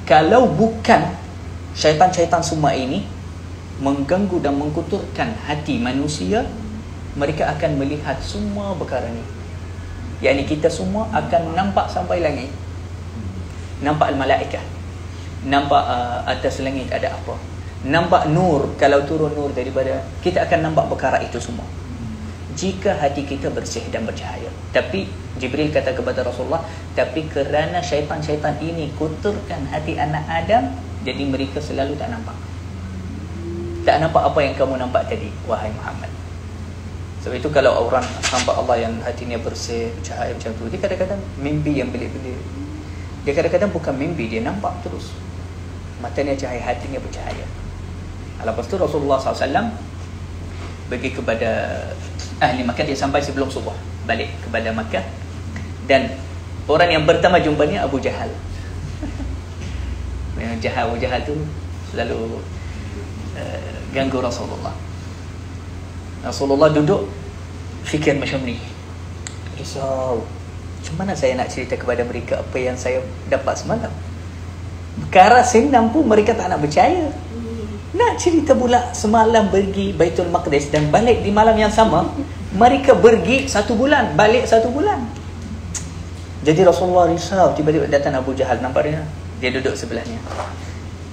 kalau bukan syaitan-syaitan semua ini mengganggu dan mengkuturkan hati manusia, mereka akan melihat semua perkara ni. Yakni kita semua akan nampak sampai langit. Nampak al-malaikat. Nampak atas langit ada apa. Nampak nur, kalau turun nur daripada, kita akan nampak perkara itu semua. Jika hati kita bersih dan bercahaya. Tapi Jibril kata kepada Rasulullah, tapi kerana syaitan-syaitan ini kuturkan hati anak Adam, jadi mereka selalu tak nampak. Tak nampak apa yang kamu nampak tadi, wahai Muhammad. Sebab itu kalau orang hamba Allah yang hatinya bersih, bercahaya macam tu, dia kadang-kadang mimpi yang belik-belik. Dia kadang-kadang bukan mimpi, dia nampak terus. Matanya cahaya, hatinya bercahaya. Lepas tu Rasulullah SAW pergi kepada ahli Makkah. Dia sampai sebelum subuh, balik kepada Makkah. Dan orang yang pertama jumpanya Abu Jahal. Abu Jahal tu selalu ganggu Rasulullah. Rasulullah duduk fikir macam ni, risau, macam mana saya nak cerita kepada mereka apa yang saya dapat semalam. Perkara senang pun mereka tak nak percaya. Nak cerita pula semalam pergi Baitul Maqdis dan balik di malam yang sama. Mereka pergi 1 bulan, balik 1 bulan. Jadi Rasulullah risau. Tiba-tiba datang Abu Jahal, nampak dia? Dia duduk sebelahnya.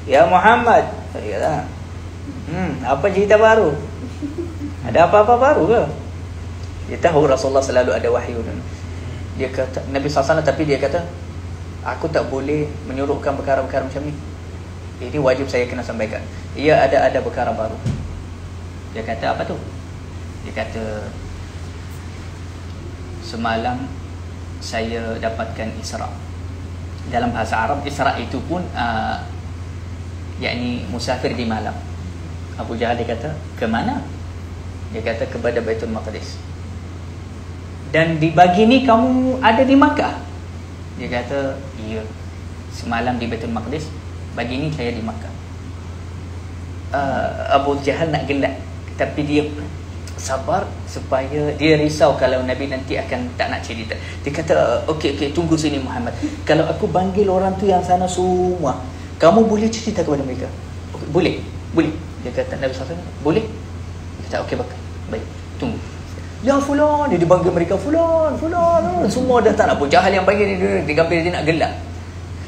Ya Muhammad, dia kata, apa cerita baru? Ada apa-apa baru ke? Dia tahu Rasulullah selalu ada wahyu. Dia kata, Nabi SAW, tapi dia kata, aku tak boleh menyuruhkan perkara-perkara macam ni. Ini wajib saya kena sampaikan. Ia ada perkara baru. Dia kata apa tu? Dia kata semalam saya dapatkan Isra. Dalam bahasa Arab Isra itu pun yakni musafir di malam. Abu Jahal dia kata, ke mana? Dia kata kepada Baitul Maqdis. Dan dibagi ni kamu ada di Makkah? Dia kata, iya. Semalam di Baitul Maqdis, bagi ni saya di Makkah. Abu Jahal nak gelak, tapi dia sabar supaya dia risau kalau Nabi nanti akan tak nak cerita. Dia kata, okey, tunggu sini Muhammad. Kalau aku panggil orang tu yang sana semua, kamu boleh cerita kepada mereka? Okay, boleh. Dia kata, Nabi SAW, boleh? Dia kata, okey, baik, tunggu. Ya fulan, dia dipanggil mereka, fulan. Semua dah tak nak. Abu Jahal yang panggil dia gambir, dia nak gelak.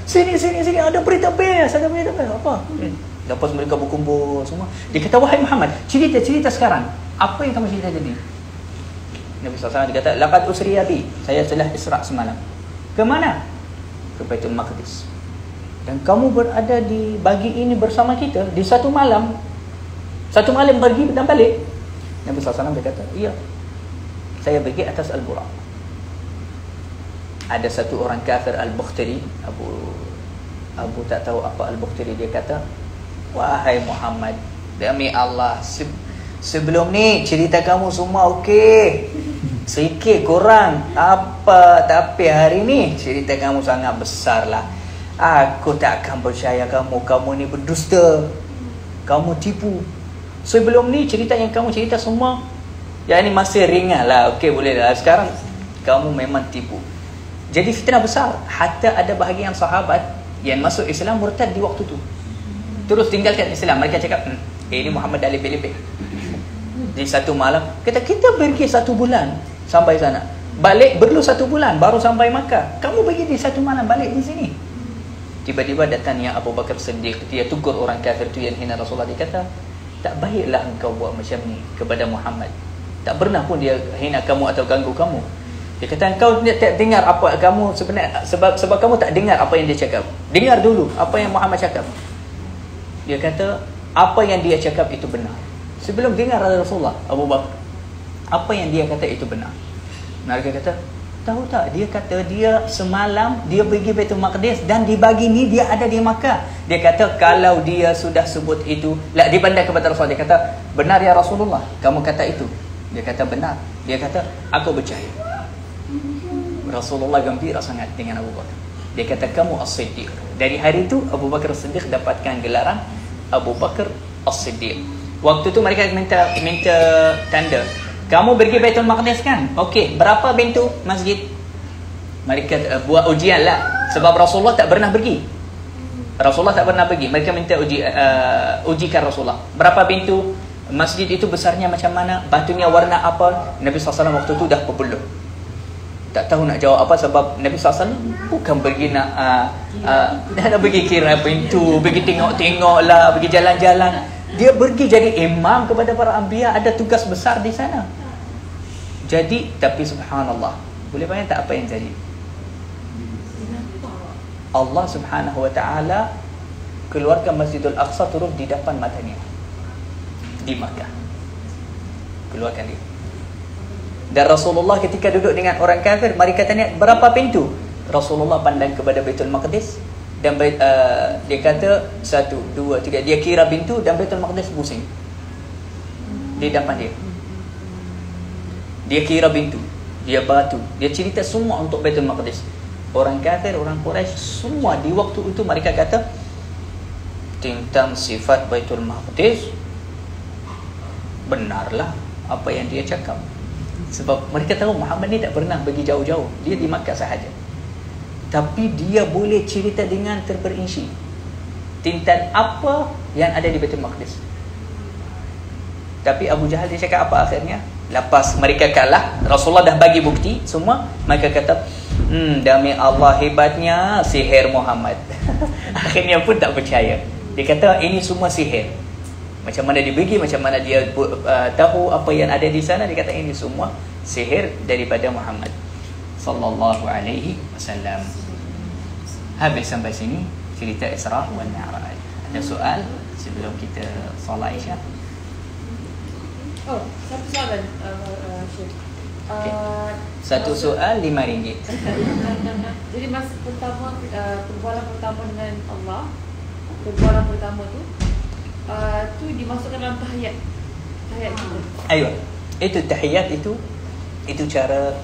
Sini, ada berita best. Apa? Lepas mereka berkumpul semua. Dia kata, wahai Muhammad, cerita sekarang. Apa yang kamu cerita tadi? Nabi SAW dia kata, laqad usriya bi, saya telah Isra' semalam. Ke mana? Ke Baitul Maqdis. Dan kamu berada di bagi ini bersama kita di satu malam. Satu malam pergi dan balik. Nabi SAW dia kata, iya, saya pergi atas Al-Buraq. Ada satu orang kafir Al-Bukhtari, Abu tak tahu apa Al-Bukhtari, dia kata, wahai Muhammad, demi Allah, sebelum ni cerita kamu semua okey, sikit kurang apa, tapi hari ni cerita kamu sangat besar lah. Aku tak akan percaya kamu ni berdusta, kamu tipu. Sebelum ni cerita yang kamu cerita semua, yang ni masih ringan lah, okey boleh lah. Sekarang kamu memang tipu. Jadi fitnah besar. Hatta ada bahagian sahabat yang masuk Islam murtad di waktu tu, terus tinggalkan Islam. Mereka cakap, ini Muhammad dah lebih-lebih. Di satu malam, kita pergi 1 bulan sampai sana, balik perlu 1 bulan baru sampai Makkah. Kamu pergi di 1 malam, balik di sini. Tiba-tiba datangnya Abu Bakar Siddiq. Dia tegur orang kafir tu yang hina Rasulullah. Dia kata, tak baiklah engkau buat macam ni kepada Muhammad. Tak pernah pun dia hina kamu atau ganggu kamu. Dia kata, engkau tak dengar apa kamu sebenarnya, sebab kamu tak dengar apa yang dia cakap. Dengar dulu apa yang Muhammad cakap. Dia kata, apa yang dia cakap itu benar. Sebelum dengar Rasulullah, Abu Bakar, apa yang dia kata itu benar. Mereka kata, tahu tak, dia kata dia semalam dia pergi Baitul Maqdis dan dibagi ni dia ada di Makkah. Dia kata, kalau dia sudah sebut itu, dia pandai kepada Rasulullah. Dia kata, benar ya Rasulullah, kamu kata itu? Dia kata, benar. Dia kata, aku percaya. Rasulullah gembira sangat dengan Abu Bakar. Dia kata, kamu As-Siddiq. Dari hari itu Abu Bakar As-Siddiq dapatkan gelaran Abu Bakar As-Siddiq. Waktu tu mereka minta tanda. Kamu pergi Baitul Maqdis kan? Okey, berapa pintu masjid? Mereka buat ujian lah. Sebab Rasulullah tak pernah pergi. Mereka minta ujikan Rasulullah. Berapa pintu? Masjid itu besarnya macam mana? Batunya warna apa? Nabi SAW waktu tu dah berbelut. Tak tahu nak jawab apa, sebab Nabi SAW bukan pergi nak pergi kira pintu, pergi tengok-tengok lah, pergi jalan-jalan. Dia pergi jadi imam kepada para anbiya, ada tugas besar di sana. Jadi, tapi subhanallah, boleh bayang tak apa yang jadi? Allah Subhanahu wa ta'ala keluarkan Masjidul Aqsa turun di depan matanya di Makkah. Keluarkan dia. Dan Rasulullah ketika duduk dengan orang kafir, mereka tanya, berapa pintu? Rasulullah pandang kepada Baitul Maqdis dan dia kata 1, 2, 3. Dia kira pintu dan Baitul Maqdis pusing di depan dia. Dia kira pintu, dia batu, dia cerita semua untuk Baitul Maqdis. Orang kafir, orang Quraisy, semua di waktu itu mereka kata tentang sifat Baitul Maqdis, benarlah apa yang dia cakap. Sebab mereka tahu Muhammad ni tak pernah pergi jauh-jauh, dia di Makkah sahaja. Tapi dia boleh cerita dengan terperinci tentang apa yang ada di Baitul Maqdis. Tapi Abu Jahal dia cakap apa akhirnya? Lepas mereka kalah, Rasulullah dah bagi bukti semua, mereka kata, demi Allah hebatnya sihir Muhammad. Akhirnya pun tak percaya. Dia kata ini semua sihir. Macam mana dia pergi, macam mana dia tahu apa yang ada di sana. Dia kata ini semua sihir daripada Muhammad sallallahu alaihi wasallam. Habis sampai sini cerita Isra wal Mi'raj. Ada soal sebelum kita solat Isya? Oh, satu soalan, Syekh. Okay. Satu soal RM5. Jadi masa pertama, perbualan pertama dengan Allah, perbualan pertama tu dimasukkan dalam tahiyat kita. Ayo. Itu tahiyat, itu cara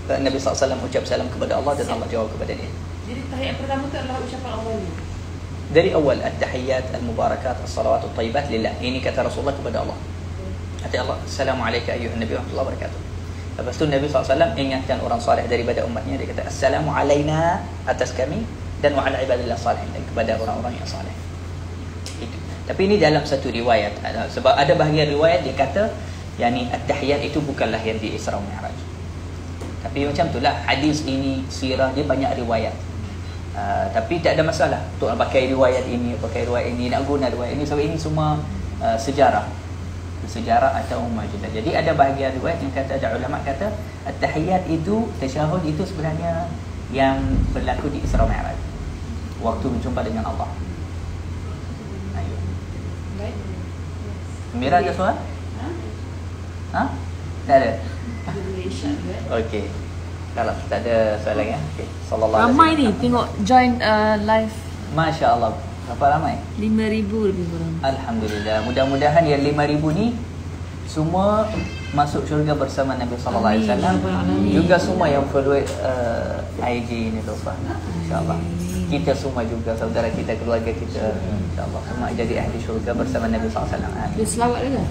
Nabi SAW ucap salam kepada Allah dan Allah jawab kepada dia. Jadi tahiyat pertama itu adalah ucapan Allah ni. Dari awal at-tahiyyat al-mubarakat as-salawat at-thayyibat lillah. Ini kata Rasulullah kepada Allah. Kata Allah, Assalamualaikum ayuhan Nabi warahmatullahi wabarakatuh. Lepas tu Nabi SAW ingatkan orang salih daripada umatnya. Dia kata Assalamu alaina, atas kami, dan wa ala ibadillah salihin, dan kepada orang-orang yang salih. Itu. Tapi ini dalam satu riwayat. Sebab ada bahagian riwayat dia kata yakni at-tahiyyat itu bukanlah yang di Isra Mi'raj. Tapi macam itulah hadis ini, sirah dia banyak riwayat. Tapi tak ada masalah untuk pakai riwayat ini, nak guna riwayat ini, sebab ini semua sejarah atau mu'jizat. Jadi ada bahagian riwayat yang kata, ada ulama kata at-tahiyyat itu, tasyahud itu sebenarnya yang berlaku di Isra Mi'raj, waktu berjumpa dengan Allah. Ayo. Baik. Mira ada soal? Ha? Tak ada. Okey. Kalau tak ada soalan ya. Okey. Sallallahu alaihi Ramai ni tengok join live. Masya-Allah. Berapa ramai? 5,000 lebih kurang. Alhamdulillah. Mudah-mudahan yang 5,000 ni semua masuk syurga bersama Nabi sallallahu alaihi wasallam. Juga semua yang follow IG ni Lofa. Insya-Allah. Kita semua juga, saudara kita, keluarga kita, insya-Allah semua jadi ahli syurga bersama Nabi sallallahu alaihi wasallam. Dia selawat juga.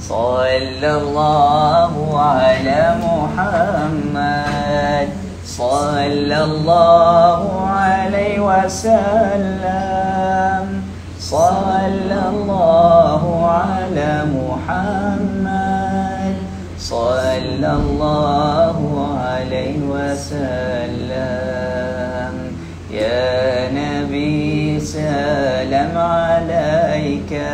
Sallallahu ala Muhammad, sallallahu alaihi wasallam, sallallahu ala Muhammad, sallallahu alaihi wasallam. Ya Nabi salam alaika,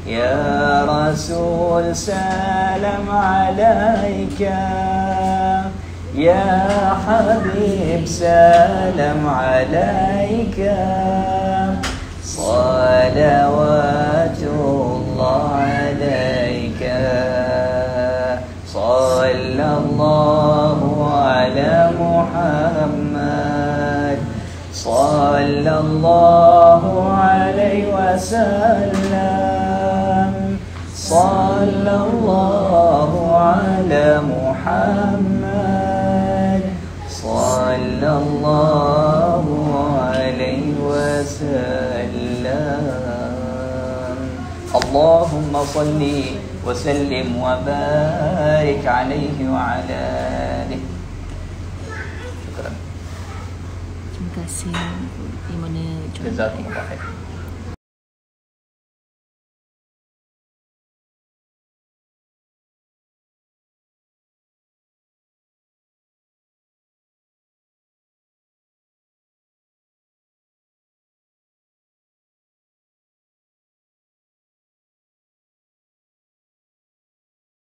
Ya Rasul salam alaika, Ya Habib salam alaika, salawatullah alaika, sallallahu ala Muhammad, sallallahu alaihi wasallam, sallallahu ala Muhammad, sallallahu alaihi wasallam. Allahumma salli wa sallim wa barik alaihi wa ala alihi. Syukran. Terima kasih di mana Jazakumullah khair.